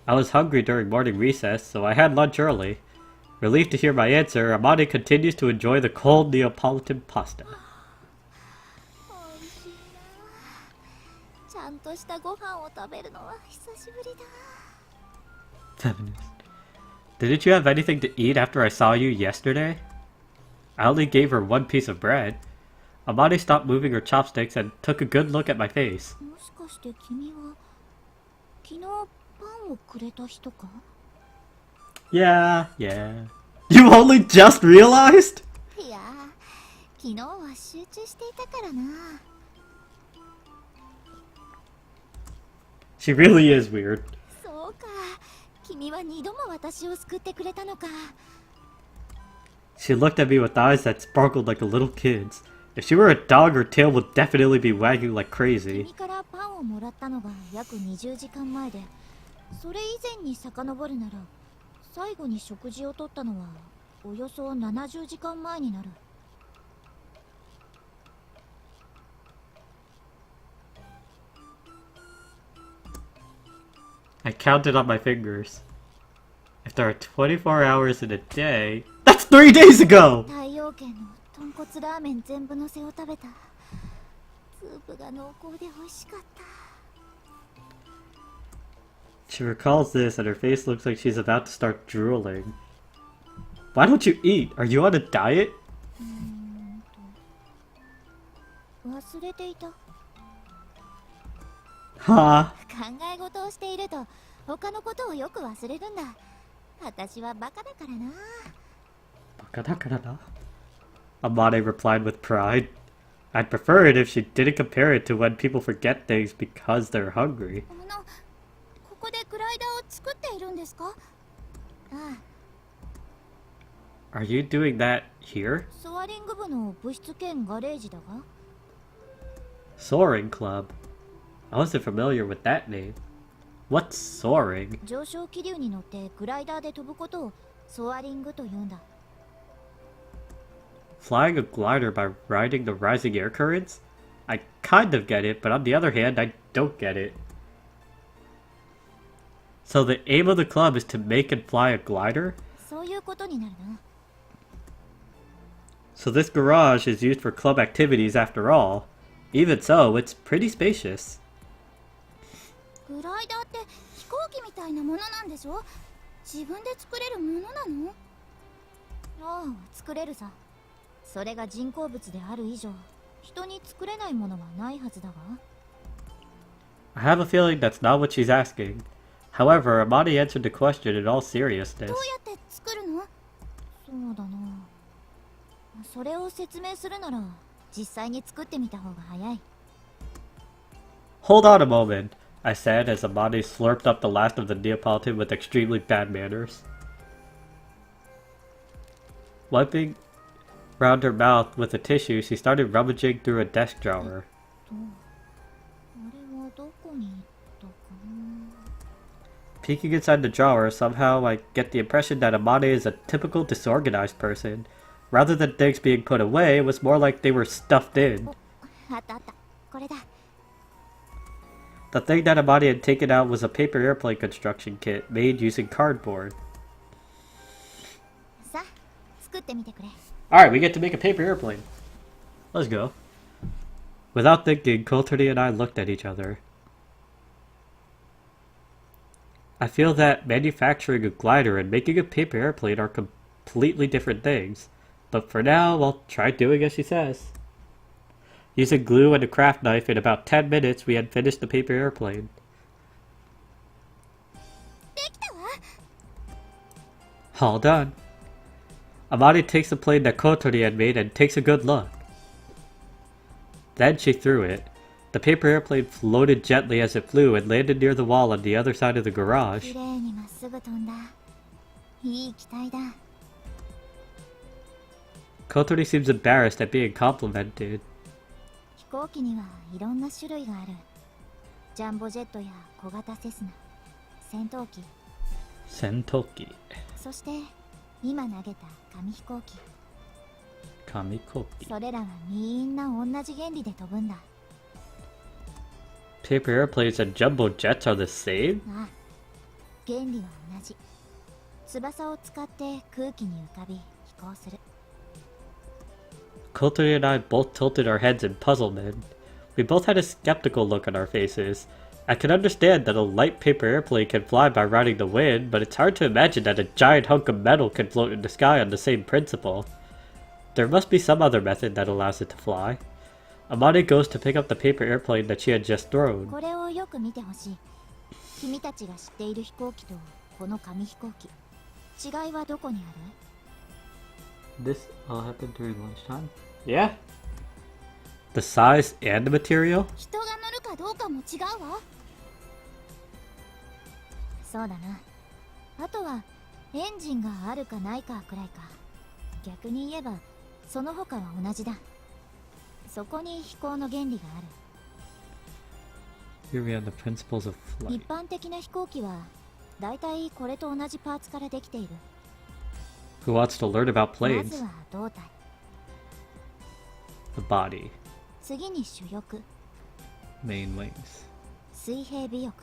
I was hungry during morning recess, so I had lunch early. Relieved to hear my answer, Amane continues to enjoy the cold Neapolitan pasta. おいしいな。ちゃんとしたご飯を食べるのは久しぶりだ。 Feminist. Didn't you have anything to eat after I saw you yesterday? I only gave her 1 piece of bread. Amane stopped moving her chopsticks and took a good look at my face. もしかして君は昨日パンをくれた人か？ Yeah. You only just realized? いや、昨日は集中していたからな。 She really is weird. そうか、君は2度も私を救ってくれたのか。 She looked at me with eyes that sparkled like a little kid's. If she were a dog, her tail would definitely be wagging like crazy. 君からパンをもらったのが約20時間前で、それ以前に遡るなら、最後に食事をとったのはおよそ70時間前になる。 I counted on my fingers. If there are 24 hours in a day, that's 3 days ago! 太陽圏の豚骨ラーメン全部のせを食べた。スープが濃厚で美味しかった。 She recalls this and her face looks like she's about to start drooling. Why don't you eat? Are you on a diet? 忘れていた。 Ha. 考え事をしていると他のことをよく忘れるんだ。私はバカだからな。 Bakadakadada. Amane replied with pride. I'd prefer it if she didn't compare it to when people forget things because they're hungry. ここでグライダーを作っているんですか？ああ。 Are you doing that here? ソアリング部の部室兼ガレージだが。 Soaring Club. I wasn't familiar with that name. What's soaring? 上昇気流に乗ってグライダーで飛ぶことをソアリングと言うんだ。 Flying a glider by riding the rising air currents? I kind of get it, but on the other hand, I don't get it. So the aim of the club is to make and fly a glider? そういうことになるな。 So this garage is used for club activities after all. Even so, it's pretty spacious. グライダーって飛行機みたいなものなんでしょ？自分で作れるものなの？ああ、作れるさ。それが人工物である以上、人に作れないものはないはずだが。 I have a feeling that's not what she's asking. However, Amani answered the question in all seriousness. どうやって作るの？そうだな。それを説明するなら、実際に作ってみた方が早い。 Hold on a moment, I said as Amani slurped up the last of the Neapolitan with extremely bad manners. Wiping around her mouth with a tissue, she started rummaging through a desk drawer. あれはどこに行ったかな。 Peeking inside the drawer, somehow I get the impression that Amane is a typical disorganized person. Rather than things being put away, it was more like they were stuffed in. あったあった。これだ。 The thing that Amane had taken out was a paper airplane construction kit made using cardboard. さあ、作ってみてくれ。 Alright, we get to make a paper airplane. Let's go. Without thinking, Coulterty and I looked at each other. I feel that manufacturing a glider and making a paper airplane are completely different things. But for now, I'll try doing as she says. Using glue and a craft knife, in about 10 minutes, we had finished the paper airplane. できたわ。 All done. Amani takes the plane that Kotori had made and takes a good look. Then she threw it. The paper airplane floated gently as it flew and landed near the wall on the other side of the garage. 綺麗にまっすぐ飛んだ。いい機体だ。 Kotori seems embarrassed at being complimented. 飛行機にはいろんな種類がある。ジャンボジェットや小型セスナ、戦闘機、 Sentoki. そして今投げた紙飛行機。 Kamikoki. それらはみんな同じ原理で飛ぶんだ。 Paper airplanes and jumbo jets are the same? ああ、原理は同じ。翼を使って空気に浮かび飛行する。 Kotori and I both tilted our heads in puzzlement. We both had a skeptical look on our faces. I can understand that a light paper airplane can fly by riding the wind, but it's hard to imagine that a giant hunk of metal can float in the sky on the same principle. There must be some other method that allows it to fly. Amane goes to pick up the paper airplane that she had just thrown. これをよく見てほしい。君たちが知っている飛行機とこの紙飛行機。違いはどこにある？ This all happened during lunchtime? Yeah. The size and the material? 人が乗るかどうかも違うわ。そうだな。あとはエンジンがあるかないかくらいか。逆に言えばその他は同じだ。そこに飛行の原理がある。 Here we have the principles of 一 flight. 般的な飛行機はだいたいこれと同じパーツからできている。 Who wants to learn about ま planes? ずは胴体、 The body. 次に主翼、 Main wings. 水平尾翼、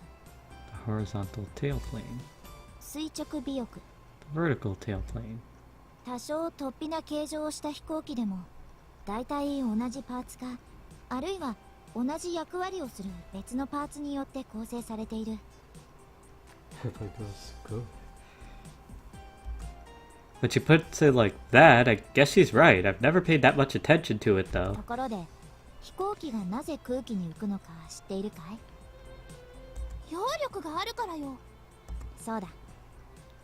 The horizontal tail plane. 垂直尾翼。 The vertical tail plane. 多少突飛な形状をした飛行機でもだいたい同じパーツか、あるいは同じ役割をする別のパーツによって構成されている。 When she puts it like that, I guess she's right. I've never paid that much attention to it, though. ところで飛行機がなぜ空気に浮くのか知っているかい？揚力があるからよ。そうだ。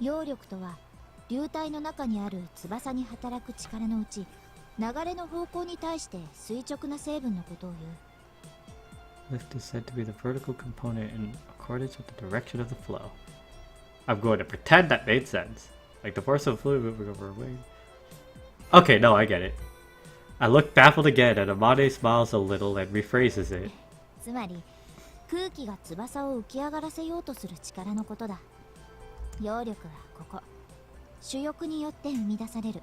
揚力とは流体の中にある翼に働く力のうち、流れの方向に対して垂直な成分のことを言う。 Lift is said to be the vertical component in accordance with the direction of the flow. I'm going to pretend that made sense. Like the force of fluid moving over a wing. Okay, no, I get it. I look baffled again and Amane smiles a little and rephrases it. つまり空気が翼を浮き上がらせようとする力のことだ。揚力はここ主翼によって生み出される。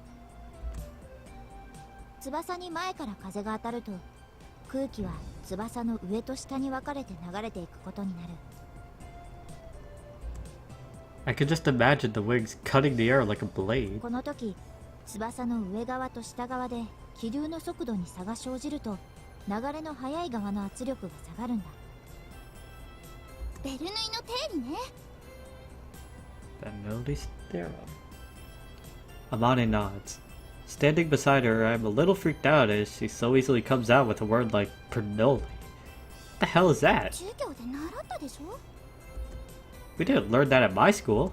翼に前から風が当たると空気は翼の上と下に分かれて流れていくことになる。 I could just imagine the wings cutting the air like a blade. この時翼の上側と下側で気流の速度に差が生じると流れの速い側の圧力が下がるんだ。ベルヌイの定理ね。 Bernoulli's theorem. Amane nods. Standing beside her, I'm a little freaked out as she so easily comes out with a word like Bernoulli. What the hell is that? 授業で習ったでしょ。 We didn't learn that at my school.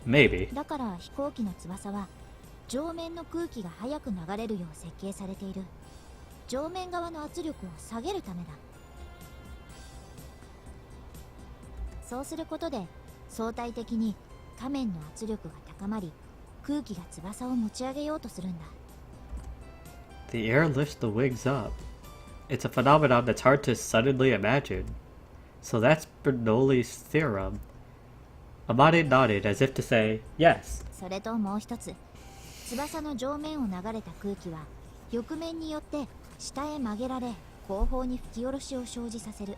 Maybe. だから飛行機の翼は上面の空気が速く流れるよう設計されている。上面側の圧力を下げるためだ。そうすることで相対的に仮面の圧力が高まり空気が翼を持ち上げようとするんだ。 The air lifts the wings up. It's a phenomenon that's hard to suddenly imagine. So that's Bernoulli's theorem. Amane nodded as if to say, yes. それともう一つ、翼の上面を流れた空気は翼面によって下へ曲げられ後方に吹き下ろしを生じさせる。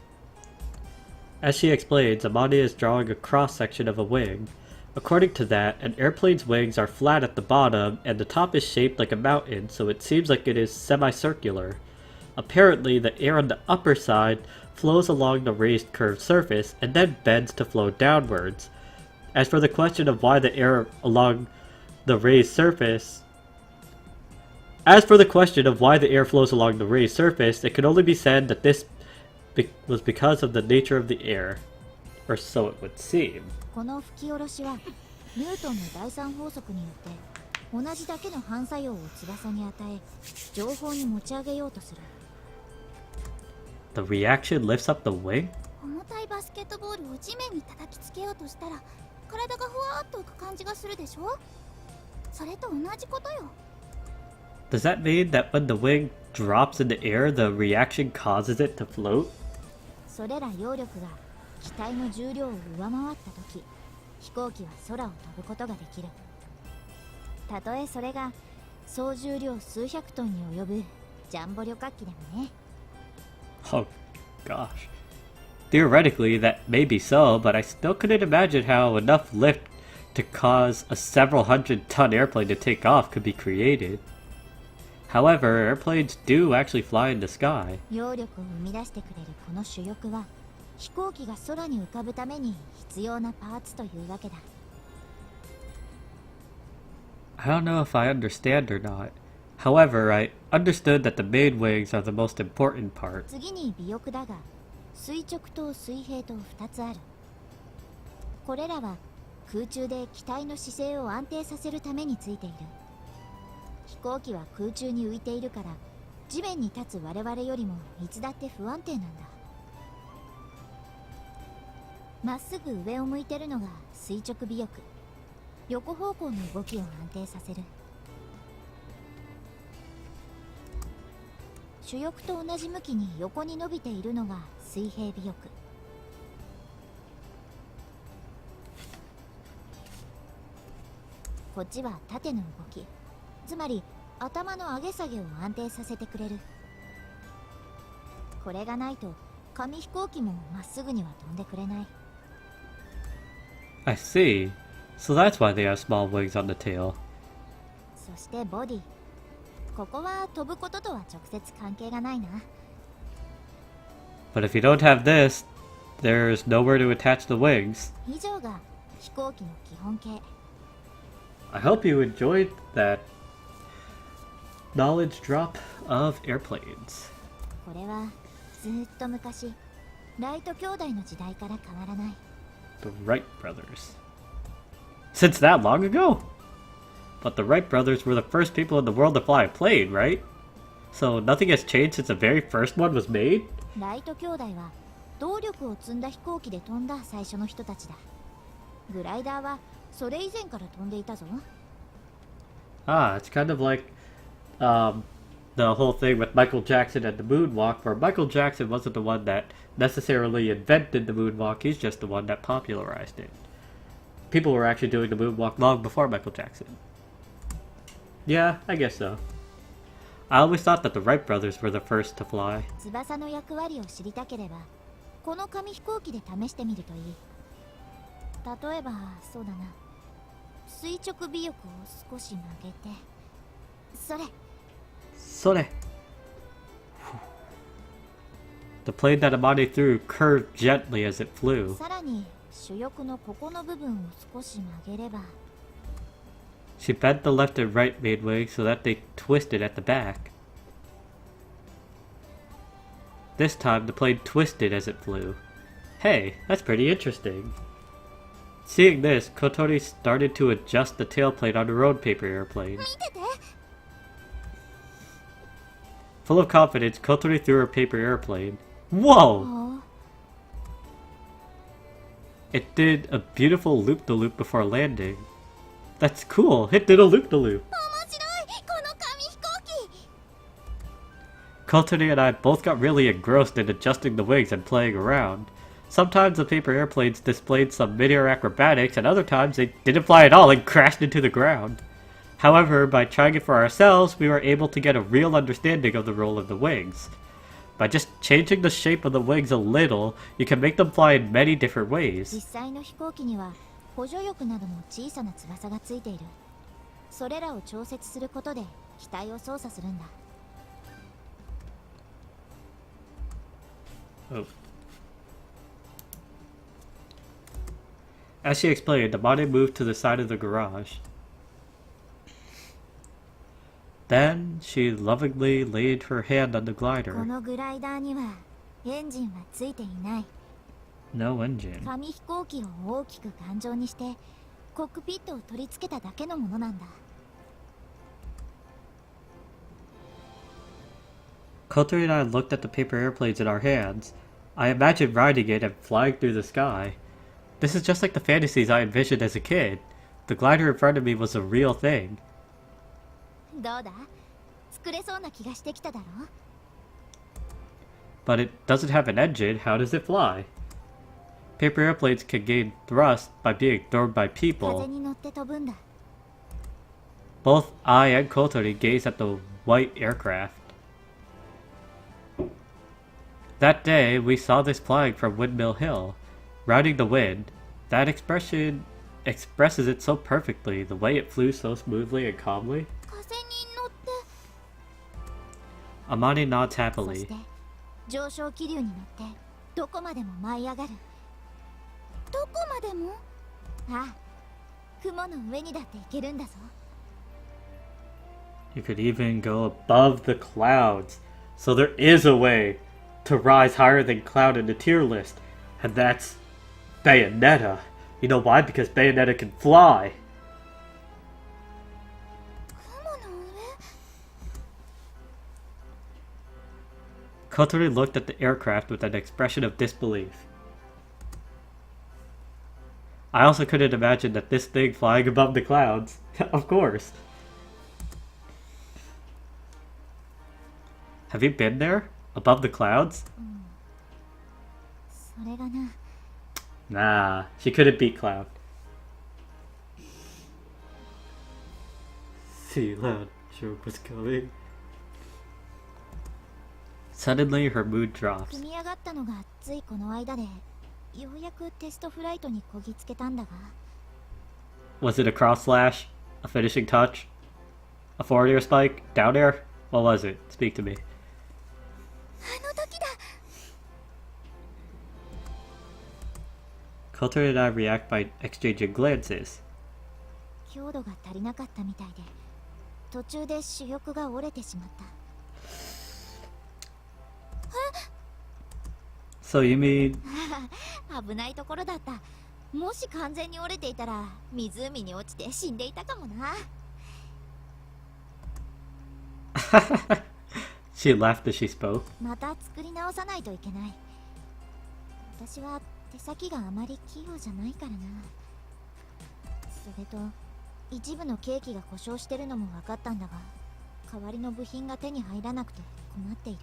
As she explains, Amane is drawing a cross-section of a wing. According to that, an airplane's wings are flat at the bottom and the top is shaped like a mountain, so it seems like it is semicircular. Apparently, the air on the upper side flows along the raised curved surface and then bends to flow downwards. As for the question of why the air along the raised surface, it can only be said that this was because of the nature of the air, or so it would seem. この吹き下ろしはニュートンの第三法則によって同じだけの反作用を翼に与え上方に持ち上げようとする。 The reaction lifts up the wing? 重たいバスケットボールを地面に叩きつけようとしたら体がふわーっと浮く感じがするでしょ。それと同じことよ。 Does that mean that when the wing drops in the air, the reaction causes it to float? それら揚力が機体の重量を上回った時飛行機は空を飛ぶことができる。たとえそれが総重量数百トンに及ぶジャンボ旅客機でもね。 Oh, gosh. Theoretically, that may be so, but I still couldn't imagine how enough lift to cause a several hundred-ton airplane to take off could be created. However, airplanes do actually fly in the sky. 揚力を生み出してくれるこの主翼は飛行機が空に浮かぶために必要なパーツというわけだ。 I don't know if I understand or not. However, I understood that the main wings are the most important part. 次に尾翼だが垂直と水平と2つある。これらは空中で機体の姿勢を安定させるためについている。飛行機は空中に浮いているから地面に立つ我々よりもいつだって不安定なんだ。まっすぐ上を向いてるのが垂直尾翼。横方向の動きを安定させる。主翼と同じ向きに横に伸びているのが水平尾翼。こっちは縦の動き、つまり頭の上げ下げを安定させてくれる。これがないと紙飛行機もまっすぐには飛んでくれない。 I see. So that's why they have small wings on the tail. そしてボディ、ここは飛ぶこととは直接関係がないな。 But if you don't have this, there's nowhere to attach the wings. 以上が飛行機の基本形。 I hope you enjoyed that knowledge drop of airplanes. これはずーっと昔ライト兄弟の時代から変わらない。 The Wright brothers. Since that long ago? But the Wright brothers were the first people in the world to fly a plane, right? So nothing has changed since the very first one was made? ライト兄弟は動力を積んだ飛行機で飛んだ最初の人たちだ。グライダーはそれ以前から飛んでいたぞ。 Ah, it's kind of like the whole thing with Michael Jackson and the moonwalk, where Michael Jackson wasn't the one that necessarily invented the moonwalk, he's just the one that popularized it. People were actually doing the moonwalk long before Michael Jackson. Yeah, I guess so. I always thought that the Wright brothers were the first to fly. 翼の役割を知りたければ、この紙飛行機で試してみるといい。例えば、そうだな。垂直尾翼を少し曲げて。それ。Sore. The plane that Amani threw curved gently as it flew. さらに主翼のここの部分を少し曲げれば。She bent the left and right main wing so that they twisted at the back. This time the plane twisted as it flew. Hey, that's pretty interesting. Seeing this, Kotori started to adjust the tailplane on her own paper airplane. 見てて。Full of confidence, Kotori threw her paper airplane. Whoa! お It did a beautiful loop-the-loop before landing. That's cool! It did a loop-the-loop! 面白いこの紙飛行機。 Kotori and I both got really engrossed in adjusting the wings and playing around. Sometimes the paper airplanes displayed some mid-air acrobatics, and other times they didn't fly at all and crashed into the ground. However, by trying it for ourselves, we were able to get a real understanding of the role of the wings. By just changing the shape of the wings a little, you can make them fly in many different 実 ways. 際の飛行機には補助翼などの小さな翼がついている。それらを調節することで機体を操作するんだ。 Oh. As she explained, Amane moved to the side of the garage. Then she lovingly laid her hand on the こ glider. のグライダーにはエンジンはついていない。 No engine. 紙飛行機を大きく頑丈にしてコックピットを取り付けただけのものなんだ。 Kotori and I looked at the paper airplanes in our hands. I imagined riding it and flying through the sky. This is just like the fantasies I envisioned as a kid. The glider in front of me was a real thing. どうだ？作れそうな気がしてきただろ？ But it doesn't have an engine, how does it fly? Paper airplanes can gain thrust by being thrown by 風 people. に乗って飛ぶんだ。 Both I and Kotori gazed at the white aircraft. That day, we saw this flying from Windmill Hill, riding the wind. That expression expresses it so perfectly, the way it flew so smoothly and calmly. 風に乗って。 Amani nods そ happily. して上昇気流に乗ってどこまでも舞い上がる。どこまでも？ああ、雲の上にだって行けるんだぞ。 You could even go above the clouds. So there is a way to rise higher than Cloud in the tier list. And that's Bayonetta. You know why? Because Bayonetta can fly. 雲の上？ Kotori looked at the aircraft with an expression of disbelief. I also couldn't imagine that this thing flying above the clouds. Of course. Have you been there? Above the clouds? それがな。 Nah, she couldn't beat Cloud. See, loud joke was coming. Suddenly, her mood drops. 組み上がったのがついこの間で、ようやくテストフライトにこぎつけたんだが。 Was it a cross slash? A finishing touch? A forward air spike? Down air? What was it? Speak to me. あの時だ。 Kotori and I react by exchanging glances. 強度が足りなかったみたいで、途中で主翼が折れてしまった。 So you mean... 危ないところだった。もし完全に折れていたら湖に落ちて死んでいたかもな。 She laughed as she spoke. また作り直さないといけない。私は手先があまり器用じゃないからな。それと一部のケーキが故障してるのも分かったんだが、代わりの部品が手に入らなくて困っている。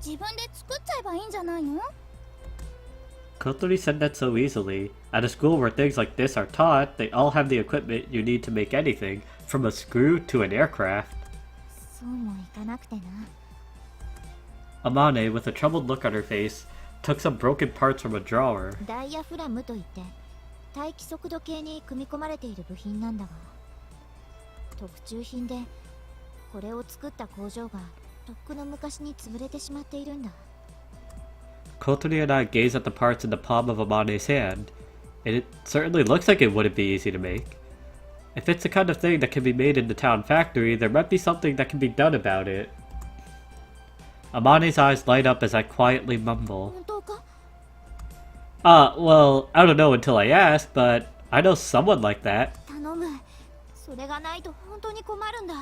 自分で作っちゃえばいいんじゃないの？ Kotori said that so easily. At a school where things like this are taught, they all have the equipment you need to make anything, from a screw to an aircraft. そうもいかなくてな。Amane, with a troubled look on her face, took some broken parts from a drawer. ダイヤフラムといって待機速度計に組み込まれている部品なんだが、特注品でこれを作った工場がとっくの昔に潰れてしまっているんだ。 Kotori and I gaze at the parts in the palm of Amane's hand, and it certainly looks like it wouldn't be easy to make. If it's the kind of thing that can be made in the town factory, there might be something that can be done about it. Amane's eyes light up as I quietly mumble. 本当か？ Well, I don't know until I ask, but I know someone like that. 頼む。それがないと本当に困るんだ。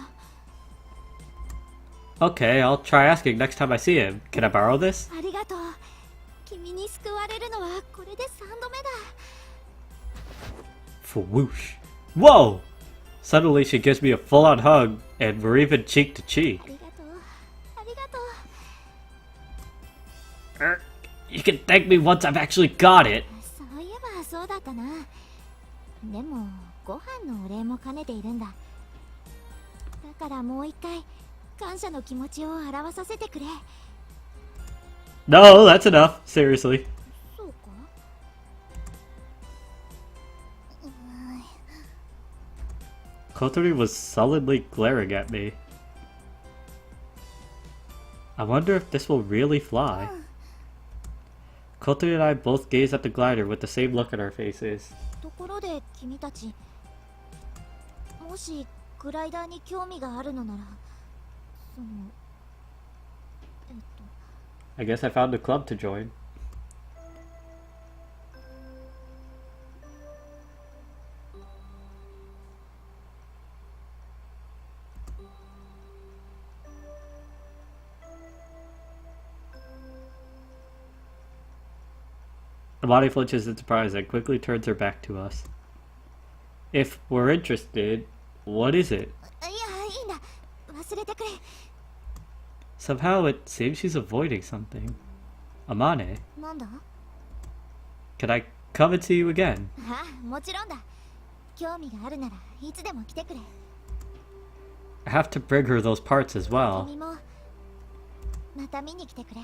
Okay, I'll try asking next time I see him. Can I borrow this? ありがとう。君に救われるのはこれで3度目だ。 Fwoosh. Whoa! Suddenly she gives me a full-on hug, and we're even cheek to cheek. ありがとう。ありがとう。You can thank me once I've actually got it. そういえばそうだったな。でもご飯のお礼も兼ねているんだ。だからもう一回感謝の気持ちを表させてくれ。 No, that's enough. Seriously. そうか。Kotori was sullenly glaring at me. I wonder if this will really fly. Kotori and I both gaze at the glider with the same look on our faces. ところで君たち、もしグライダーに興味があるのなら、その、I guess I found a club to join. Amani flinches in surprise and quickly turns her back to us. If we're interested, what is it? いや、いいんだ。忘れてくれ。 Somehow it seems she's avoiding something. Amane, なんだ？ can I come and see you again? ああ、もちろんだ。興味があるならいつでも来てくれ。 I have to bring her those parts as well. 君もまた見に来てくれ。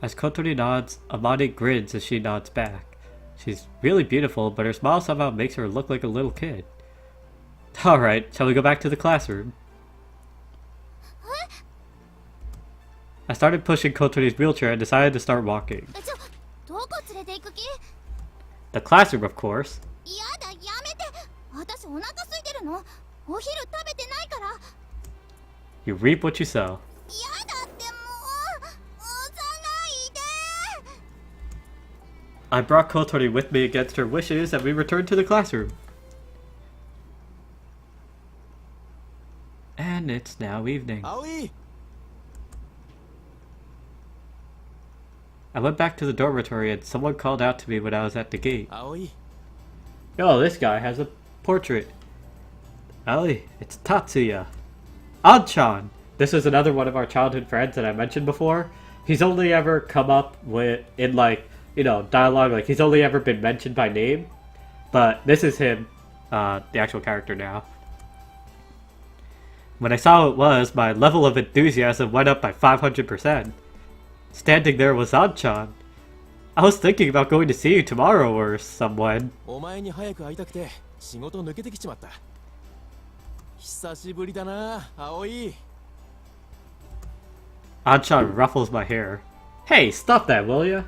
As Kotori nods, Amane grins as she nods back. She's really beautiful, but her smile somehow makes her look like a little kid. Alright, shall we go back to the classroom? I started pushing Kotori's wheelchair and decided to start walking. どこ連れて行く気？ The classroom, of course. やだ、やめて。私お腹空いてるの。お昼食べてないから。 You reap what you sow. やだってもう。押さないで。 I brought Kotori with me against her wishes and we returned to the classroom. And it's now evening. Aoi! I went back to the dormitory and someone called out to me when I was at the gate. Aoi! Yo, this guy has a portrait. Ellie, it's Tatsuya. An-chan! This is another one of our childhood friends that I mentioned before. He's only ever come up with, in like, you know, dialogue, like he's only ever been mentioned by name. But this is him, the actual character now. When I saw who it was, my level of enthusiasm went up by 500%. Standing there was An-chan. I was thinking about going to see you tomorrow or someone. お前に早く会いたくて仕事抜けてきちまった。久しぶりだな、葵。An-chan ruffles my hair. Hey, stop that, will ya?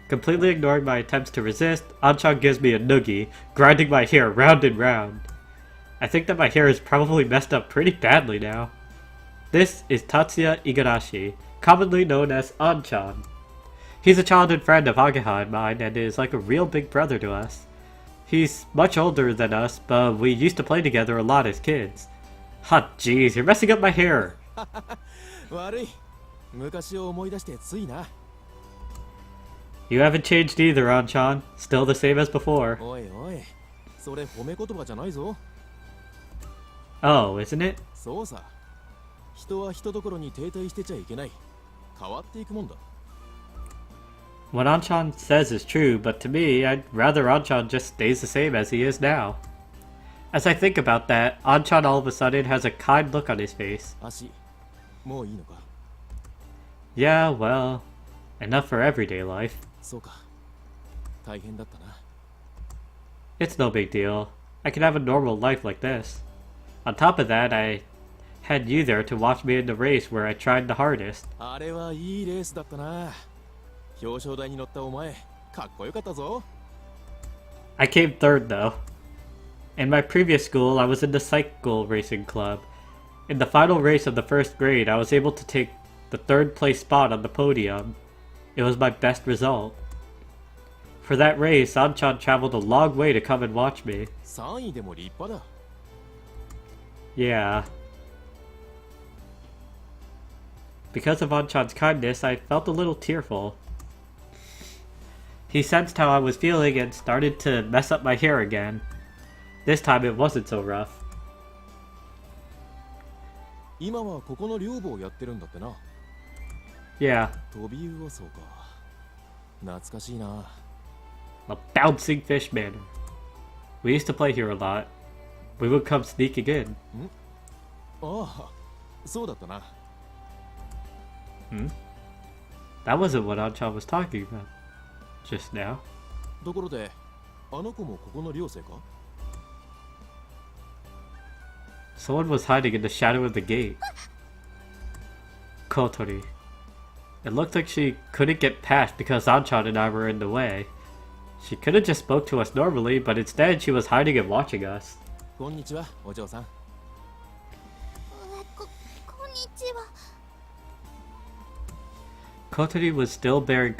Completely ignoring my attempts to resist, An-chan gives me a noogie, grinding my hair round and round. I think that my hair is probably messed up pretty badly now. This is Tatsuya Igarashi, commonly known as An-chan. He's a childhood friend of Hageha and mine and is like a real big brother to us. He's much older than us, but we used to play together a lot as kids. Ha, jeez, you're messing up my hair. 悪い。昔を思い出してついな。You haven't changed either, An-chan. Still the same as before. おいおい。それ褒め言葉じゃないぞ。 Oh, isn't it? そうさ。人は人どころに停滞してちゃいけない。変わっていくもんだ。 What Anchan says is true, but to me, I'd rather Anchan just stays the same as he is now. As I think about that, Anchan all of a sudden has a kind look on his face. 足、もういいのか。 Yeah, well, enough for everyday life. そうか。大変だったな。 It's no big deal. I can have a normal life like this. On top of that, I had you there to watch me in the race where I tried the hardest. あれはいいレースだったな。表彰台に乗ったお前、かっこよかったぞ。 I came third though. In my previous school, I was in the cycle racing club. In the final race of the first grade, I was able to take the third place spot on the podium. It was my best result. For that race, Anchan traveled a long way to come and watch me. 3位でも立派だ。 Yeah. Because of Anchan's kindness, I felt a little tearful. He sensed how I was feeling and started to mess up my hair again. This time it wasn't so rough. 今はここの寮母をやってるんだってな。 Yeah, 飛び魚そうか。懐かしいな。 a bouncing fish manor. We used to play here a lot. We would come sneaking in. ああ、そうだったな。 Hmm? That wasn't what Anchan was talking about just now. ところで、あの子もここの寮生か？ Someone was hiding in the shadow of the gate. Kotori. It looked like she couldn't get past because Anchan and I were in the way. She could have just spoke to us normally, but instead she was hiding and watching us. こんにちは、お嬢さん。こんにちは。 Kotori was still being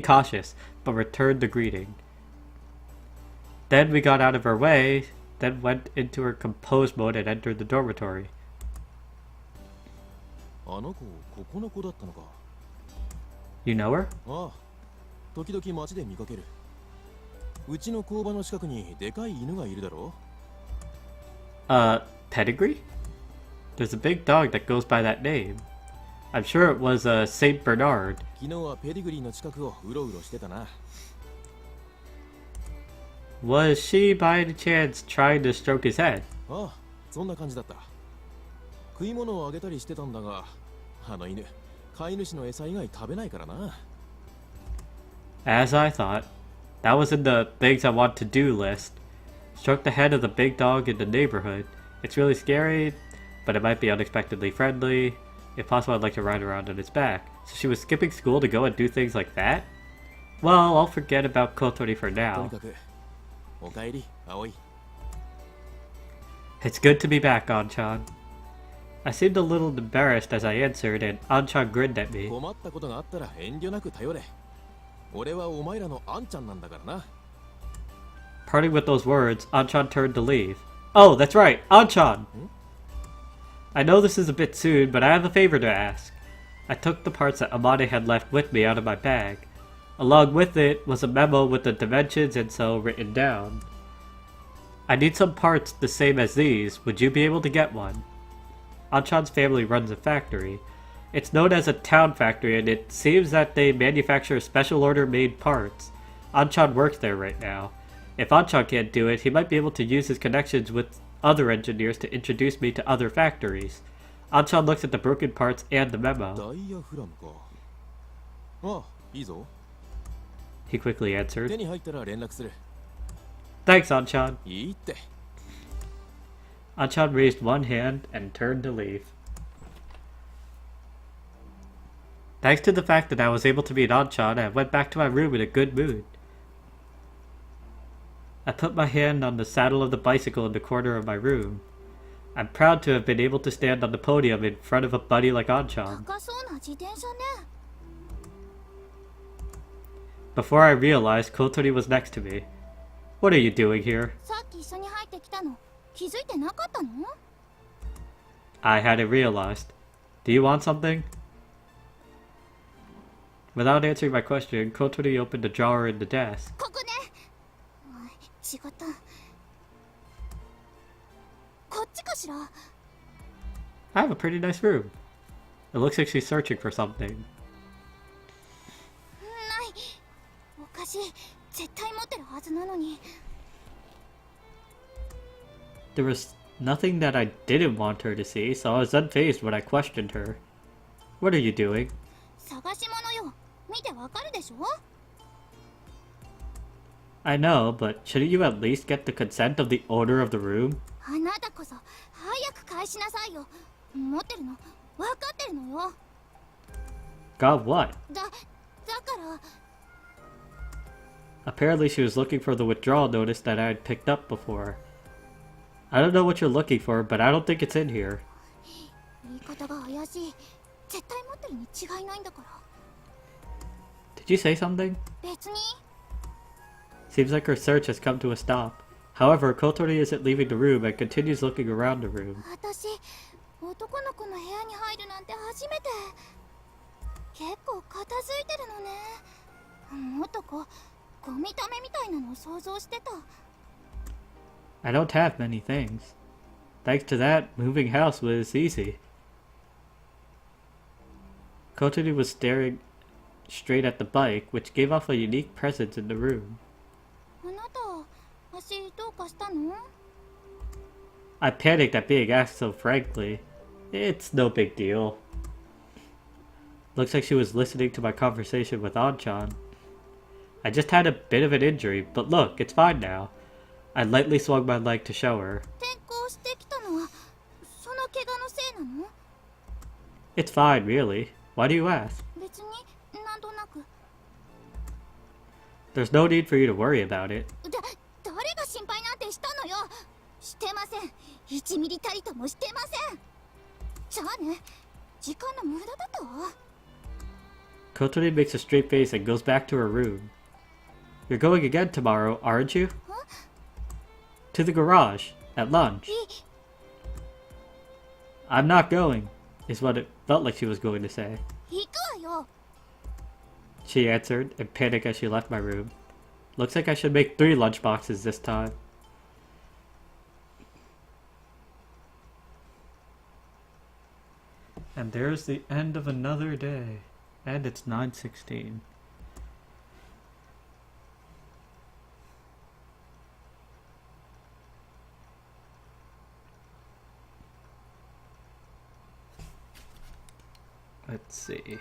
cautious, but returned the greeting. Then we got out of her way, then went into her composed mode and entered the dormitory. あの子、ここの子だったのか。 You know her? ああ、時々街で見かける。うちの工場の近くにでかい犬がいるだろ。 Pedigree? There's a big dog that goes by that name. I'm sure it was a Saint Bernard. 昨日はペディグリーの近くをうろうろしてたな。 Was she by any chance trying to stroke his head? ああ、そんな感じだった。食い物をあげたりしてたんだが、あの犬、飼い主の餌以外食べないからな。 As I thought. That was in the things I want to do list. Stroke the head of the big dog in the neighborhood. It's really scary, but it might be unexpectedly friendly. If possible, I'd like to ride around on its back. So she was skipping school to go and do things like that? Well, I'll forget about Kotori for とに now. かく、おかえり、葵。 It's good to be back, Anchan. I seemed a little embarrassed as I answered, and Anchan grinned at me. 困ったことがあったら遠慮なく頼れ。俺はお前らのあんちゃんなんだからな。 Parting with those words, Anchan turned to leave. Oh, that's right, Anchan! I know this is a bit soon, but I have a favor to ask. I took the parts that Amane had left with me out of my bag. Along with it was a memo with the dimensions and so written down. I need some parts the same as these. Would you be able to get one? Anchan's family runs a factory. It's known as a town factory, and it seems that they manufacture special order made parts. Anchan works there right now. If Anchan can't do it, he might be able to use his connections with other engineers to introduce me to other factories. Anchan looks at the broken parts and the ダ memo. イヤフラムか。ああ、いいぞ。 He quickly 手 answered. に入ったら連絡する。 Thanks, Anchan. いいって。 Anchan raised one hand and turned to leave. Thanks to the fact that I was able to meet Anchan, I went back to my room in a good mood. I put my hand on the saddle of the bicycle in the corner of my room. I'm proud to have been able to stand on the podium in front of a buddy like Anchan. 高そうな自転車ね。 Before I realized, Kotori was next to me. What are you doing here? さっき一緒に入ってきたの。気づいてなかったの？ I hadn't realized. Do you want something? Without answering my question, Kotori opened a drawer in the desk. ここね。違った。こっちかしら。 I have a pretty nice room. It looks like she's searching for something. ない。おかしい。絶対持ってるはずなのに。 There was nothing that I didn't want her to see, so I was unfazed when I questioned her. What are you doing? 探し物よ。見てわかるでしょ。 I know, but shouldn't you at least get the consent of the owner of the room? あなたこそ早く返しなさいよ。持ってるの分かってるのよ。 Got what? だから。 Apparently she was looking for the withdrawal notice that I had picked up before. I don't know what you're looking for, but I don't think it's in here. 言い方が怪しい。絶対持ってるに違いないんだから。 Did you say something? 別に。 Seems like her search has come to a stop. However, Kotori isn't leaving the room and continues looking around the room. 私、男の子の部屋に入るなんて初めて。結構片付いてるのね。もっとゴミためみたいなのを想像してた。 I don't have many things. Thanks to that, moving house was easy. Kotori was staring straight at the bike, which gave off a unique presence in the room. あなた、足どうかしたの？ I panicked at being asked so frankly. It's no big deal. Looks like she was listening to my conversation with Anchan. I just had a bit of an injury, but look, it's fine now. I lightly swung my leg to show her. 転校してきたのはその怪我のせいなの？ It's fine, really. Why do you ask? 別になんとなく。 There's no need for you to worry about it. 誰が心配なんてしたのよ。してません。1ミリたりともしてません。じゃあね、時間の無駄だったわ。 Kotori makes a straight face and goes back to her room. You're going again tomorrow, aren't you? Huh? To the garage, at lunch. I'm not going, is what it felt like she was going to say. 行くわよ。 She answered, in panic as she left my room. Looks like I should make 3 lunchboxes this time. And there's the end of another day. And it's 9:16. Let's see.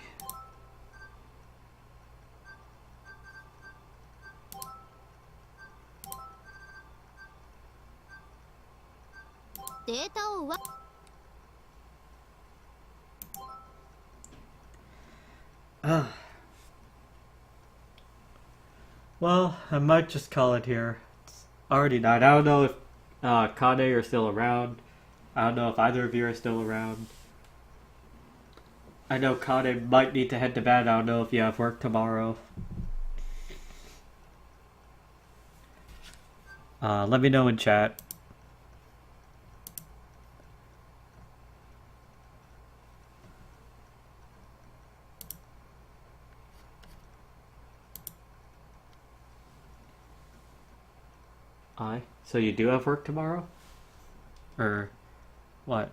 Well, I might just call it here. It's already 9. I don't know if Kane are still around. I don't know if either of you are still around. I know Kane might need to head to bed. I don't know if you have work tomorrow. Let me know in chat. So you do have work tomorrow? Or what?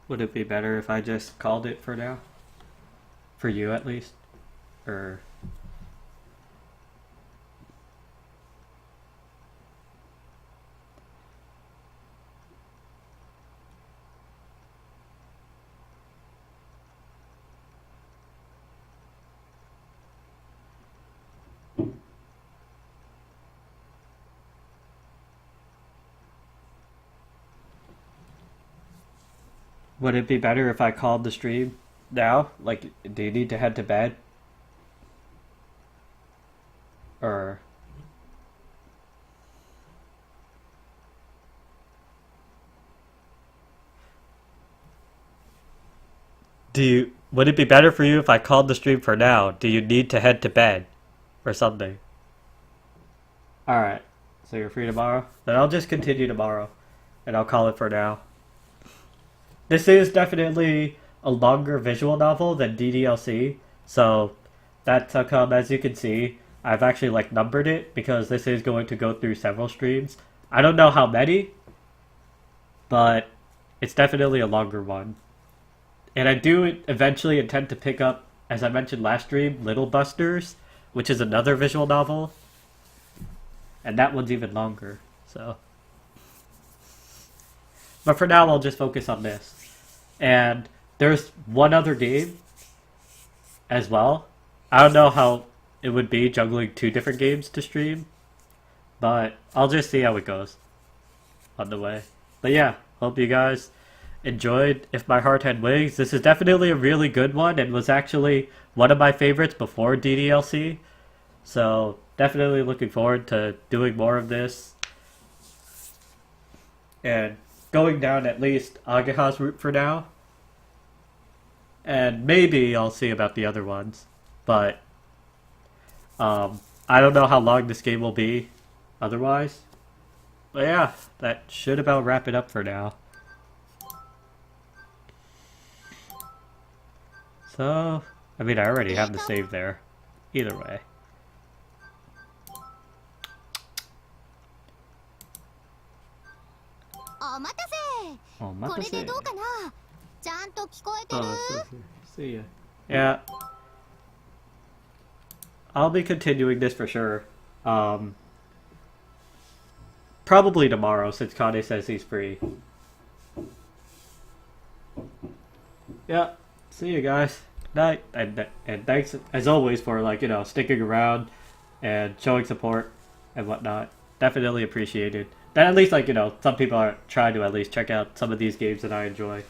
Would it be better if I just called it for now? For you at least? Or... Would it be better if I called the stream now? Like, do you need to head to bed? Or... would it be better for you if I called the stream for now? Do you need to head to bed or something? Alright, so you're free tomorrow? Then I'll just continue tomorrow, and I'll call it for now. This is definitely a longer visual novel than DDLC, so that's how come, as you can see, I've actually like numbered it, because this is going to go through several streams. I don't know how many, but it's definitely a longer one. And I do eventually intend to pick up, as I mentioned last stream, Little Busters, which is another visual novel. And that one's even longer, so. But for now, I'll just focus on this. And there's one other game as well. I don't know how it would be juggling 2 different games to stream, but I'll just see how it goes on the way. But yeah, hope you guys enjoyed If My Heart Had Wings. This is definitely a really good one and was actually one of my favorites before DDLC. So definitely looking forward to doing more of this and going down at least Ageha's route for now. And maybe I'll see about the other ones. But I don't know how long this game will be otherwise. But yeah, that should about wrap it up for now. So, I mean, I already have the save there. Either way. See ya. Yeah. I'll be continuing this for sure. Probably tomorrow, since Kane says he's free. Yeah. See you guys. Night. And thanks, as always, for, like, you know, sticking around and showing support and whatnot. Definitely appreciated. That at least, like, you know, some people are trying to at least check out some of these games that I enjoy.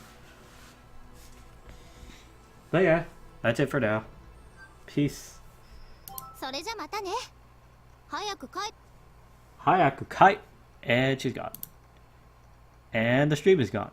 But yeah, that's it for now. Peace. Hayaku kai. And she's gone. And the stream is gone.